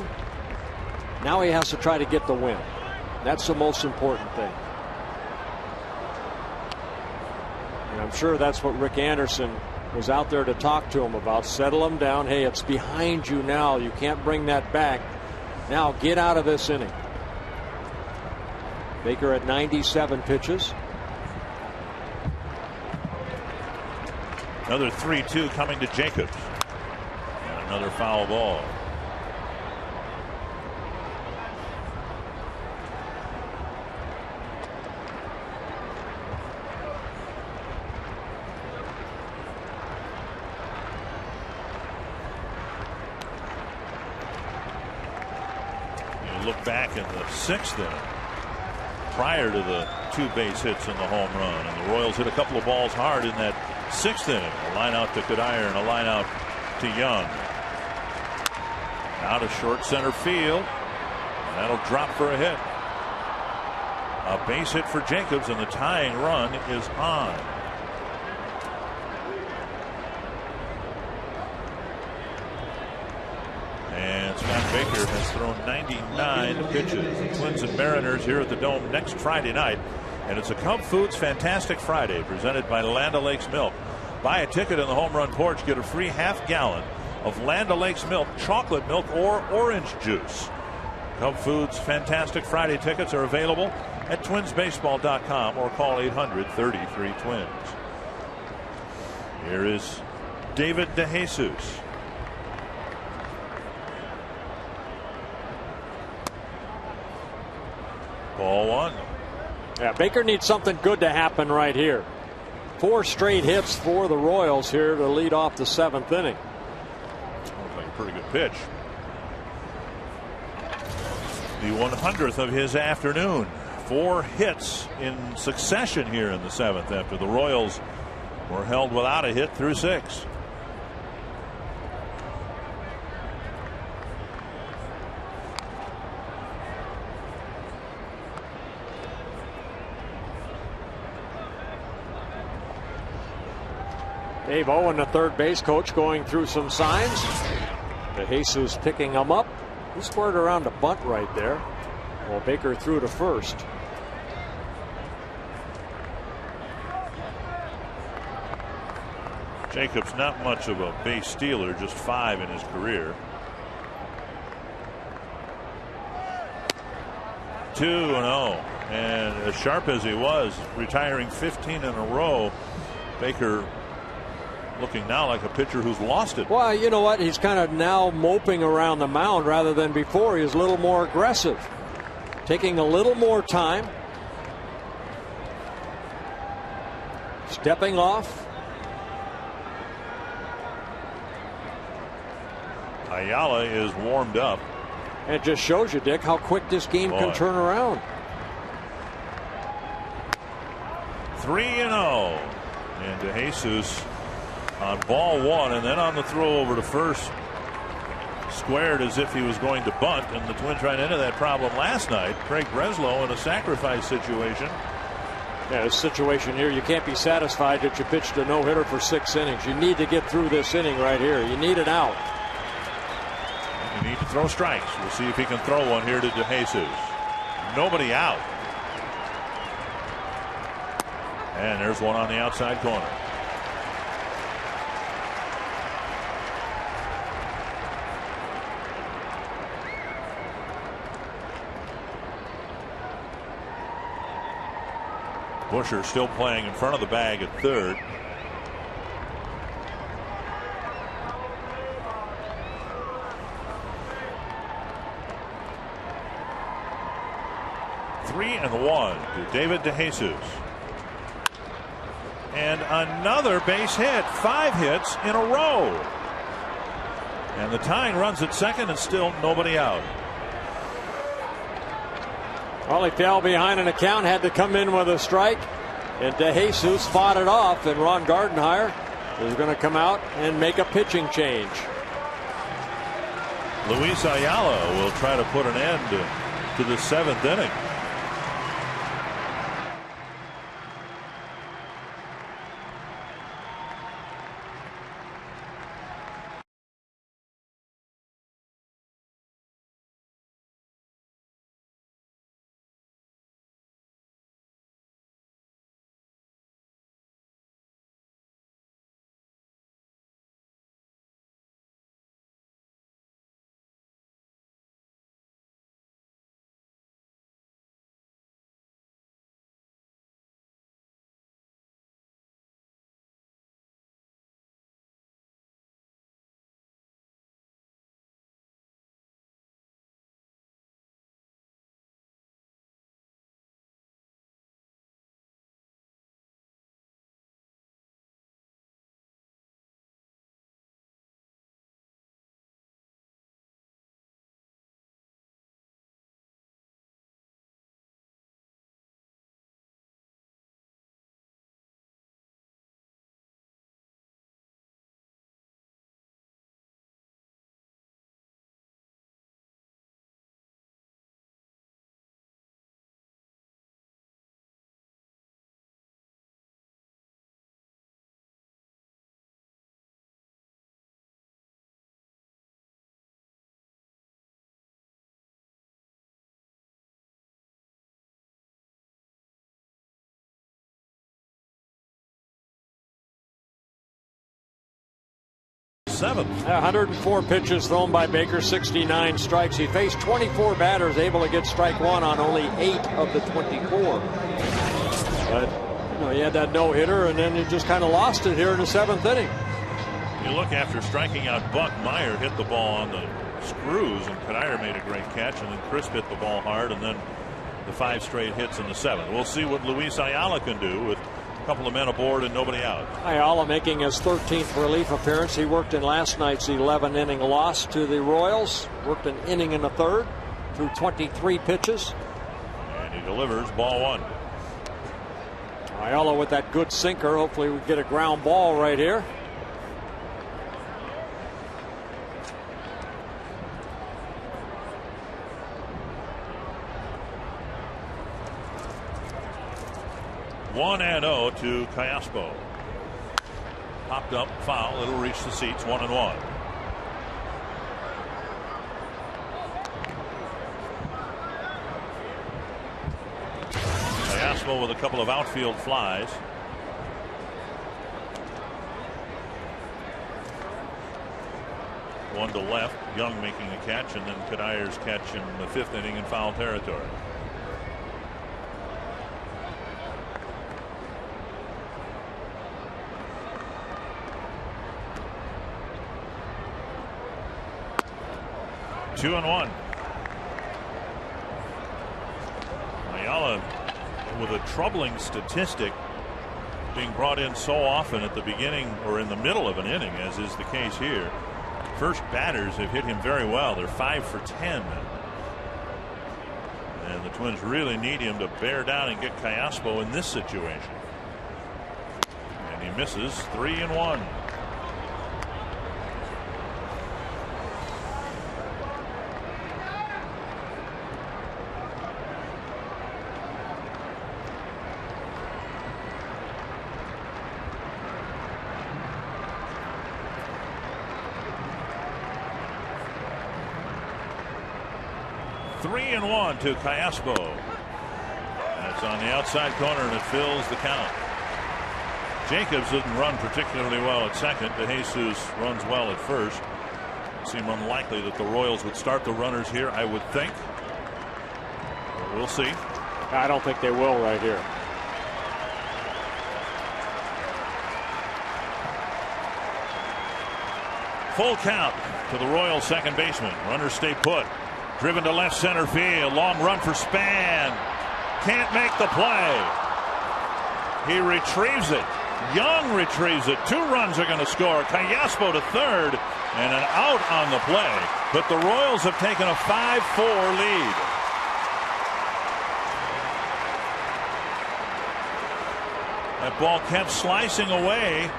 Now he has to try to get the win. That's the most important thing. And I'm sure that's what Rick Anderson was out there to talk to him about. Settle him down. Hey, it's behind you now. You can't bring that back. Now get out of this inning. Baker at 97 pitches. Another 3-2 coming to Jacobs. And another foul ball. You look back in the 6th inning, prior to the 2 base hits and the home run, and the Royals hit a couple of balls hard in that 6th inning. A line out to Cuddyer and a line out to Young. Out of short center field. And that'll drop for a hit. A base hit for Jacobs, and the tying run is on. And Scott Baker has thrown 99 pitches. The Twins and Mariners here at the Dome next Friday night And it's a Cub Foods Fantastic Friday presented by Land O'Lakes Milk. Buy a ticket in the home run porch, get a free half-gallon of Land O'Lakes Milk, chocolate milk, or orange juice. Cub Foods Fantastic Friday tickets are available at twinsbaseball.com or call 800-33-TWINS. Here is David DeJesus. Ball one. Yeah, Baker needs something good to happen right here. 4 straight hits for the Royals here to lead off the 7th inning. Looks like a pretty good pitch. The 100th of his afternoon. 4 hits in succession here in the 7th after the Royals were held without a hit through 6. Dave Owen, the third base coach, going through some signs. DeJesus picking him up. He squared around a bunt right there. Well, Baker threw to first. Jacobs not much of a base stealer, just 5 in his career. 2-0. And as sharp as he was, retiring 15 in a row, Baker looking now like a pitcher who's lost it. Well, you know what? He's kind of now moping around the mound rather than before. He was a little more aggressive, taking a little more time, stepping off. Ayala is warmed up. And it just shows you, Dick, how quick this game can turn around. 3-0. And DeJesus on ball 1, and then on the throw over to first, squared as if he was going to bunt, and the Twins ran into that problem last night. Craig Breslow in a sacrifice situation. Yeah, this situation here, you can't be satisfied that you pitched a no-hitter for 6 innings. You need to get through this inning right here. You need an out. You need to throw strikes. We'll see if he can throw one here to DeJesus. Nobody out. And there's one on the outside corner. Busher still playing in front of the bag at third. Three and 1 to David DeJesus. And another base hit. 5 hits in a row. And the tying runs at second and still nobody out. Well, he fell behind an account, had to come in with a strike, and DeJesus fought it off, and Ron Gardenhire is going to come out and make a pitching change. Luis Ayala will try to put an end to the 7th inning. 7th. 104 pitches thrown by Baker, 69 strikes. He faced 24 batters, able to get strike one on only 8 of the 24. But he had that no-hitter, and then he just kind of lost it here in the 7th inning. You look, after striking out Buck, Meyer hit the ball on the screws, and Kadair made a great catch, and then Crisp hit the ball hard, and then the 5 straight hits in the 7th. We'll see what Luis Ayala can do with a couple of men aboard and nobody out. Ayala making his 13th relief appearance. He worked in last night's 11-inning loss to the Royals. Worked an inning in the 3rd through 23 pitches. And he delivers ball 1. Ayala with that good sinker. Hopefully we get a ground ball right here. One and 0 to Callaspo. Popped up, foul. It'll reach the seats. 1-1. Callaspo with a couple of outfield flies. One to left. Young making a catch, and then Kadair's catch in the 5th inning in foul territory. Two and 1. Ayala with a troubling statistic, being brought in so often at the beginning or in the middle of an inning, as is the case here. First batters have hit him very well. They're 5 for 10. And the Twins really need him to bear down and get Callaspo in this situation. And he misses. 3 and 1. To Callaspo. That's on the outside corner, and it fills the count. Jacobs didn't run particularly well at second. DeJesus runs well at first. Seemed unlikely that the Royals would start the runners here, I would think. But we'll see. I don't think they will right here. Full count to the Royals second baseman. Runners stay put. Driven to left center field. Long run for Span. Can't make the play. He retrieves it. Young retrieves it. 2 runs are going to score. Callaspo to third. And an out on the play. But the Royals have taken a 5-4 lead. That ball kept slicing away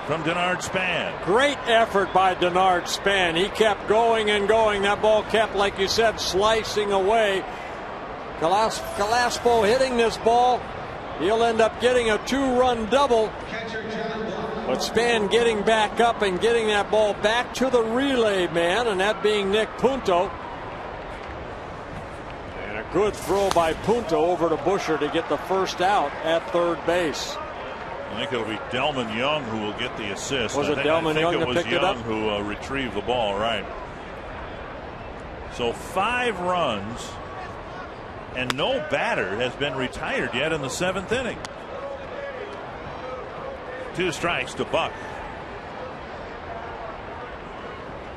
from Denard Span. Great effort by Denard Span. He kept going and going. That ball kept, like you said, slicing away. Callaspo hitting this ball. He'll end up getting a 2-run double. But Span getting back up and getting that ball back to the relay man, and that being Nick Punto. And a good throw by Punto over to Busher to get the first out at third base. I think it'll be Delman Young who will get the assist. Was it Delman Young that picked it up? I think it was Young who retrieved the ball, right. So 5 runs, and no batter has been retired yet in the 7th inning. 2 strikes to Buck.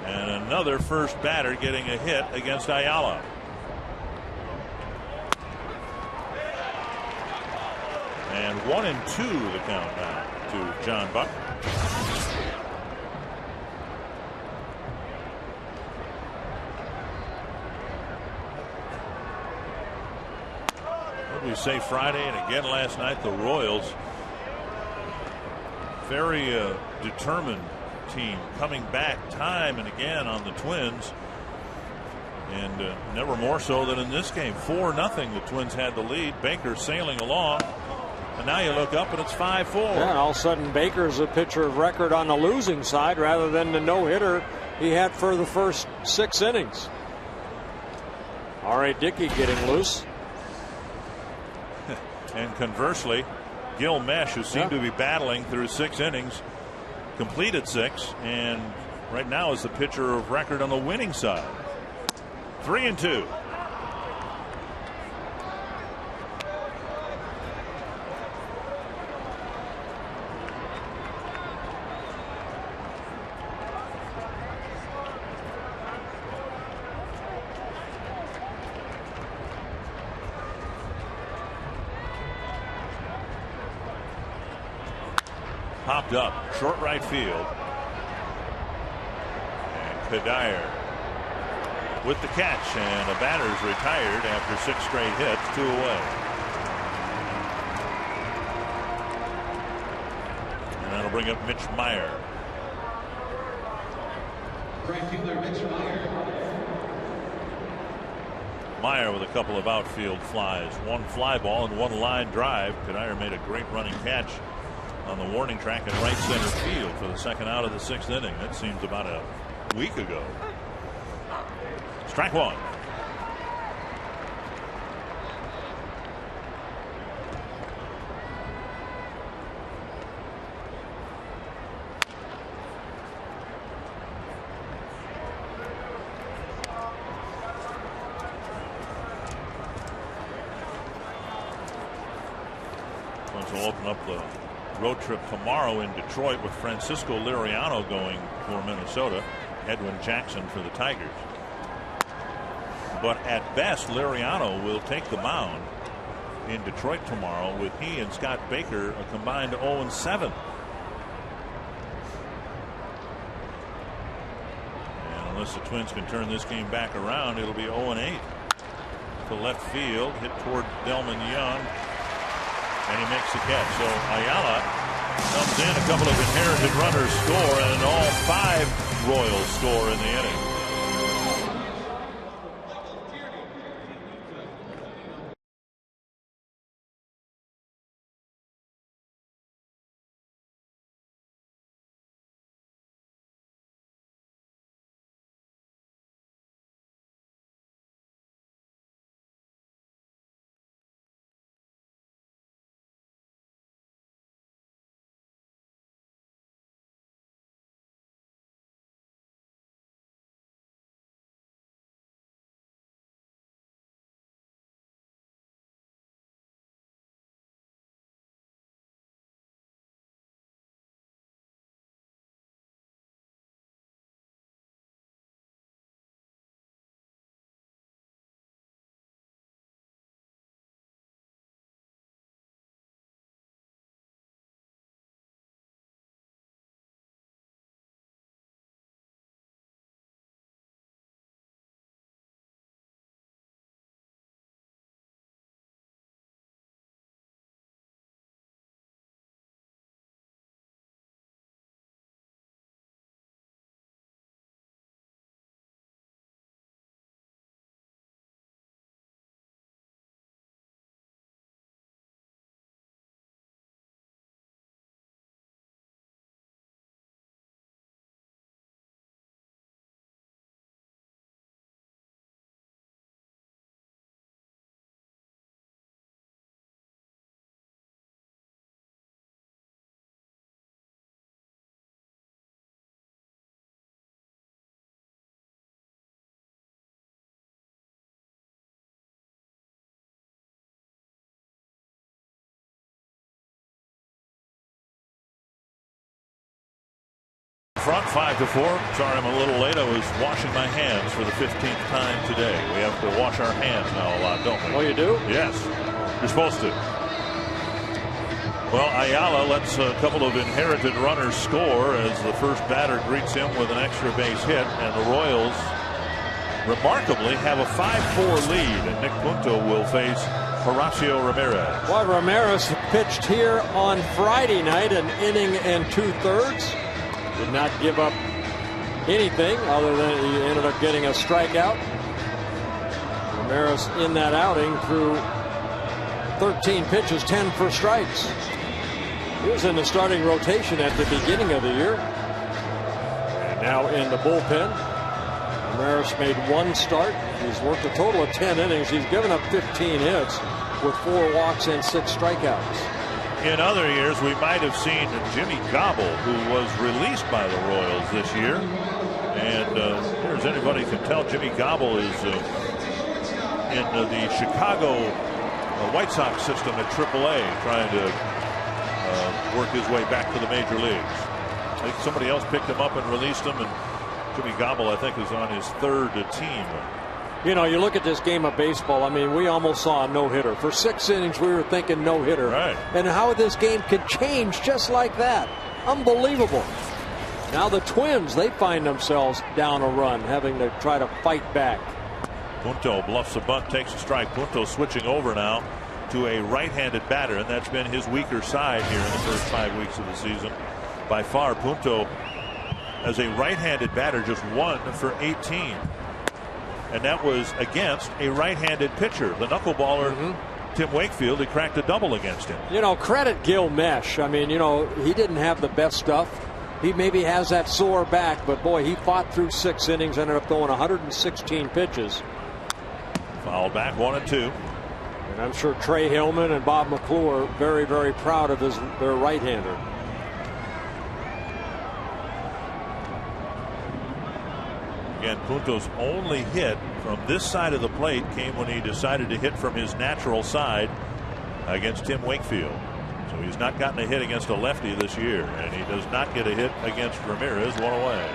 And another first batter getting a hit against Ayala. And 1 and 2 the count now to John Buck. What did we say Friday and again last night? The Royals, very determined team, coming back time and again on the Twins. And never more so than in this game. 4-0 the Twins had the lead. Baker sailing along. And now you look up and it's 5-4. Yeah, all of a sudden Baker's a pitcher of record on the losing side rather than the no-hitter he had for the first 6 innings. R.A. Dickey getting loose. And conversely, Gil Mesh, who seemed to be battling through 6 innings, completed 6, and right now is the pitcher of record on the winning side. 3-2. Popped up, short right field. And Kadire with the catch, and the batter's retired after 6 straight hits, 2 away. And that'll bring up Mitch Meyer. Right fielder Mitch Meyer. Meyer with a couple of outfield flies, 1 fly ball and 1 line drive. Kadire made a great running catch on the warning track in right center field for the second out of the 6th inning. That seems about a week ago. Strike 1. Twins will open up the road trip tomorrow in Detroit with Francisco Liriano going for Minnesota, Edwin Jackson for the Tigers. But at best, Liriano will take the mound in Detroit tomorrow, with he and Scott Baker a combined 0-7. And unless the Twins can turn this game back around, it'll be 0-8. To left field, hit toward Delman Young. And he makes the catch. So Ayala comes in, a couple of inherited runners score, and all 5 Royals score in the inning. Front 5-4. Sorry, I'm a little late. I was washing my hands for the 15th time today. We have to wash our hands now a lot, don't we? Oh, you do? Yes. You're supposed to. Well, Ayala lets a couple of inherited runners score as the first batter greets him with an extra base hit, and the Royals remarkably have a 5-4 lead, and Nick Punto will face Horacio Ramirez. Well, Ramirez pitched here on Friday night, an inning and 2/3. Did not give up anything other than he ended up getting a strikeout. Ramirez in that outing threw 13 pitches, 10 for strikes. He was in the starting rotation at the beginning of the year. And now in the bullpen. Ramirez made 1 start. He's worked a total of 10 innings. He's given up 15 hits with 4 walks and 6 strikeouts. In other years, we might have seen Jimmy Gobble, who was released by the Royals this year. And here as anybody can tell, Jimmy Gobble is in the Chicago White Sox system at AAA, trying to work his way back to the major leagues. I think somebody else picked him up and released him, and Jimmy Gobble, I think, is on his third team. You know, you look at this game of baseball, I mean, we almost saw a no-hitter. For 6 innings, we were thinking no-hitter. Right. And how this game could change just like that. Unbelievable. Now the Twins, they find themselves down a run, having to try to fight back. Punto bluffs a bunt, takes a strike. Punto switching over now to a right-handed batter, and that's been his weaker side here in the first 5 weeks of the season. By far, Punto, as a right-handed batter, just 1 for 18. And that was against a right-handed pitcher, the knuckleballer Tim Wakefield. He cracked a double against him. You know, credit Gil Mesh. I mean, you know, he didn't have the best stuff. He maybe has that sore back, but boy, he fought through 6 innings, ended up going 116 pitches. Fouled back, 1-2. And I'm sure Trey Hillman and Bob McClure are very, very proud of their right-hander. Again, Punto's only hit from this side of the plate came when he decided to hit from his natural side against Tim Wakefield. So he's not gotten a hit against a lefty this year, and he does not get a hit against Ramirez. 1 away.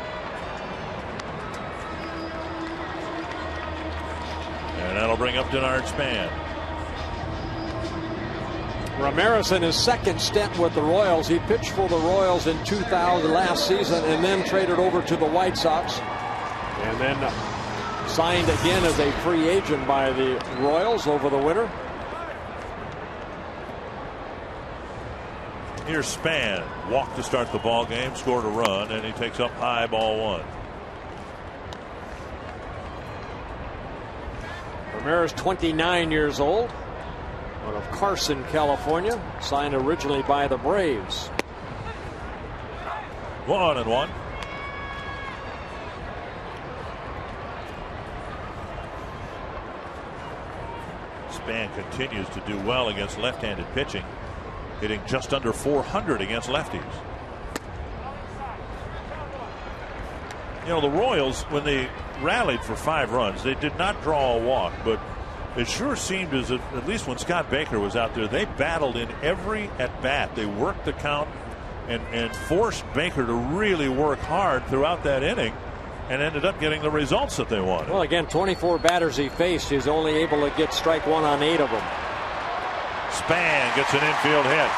And that'll bring up Denard Span. Ramirez in his second stint with the Royals. He pitched for the Royals in 2000 last season and then traded over to the White Sox. And then signed again as a free agent by the Royals over the winter. Here's Span. Walked to start the ball game, scored a run, and he takes up high, ball 1. Ramirez, 29 years old, out of Carson, California, signed originally by the Braves. 1-1. Span continues to do well against left-handed pitching, hitting just under 400 against lefties. You know, the Royals, when they rallied for 5 runs, they did not draw a walk, but it sure seemed as if, at least when Scott Baker was out there, they battled in every at-bat. They worked the count and forced Baker to really work hard throughout that inning, and ended up getting the results that they wanted. Well, again, 24 batters he faced. He's only able to get strike 1 on 8 of them. Span gets an infield hit.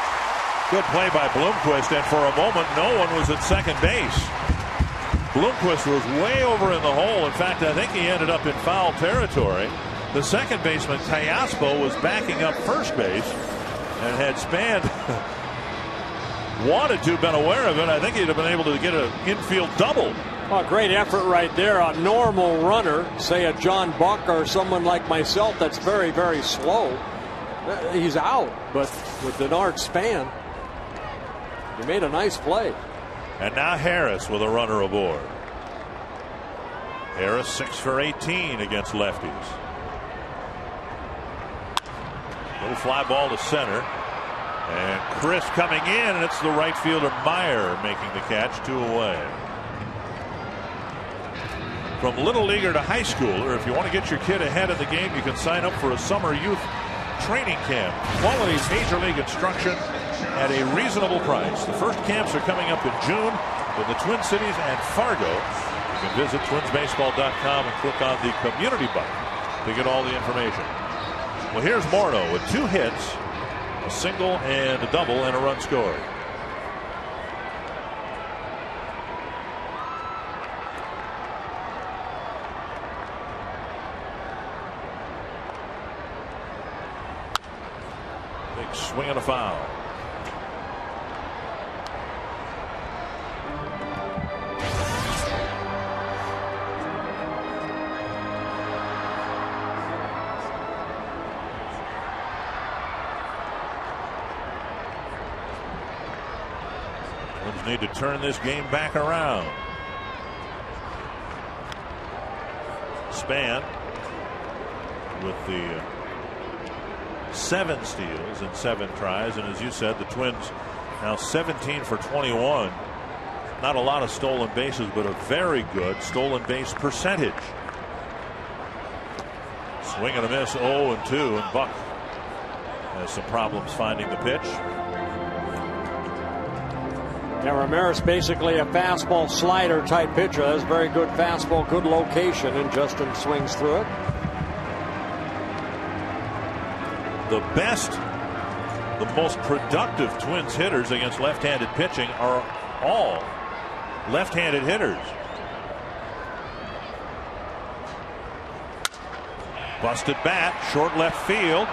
Good play by Bloomquist, and for a moment, no one was at second base. Bloomquist was way over in the hole. In fact, I think he ended up in foul territory. The second baseman, Tayaspo, was backing up first base, and had Span wanted to have been aware of it, I think he'd have been able to get an infield double. Well, great effort right there. A normal runner, say a John Buck or someone like myself that's very, very slow, he's out. But with Denard Span, he made a nice play. And now Harris with a runner aboard. Harris 6 for 18 against lefties. Little fly ball to center. And Chris coming in, and it's the right fielder Meyer making the catch. 2 away. From little leaguer to high schooler, if you want to get your kid ahead of the game, you can sign up for a summer youth training camp. Quality major league instruction at a reasonable price. The first camps are coming up in June in the Twin Cities and Fargo. You can visit twinsbaseball.com and click on the community button to get all the information. Well, here's Morneau with 2 hits, a single and a double, and a run scored. Big swing and a foul. Need to turn this game back around. Span with the 7 steals in 7 tries, and as you said, the Twins now 17 for 21. Not a lot of stolen bases, but a very good stolen base percentage. Swing and a miss, 0-2, and Buck has some problems finding the pitch. Now Ramirez basically a fastball slider type pitcher. That's a very good fastball, good location, and Justin swings through it. The best, the most productive Twins hitters against left-handed pitching are all left-handed hitters. Busted bat, short left field,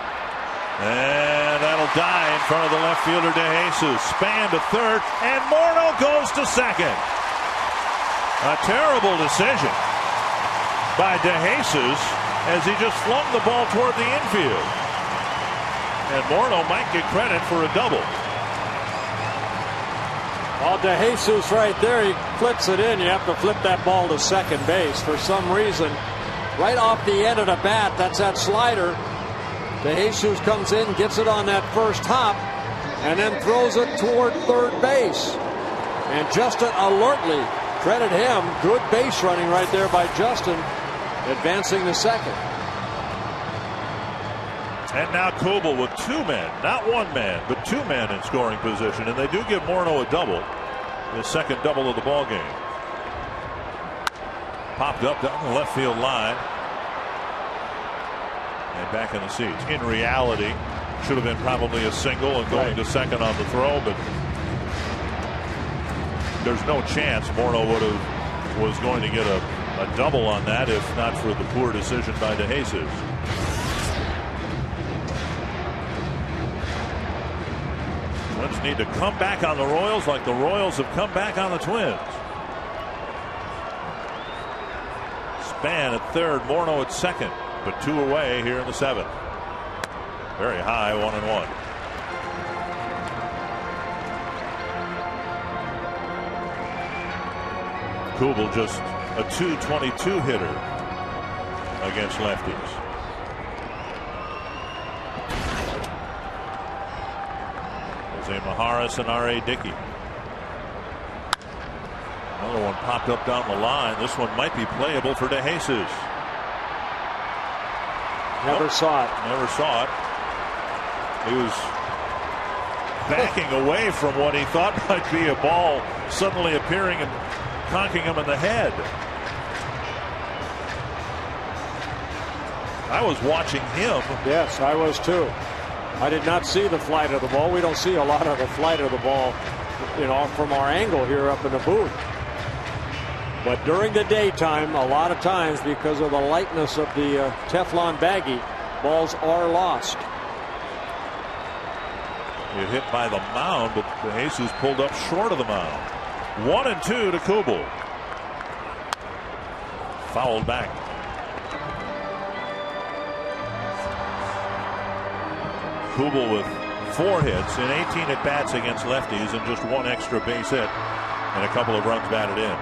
and that'll die in front of the left fielder DeJesus. Span to third, and Morneau goes to second. A terrible decision by DeJesus as he just flung the ball toward the infield. And Morneau might get credit for a double. Well, DeJesus right there, he flips it in. You have to flip that ball to second base. For some reason, right off the end of the bat, that's that slider. DeJesus comes in, gets it on that first hop, and then throws it toward third base. And Justin alertly, credit him, good base running right there by Justin, advancing to second. And now Kubel with 2 men, not 1 man, but 2 men in scoring position, and they do give Morneau a double, his second double of the ball game. Popped up down the left field line. And back in the seats. In reality, should have been probably a single and going to second on the throw, but there's no chance Morneau was going to get a double on that if not for the poor decision by DeJesus. Twins need to come back on the Royals like the Royals have come back on the Twins. Span at third, Morneau at second, but 2 away here in the 7th. Very high, 1-1. Kubel just a .222 hitter against lefties. Jose Maharis and R.A. Dickey. Another one popped up down the line. This one might be playable for DeJesus. Never saw it. Never saw it. He was backing away from what he thought might be a ball suddenly appearing and conking him in the head. I was watching him. Yes, I was too. I did not see the flight of the ball. We don't see a lot of the flight of the ball, you know, from our angle here up in the booth. But during the daytime, a lot of times, because of the lightness of the Teflon baggie, balls are lost. You hit by the mound, but DeJesus pulled up short of the mound. 1-2 to Kubel. Fouled back. Kubel with 4 hits in 18 at-bats against lefties and just 1 extra base hit and a couple of runs batted in.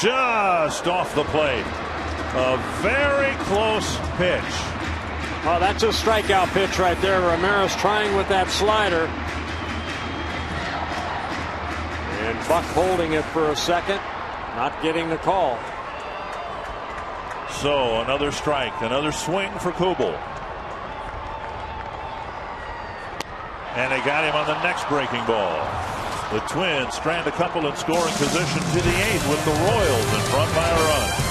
Just off the plate. A very close pitch. Oh, that's a strikeout pitch right there. Ramirez trying with that slider. And Buck holding it for a second, not getting the call. So another strike, another swing for Kubel. And they got him on the next breaking ball. The Twins strand a couple in scoring position to the 8th with the Royals in front by a run.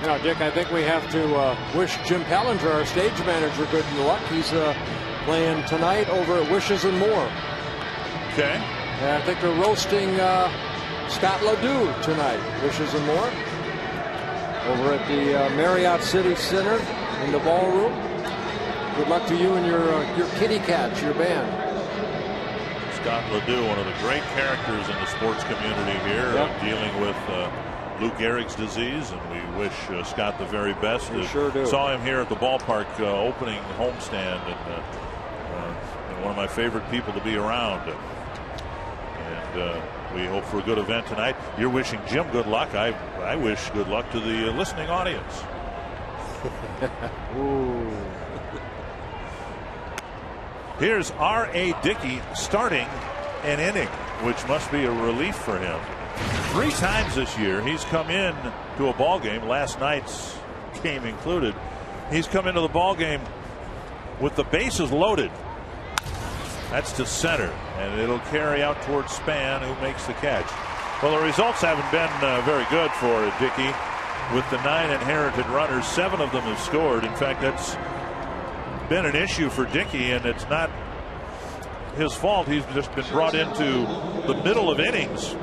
Now, Dick, I think we have to wish Jim Pellinger, our stage manager, good luck. He's playing tonight over at Wishes and More. Okay. And I think they're roasting Scott Ledoux tonight, Wishes and More, over at the Marriott City Center in the ballroom. Good luck to you and your kitty cats, your band. Scott Ledoux, one of the great characters in the sports community here, dealing with Lou Gehrig's disease, and we wish Scott the very best. We sure do. Saw him here at the ballpark opening homestand, and one of my favorite people to be around. And we hope for a good event tonight. You're wishing Jim good luck. I wish good luck to the listening audience. Ooh. Here's R.A. Dickey starting an inning, which must be a relief for him. 3 times this year he's come in to a ball game, last night's game included. He's come into the ball game with the bases loaded. That's to center, and it'll carry out towards Span, who makes the catch. Well, the results haven't been very good for Dickey. With the 9 inherited runners, 7 of them have scored. In fact, that's been an issue for Dickey, and it's not his fault. He's just been brought into the middle of innings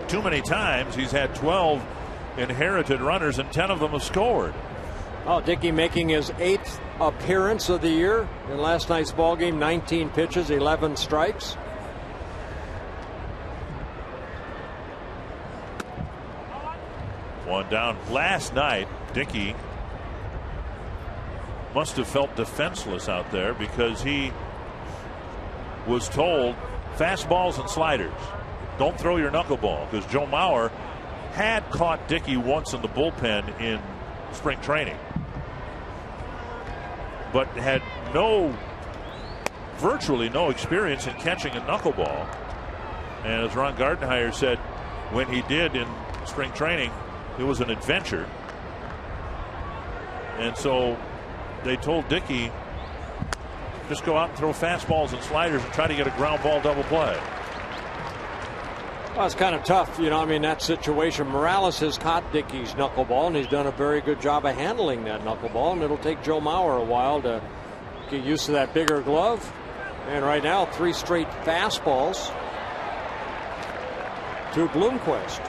too many times. He's had 12 inherited runners, and 10 of them have scored. Oh, Dickey making his 8th appearance of the year in last night's ball game. 19 pitches, 11 strikes. One down. Last night, Dickey must have felt defenseless out there, because he was told fastballs and sliders, don't throw your knuckleball, because Joe Mauer had caught Dickey once in the bullpen in spring training, but had virtually no experience in catching a knuckleball. And as Ron Gardenhire said, when he did in spring training, it was an adventure. And so they told Dickey, just go out and throw fastballs and sliders and try to get a ground ball double play. Well, it's kind of tough, I mean, that situation. Morales has caught Dickey's knuckleball, and he's done a very good job of handling that knuckleball, and it'll take Joe Mauer a while to get used to that bigger glove. And right now, 3 straight fastballs to Bloomquist.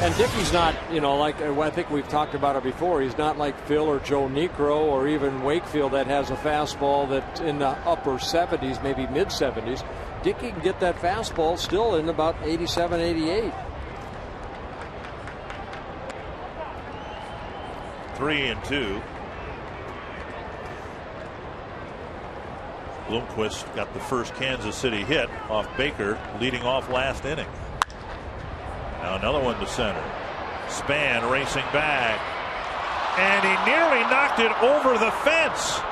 And Dickey's not, like I think we've talked about it before, he's not like Phil or Joe Niekro or even Wakefield that has a fastball that's in the upper 70s, maybe mid 70s. Dickey can get that fastball still in about 87, 88. 3-2. Bloomquist got the first Kansas City hit off Baker, leading off last inning. Now another one to center. Span racing back, and he nearly knocked it over the fence.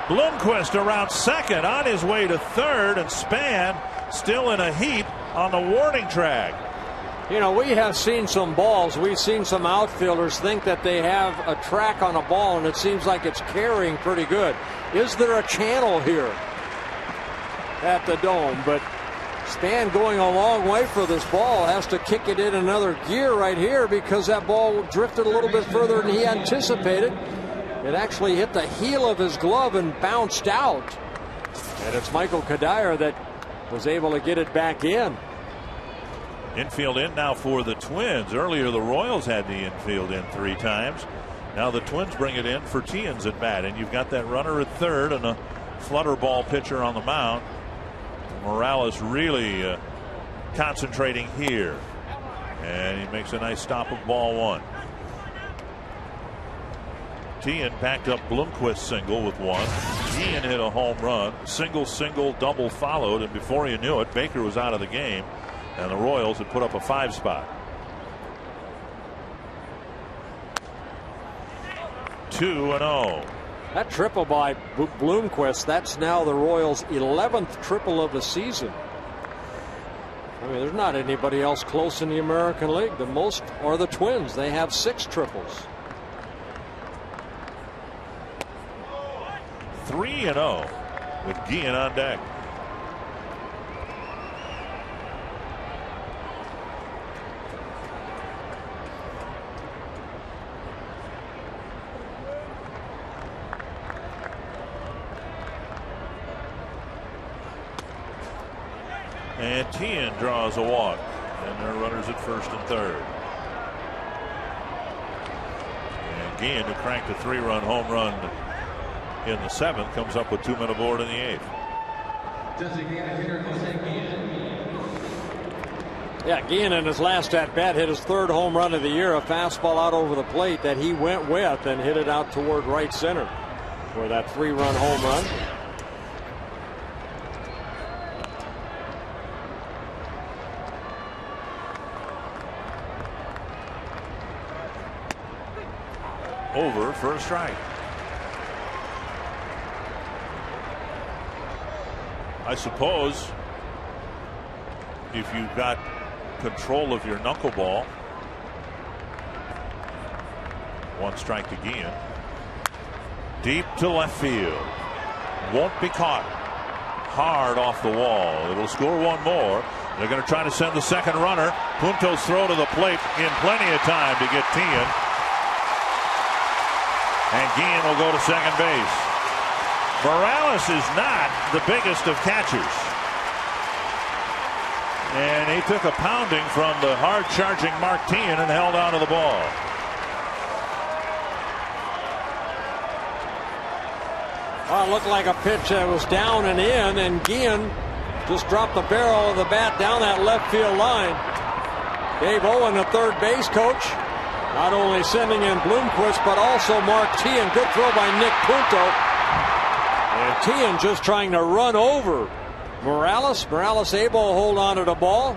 Bloomquist around second, on his way to third, and Span still in a heap on the warning track. We have seen some balls. We've seen some outfielders think that they have a track on a ball, and it seems like it's carrying pretty good. Is there a channel here at the Dome? But Span going a long way for this ball, has to kick it in another gear right here, because that ball drifted a little bit further than he anticipated. It actually hit the heel of his glove and bounced out. And it's Michael Kadire that was able to get it back in. Infield in now for the Twins. Earlier the Royals had the infield in 3 times. Now the Twins bring it in for Tien's at bat, and you've got that runner at third and a flutter ball pitcher on the mound. Morales really concentrating here, and he makes a nice stop of ball 1. Tien backed up Bloomquist's single with 1. Tien hit a home run. Single, double followed, and before you knew it, Baker was out of the game, and the Royals had put up a 5 spot. 2-0. That triple by Bloomquist, that's now the Royals' 11th triple of the season. I mean, there's not anybody else close in the American League. The most are the Twins. They have 6 triples. 3-0 with Guillen on deck. And Tien draws a walk. And there are runners at first and third. And Guillen, who cranked a 3-run home run in the 7th, comes up with 2 men aboard in the 8th. Designated hitter Jose Guillen. Yeah, Guillen in his last at bat hit his 3rd home run of the year, a fastball out over the plate that he went with and hit it out toward right center for that 3-run home run. Over for a strike. I suppose if you've got control of your knuckleball. 1 strike to Guillen. Deep to left field. Won't be caught. Hard off the wall. It'll score 1 more. They're going to try to send the second runner. Punto's throw to the plate in plenty of time to get Tien. And Guillen will go to second base. Morales is not the biggest of catchers. And he took a pounding from the hard-charging Mark Tien and held on to the ball. Well, it looked like a pitch that was down and in, and Guillen just dropped the barrel of the bat down that left field line. Dave Owen, the third base coach, not only sending in Bloomquist, but also Mark Tien. Good throw by Nick Punto. And Tien just trying to run over Morales. Morales able to hold on to the ball.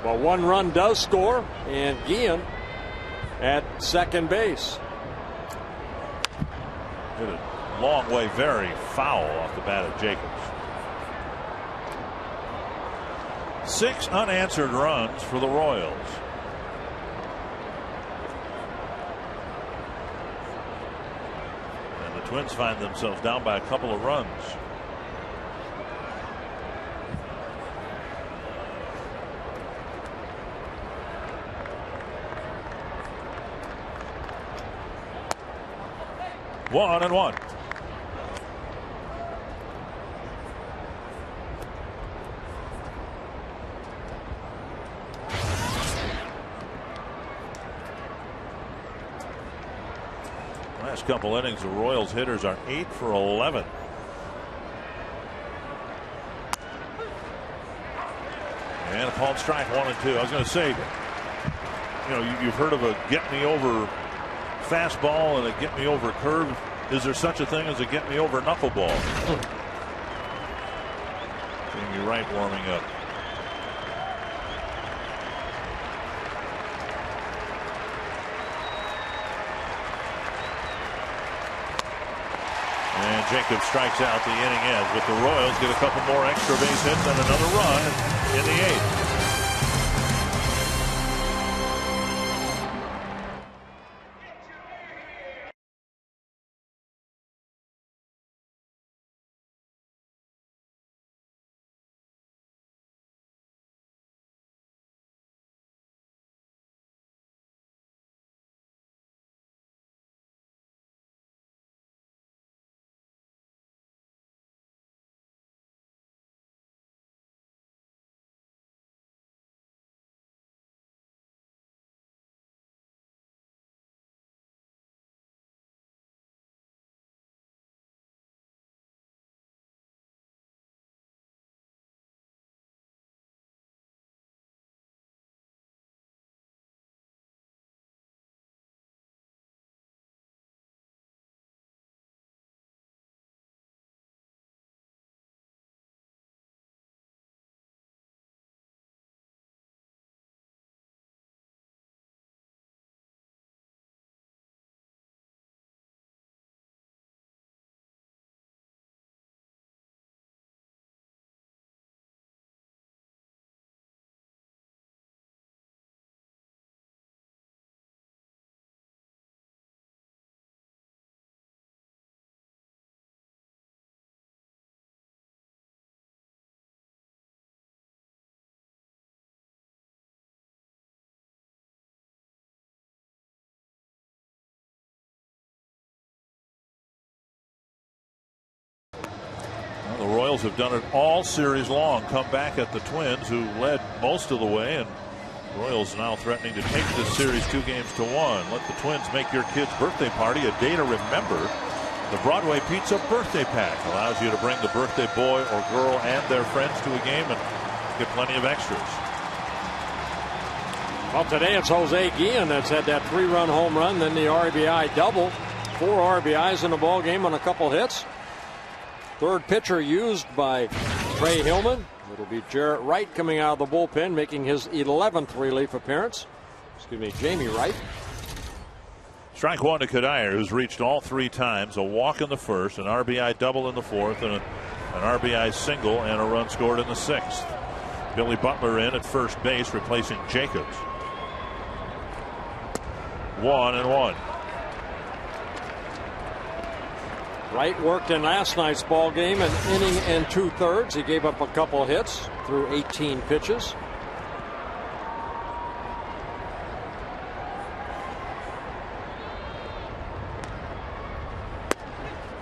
Well, 1 run does score, and Guillen at second base. Hit it long way, very foul off the bat of Jacobs. 6 unanswered runs for the Royals. And the Twins find themselves down by a couple of runs. One and one. Last couple innings, the Royals hitters are 8 for 11. And a called strike, 1 and 2. I was going to say, you know, you've heard of a get me over fastball and a get me over curve. Is there such a thing as a get me over knuckleball? Seeing you right warming up. And Jacobs strikes out, the inning ends, but the Royals get a couple more extra base hits and another run in the 8th. Royals have done it all series long. Come back at the Twins, who led most of the way, and Royals now threatening to take this series 2-1. Let the Twins make your kid's birthday party a day to remember. The Broadway Pizza Birthday Pack allows you to bring the birthday boy or girl and their friends to a game and get plenty of extras. Well, today it's Jose Guillen that's had that 3-run home run, then the RBI double. 4 RBIs in the ball game on a couple hits. Third pitcher used by Trey Hillman. It'll be Jarrett Wright coming out of the bullpen, making his 11th relief appearance. Excuse me, Jamie Wright. Strike one to Kadire, who's reached all 3 times. A walk in the first, an RBI double in the fourth, and an RBI single and a run scored in the 6th. Billy Butler in at first base, replacing Jacobs. 1-1. Wright worked in last night's ball game, an inning and 2/3. He gave up a couple of hits through 18 pitches.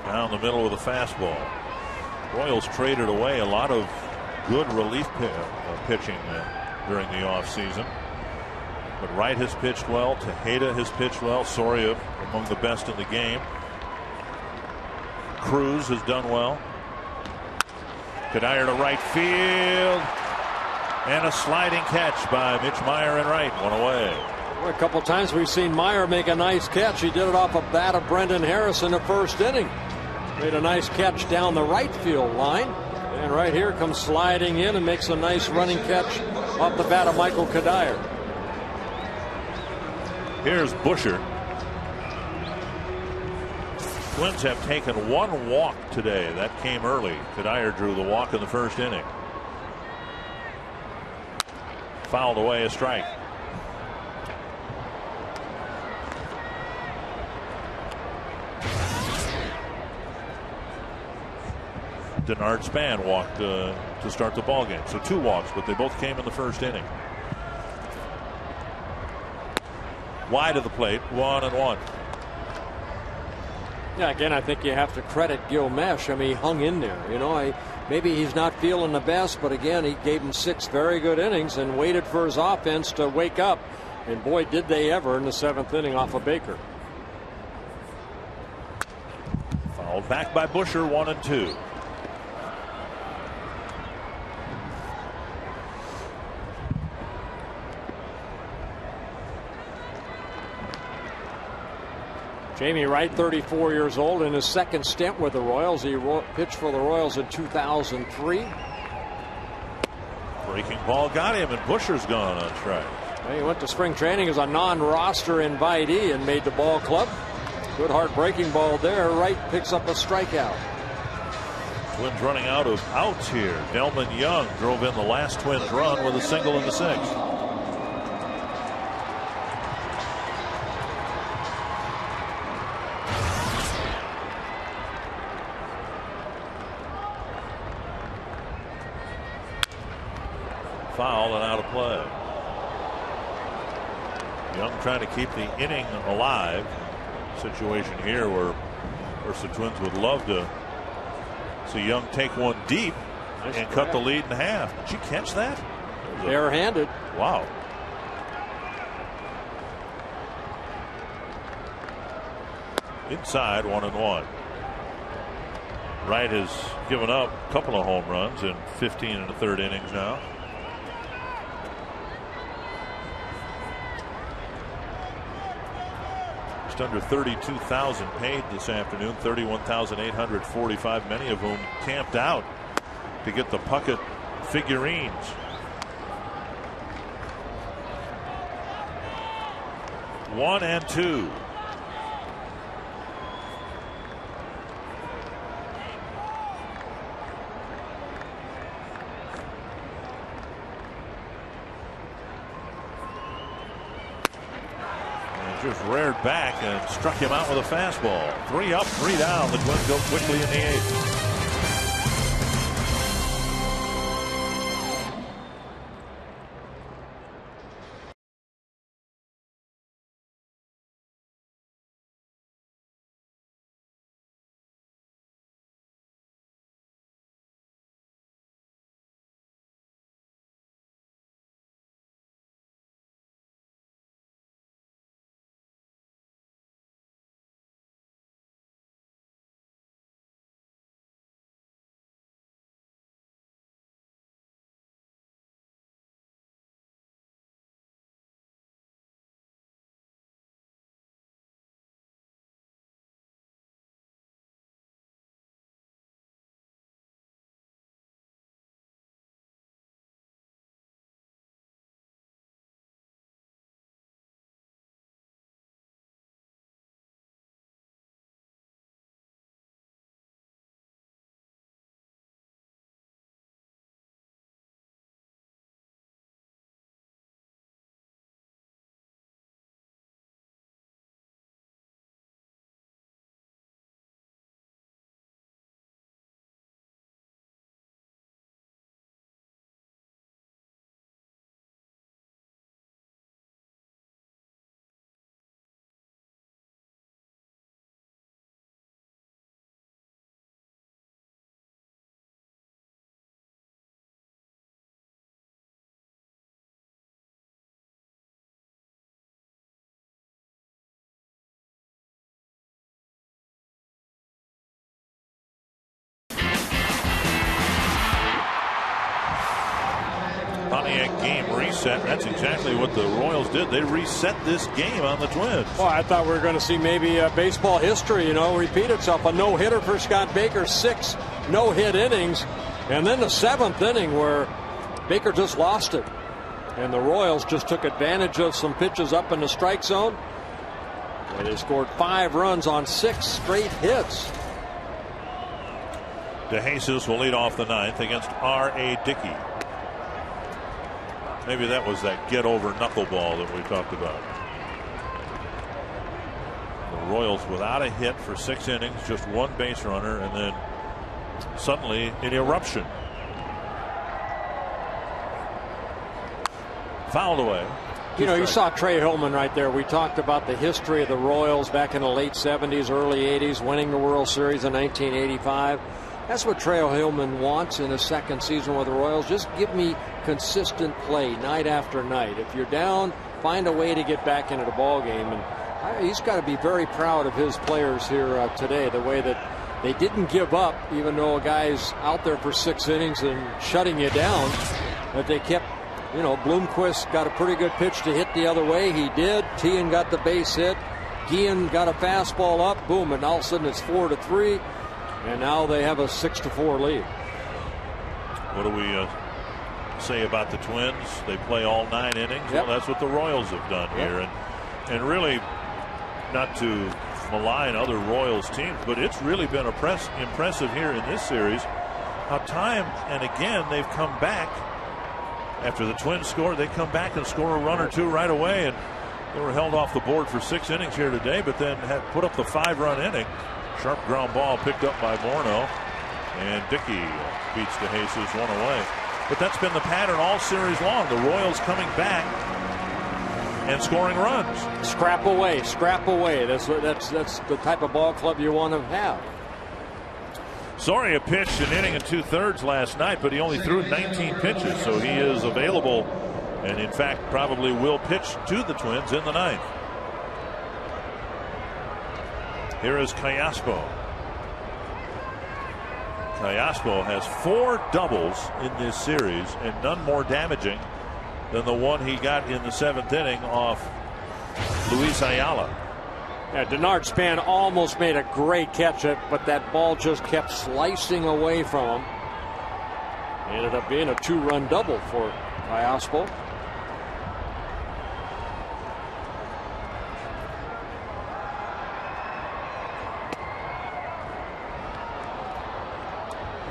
Down the middle with a fastball. Royals traded away a lot of good relief pitching during the offseason. But Wright has pitched well. Tejeda has pitched well. Soria among the best in the game. Cruz has done well. Kadire to right field. And a sliding catch by Mitch Meyer and Wright. One away. Well, a couple times we've seen Meyer make a nice catch. He did it off a bat of Brendan Harris in the first inning. Made a nice catch down the right field line. And right here comes sliding in and makes a nice running catch off the bat of Michael Kadire. Here's Busher. Twins have taken 1 walk today. That came early. Kadire drew the walk in the first inning. Fouled away, a strike. Denard Span walked to start the ball game. So 2 walks, but they both came in the first inning. Wide of the plate, 1-1. Yeah, again, I think you have to credit Gil Mesh. I mean, he hung in there. You know, maybe he's not feeling the best, but again, he gave him 6 very good innings and waited for his offense to wake up. And boy, did they ever in the 7th inning off of Baker. Fouled back by Busher, 1-2. Jamie Wright, 34 years old, in his second stint with the Royals. He pitched for the Royals in 2003. Breaking ball got him, and Busher's gone on strike. Well, he went to spring training as a non-roster invitee and made the ball club. Good hard breaking ball there. Wright picks up a strikeout. Twins running out of outs here. Delman Young drove in the last Twins run with a single in the 6th. Foul and out of play. Young trying to keep the inning alive. Situation here where the Twins would love to see Young take one deep and cut the lead in half. Did you catch that? Barehanded. Wow. Inside, 1-1. Wright has given up a couple of home runs in 15 1/3 innings now. Just under 32,000 paid this afternoon, 31,845, many of whom camped out to get the Puckett figurines. One and two. Just reared back and struck him out with a fastball. 3 up, 3 down. The Twins go quickly in the 8th. reset. That's exactly what the Royals did. They reset this game on the Twins. Well, I thought we were going to see maybe baseball history, repeat itself. A no-hitter for Scott Baker, 6 no-hit innings, and then the 7th inning where Baker just lost it. And the Royals just took advantage of some pitches up in the strike zone. And they scored 5 runs on 6 straight hits. DeJesus will lead off the 9th against R.A. Dickey. Maybe that was that get-over knuckleball that we talked about. The Royals without a hit for 6 innings, just 1 base runner, and then suddenly an eruption. Fouled away. You saw Trey Hillman right there. We talked about the history of the Royals back in the late 70s, early 80s, winning the World Series in 1985. That's what Trey Hillman wants in his 2nd season with the Royals. Just give me consistent play night after night. If you're down, find a way to get back into the ball game. And he's got to be very proud of his players here today, the way that they didn't give up, even though a guy's out there for 6 innings and shutting you down, that they kept. Bloomquist got a pretty good pitch to hit the other way. He did. Tian got the base hit. Guillen got a fastball up. Boom. And all of a sudden it's 4-3. And now they have a 6-4 lead. What do we say about the Twins? They play all 9 innings. Yep. Well, that's what the Royals have done here. And really, not to malign other Royals teams, but it's really been impressive here in this series. How time and again they've come back. After the Twins score, they come back and score a run or 2 right away, and they were held off the board for 6 innings here today, but then had put up the 5-run inning. Sharp ground ball picked up by Morneau, and Dickey beats DeJesus 1 away. But that's been the pattern all series long. The Royals coming back and scoring runs. Scrap away, scrap away. That's the type of ball club you want to have. Soria pitched an inning and 2/3 last night, but he only threw 19 pitches, so he is available and in fact probably will pitch to the Twins in the 9th. Here is Callaspo. Callaspo has 4 doubles in this series and none more damaging than the one he got in the 7th inning off Luis Ayala. Yeah, Denard Span almost made a great catch, but that ball just kept slicing away from him. Ended up being a 2-run double for Callaspo.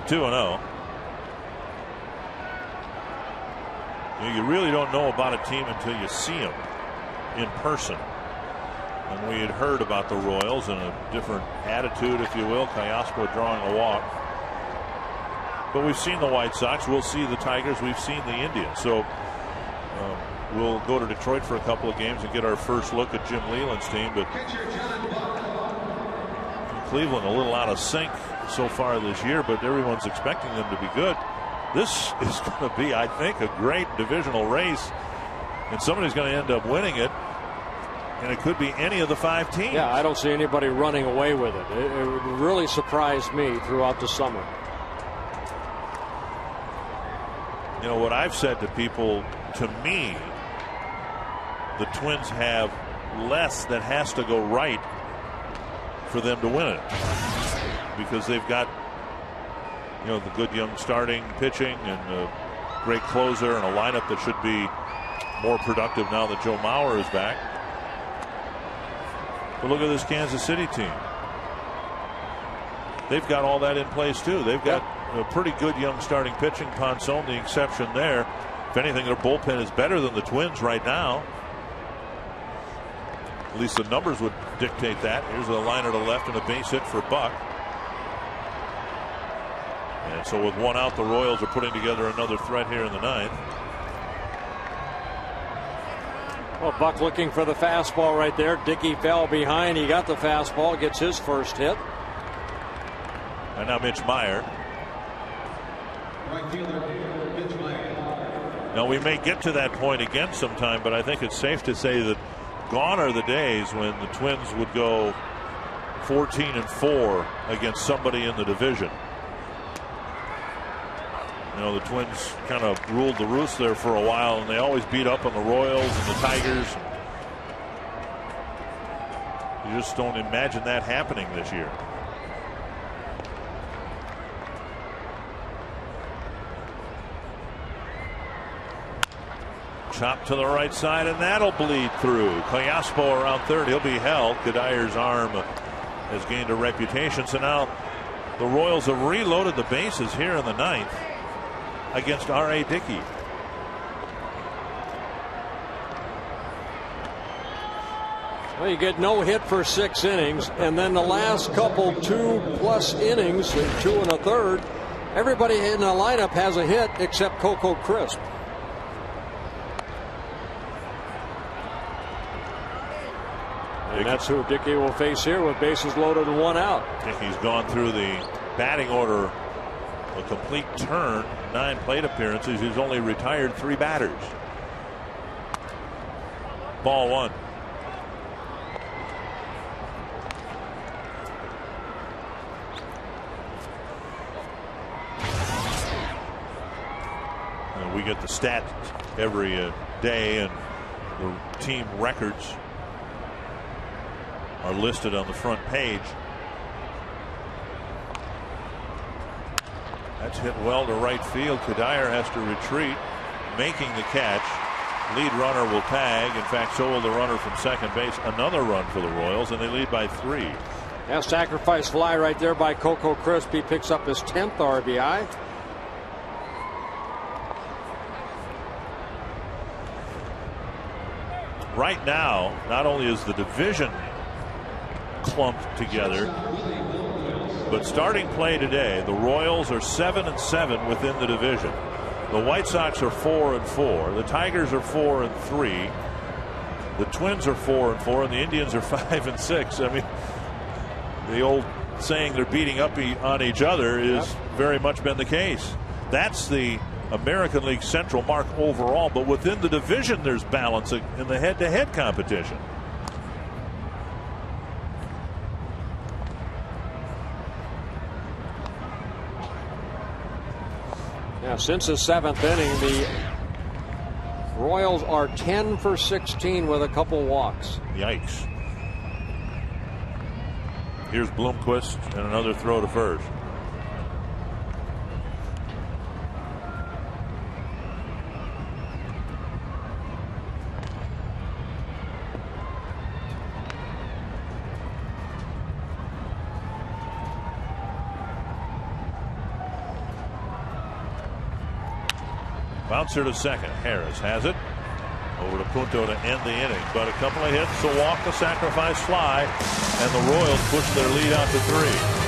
Two and 0. You really don't know about a team until you see them in person. And we had heard about the Royals and a different attitude, if you will. Callaspo drawing a walk. But we've seen the White Sox. We'll see the Tigers. We've seen the Indians. So we'll go to Detroit for a couple of games and get our first look at Jim Leland's team. But Cleveland a little out of sync so far this year, but everyone's expecting them to be good. This is going to be, I think, a great divisional race. And somebody's going to end up winning it. And it could be any of the 5 teams. Yeah, I don't see anybody running away with it. It really surprised me throughout the summer. You know what I've said to people, to me, the Twins have less that has to go right for them to win it. Because they've got, the good young starting pitching and a great closer and a lineup that should be more productive now that Joe Mauer is back. But look at this Kansas City team. They've got all that in place too. They've got a pretty good young starting pitching. Ponson the exception there. If anything, their bullpen is better than the Twins right now. At least the numbers would dictate that. Here's a liner to left and a base hit for Buck. And so with 1 out, the Royals are putting together another threat here in the 9th. Well, Buck looking for the fastball right there. Dickey fell behind. He got the fastball, gets his first hit. And now Mitch Meyer. Right fielder, Mitch Meyer. Now we may get to that point again sometime, but I think it's safe to say that gone are the days when the Twins would go 14-4 against somebody in the division. know, the Twins kind of ruled the roost there for a while, and they always beat up on the Royals and the Tigers. You just don't imagine that happening this year. Chop to the right side, and that'll bleed through. Coyaspo around third. He'll be held. Kadayer's arm has gained a reputation. So now the Royals have reloaded the bases here in the ninth against R.A. Dickey. Well, you get no hit for 6 innings, and then the last couple 2+ innings, 2 1/3, everybody in the lineup has a hit except Coco Crisp. And that's who Dickey will face here with bases loaded and 1 out. Dickey's gone through the batting order a complete turn, 9 plate appearances. He's only retired 3 batters. Ball 1. We get the stat every day, and the team records are listed on the front page. That's hit well to right field. Kadayer has to retreat, making the catch. Lead runner will tag. In fact, so will the runner from second base. Another run for the Royals, and they lead by 3. Yeah, sacrifice fly right there by Coco Crisp. He picks up his 10th RBI. Right now, not only is the division clumped together, but starting play today, the Royals are 7-7 within the division. The White Sox are 4-4. The Tigers are 4-3. The Twins are 4-4, and the Indians are 5-6. I mean, the old saying they're beating up on each other is very much been the case. That's the American League Central mark overall, but within the division there's balance in the head-to-head competition. Now, since the 7th inning, the Royals are 10 for 16 with a couple walks. Yikes. Here's Bloomquist and another throw to first. Bouncer to second. Harris has it. Over to Punto to end the inning. But a couple of hits, a walk, a sacrifice fly, and the Royals push their lead out to 3.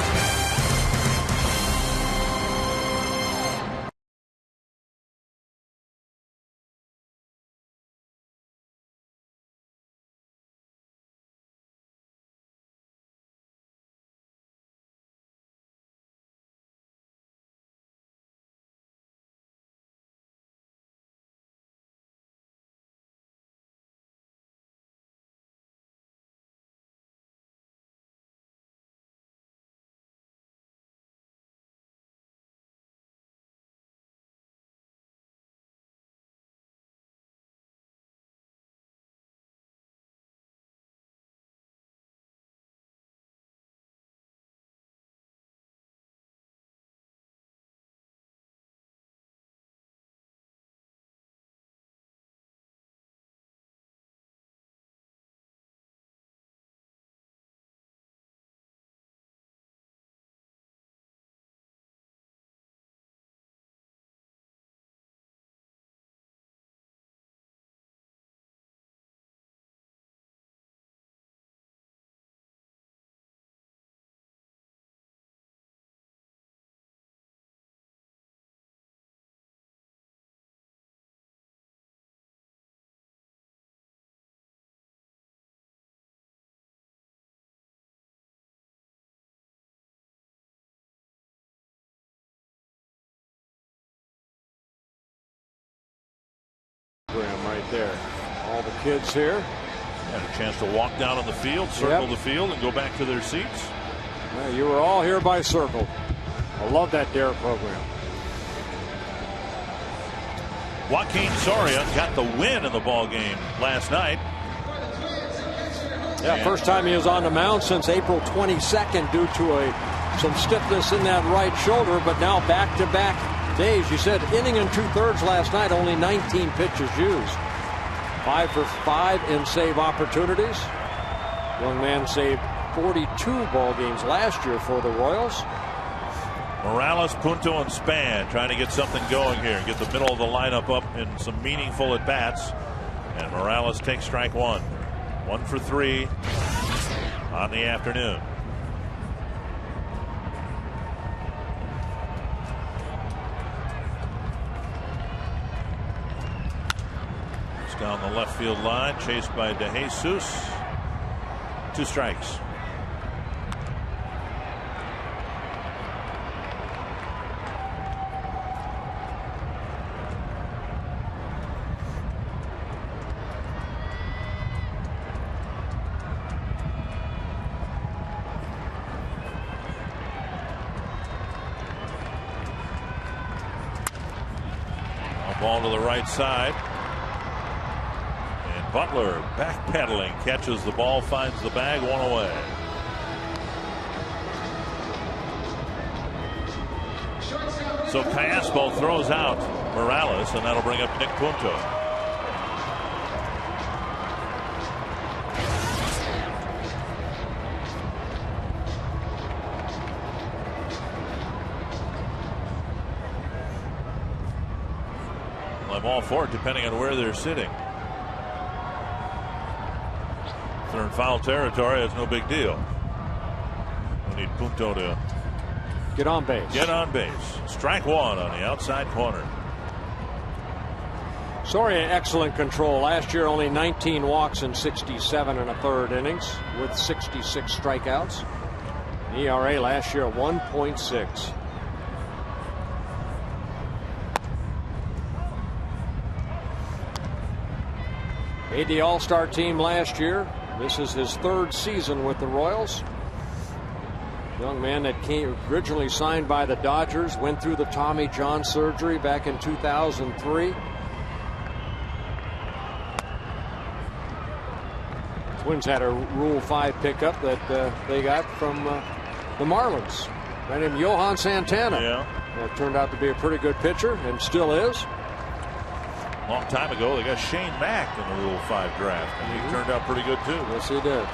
Right there. All the kids here had a chance to walk down on the field, circle the field, and go back to their seats. Well, you were all here by circle. I love that DARE program. Joaquin Soria got the win in the ball game last night. Yeah, first time he was on the mound since April 22nd due to some stiffness in that right shoulder, but now back-to-back days. You said inning and 2/3 last night, only 19 pitches used. 5 for 5 in save opportunities. Young man saved 42 ball games last year for the Royals. Morales, Punto, and Span trying to get something going here. Get the middle of the lineup up in some meaningful at-bats. And Morales takes strike one. 1 for 3 on the afternoon. It's down the left field line, chased by DeJesus. 2 strikes. Ball to the right side. And Butler backpedaling, catches the ball, finds the bag, 1 away. So Caspo throws out Morales, and that'll bring up Nick Punto. I'm all for it, depending on where they're sitting. If they're in foul territory, it's no big deal. We need Punto to get on base. Strike one on the outside corner. Soria, excellent control. Last year, only 19 walks in 67 1/3 innings with 66 strikeouts. ERA last year 1.6. Made the All-Star team last year. This is his 3rd season with the Royals. Young man that came originally signed by the Dodgers, went through the Tommy John surgery back in 2003. Twins had a Rule 5 pickup that they got from the Marlins. A guy named Johan Santana. Yeah. That turned out to be a pretty good pitcher and still is. Long time ago, they got Shane Mack in the Rule 5 draft, and he turned out pretty good too. Yes, he did.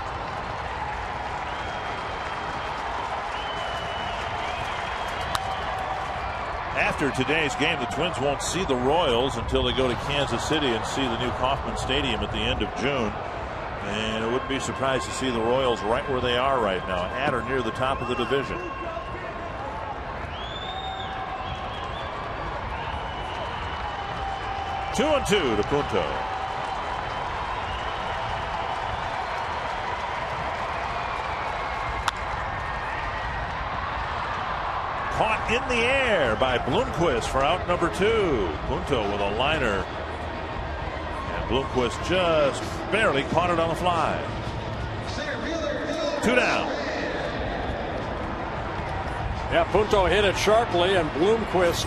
After today's game, the Twins won't see the Royals until they go to Kansas City and see the new Kauffman Stadium at the end of June. And I wouldn't be surprised to see the Royals right where they are right now, at or near the top of the division. Two and 2 to Punto. Caught in the air by Bloomquist for out number 2. Punto with a liner. And Bloomquist just barely caught it on the fly. 2 down. Yeah, Punto hit it sharply, and Bloomquist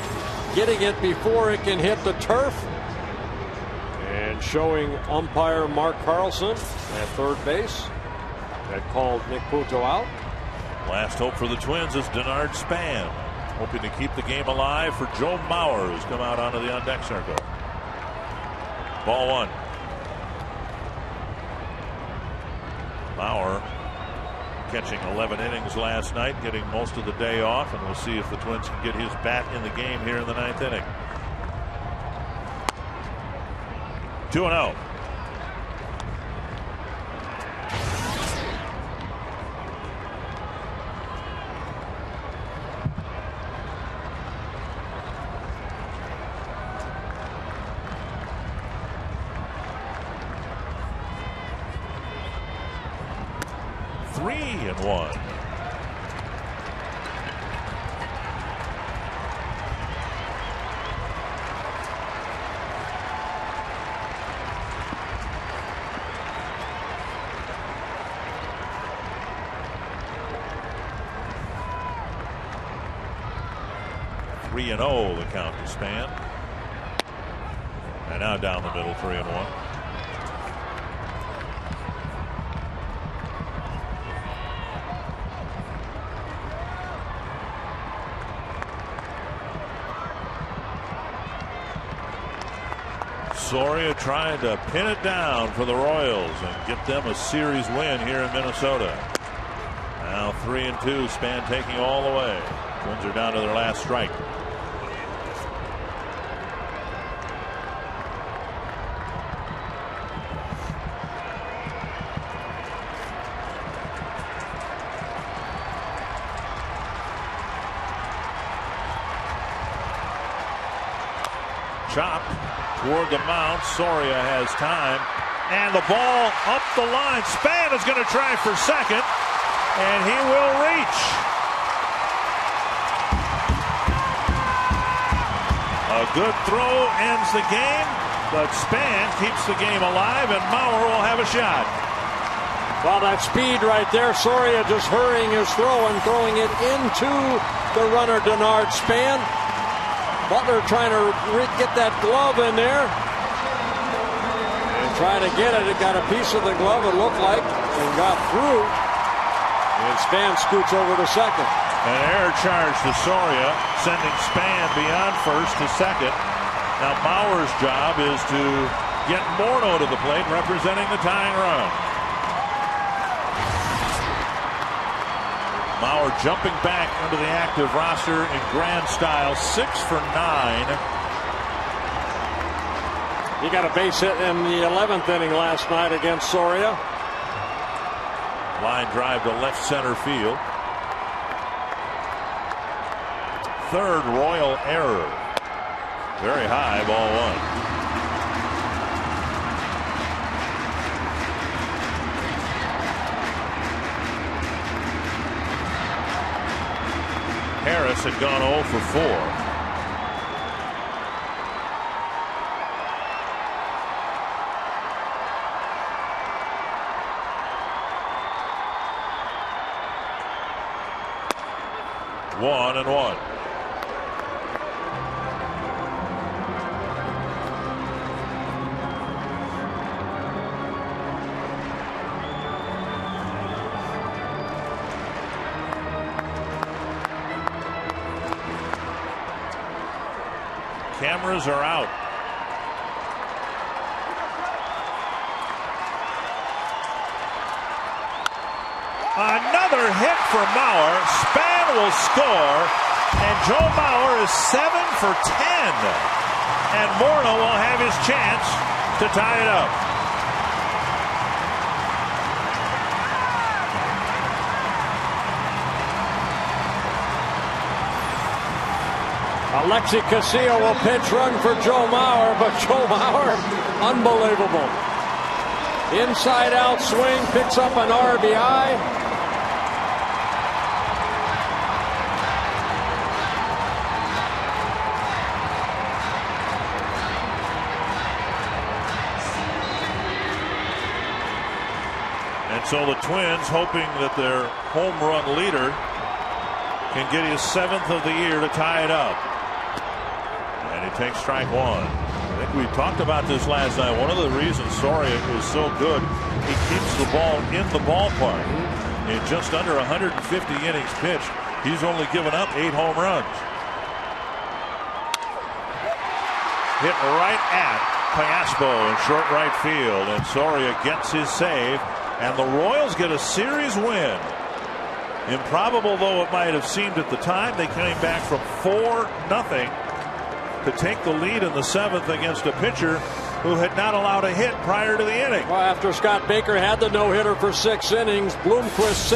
getting it before it can hit the turf. And showing umpire Mark Carlson at third base that called Nick Punto out. Last hope for the Twins is Denard Span, hoping to keep the game alive for Joe Mauer, who's come out onto the on-deck circle. Ball 1. Mauer catching 11 innings last night, getting most of the day off, and we'll see if the Twins can get his bat in the game here in the 9th inning. 2-0. Three and 1. The count to Span. And now down the middle, 3-1. Soria trying to pin it down for the Royals and get them a series win here in Minnesota. Now 3-2, Span taking all the way. Twins are down to their last strike. Chop toward the mound. Soria has time. And the ball up the line. Span is going to try for second. And he will reach. A good throw ends the game. But Span keeps the game alive. And Mauer will have a shot. Well, that speed right there. Soria just hurrying his throw and throwing it into the runner, Denard Span. Butler trying to get that glove in there. And trying to get it. It got a piece of the glove, it looked like, and got through. And Span scoots over to second. An error charge to Soria, sending Span beyond first to second. Now Mauer's job is to get Morneau to the plate, representing the tying run. Mauer jumping back into the active roster in grand style, 6 for 9. He got a base hit in the 11th inning last night against Soria. Line drive to left center field. Third Royal error. Very high, ball one. Harris had gone 0 for 4. One and one. Cameras are out. Another hit for Mauer. Span will score, and Joe Mauer is 7 for 10. And Morneau will have his chance to tie it up. Alexi Casilla will pitch run for Joe Mauer, but Joe Mauer, unbelievable. Inside out swing, picks up an RBI. And so the Twins, hoping that their home run leader can get his 7th of the year to tie it up. And he takes strike one. I think we talked about this last night. One of the reasons Soria is so good, he keeps the ball in the ballpark. In just under 150 innings pitched, he's only given up 8 home runs. Hit right at Piaspo in short right field, and Soria gets his save, and the Royals get a series win. Improbable though it might have seemed at the time, they came back from 4-0 to take the lead in the 7th against a pitcher who had not allowed a hit prior to the inning. Well, after Scott Baker had the no-hitter for 6 innings, Bloomquist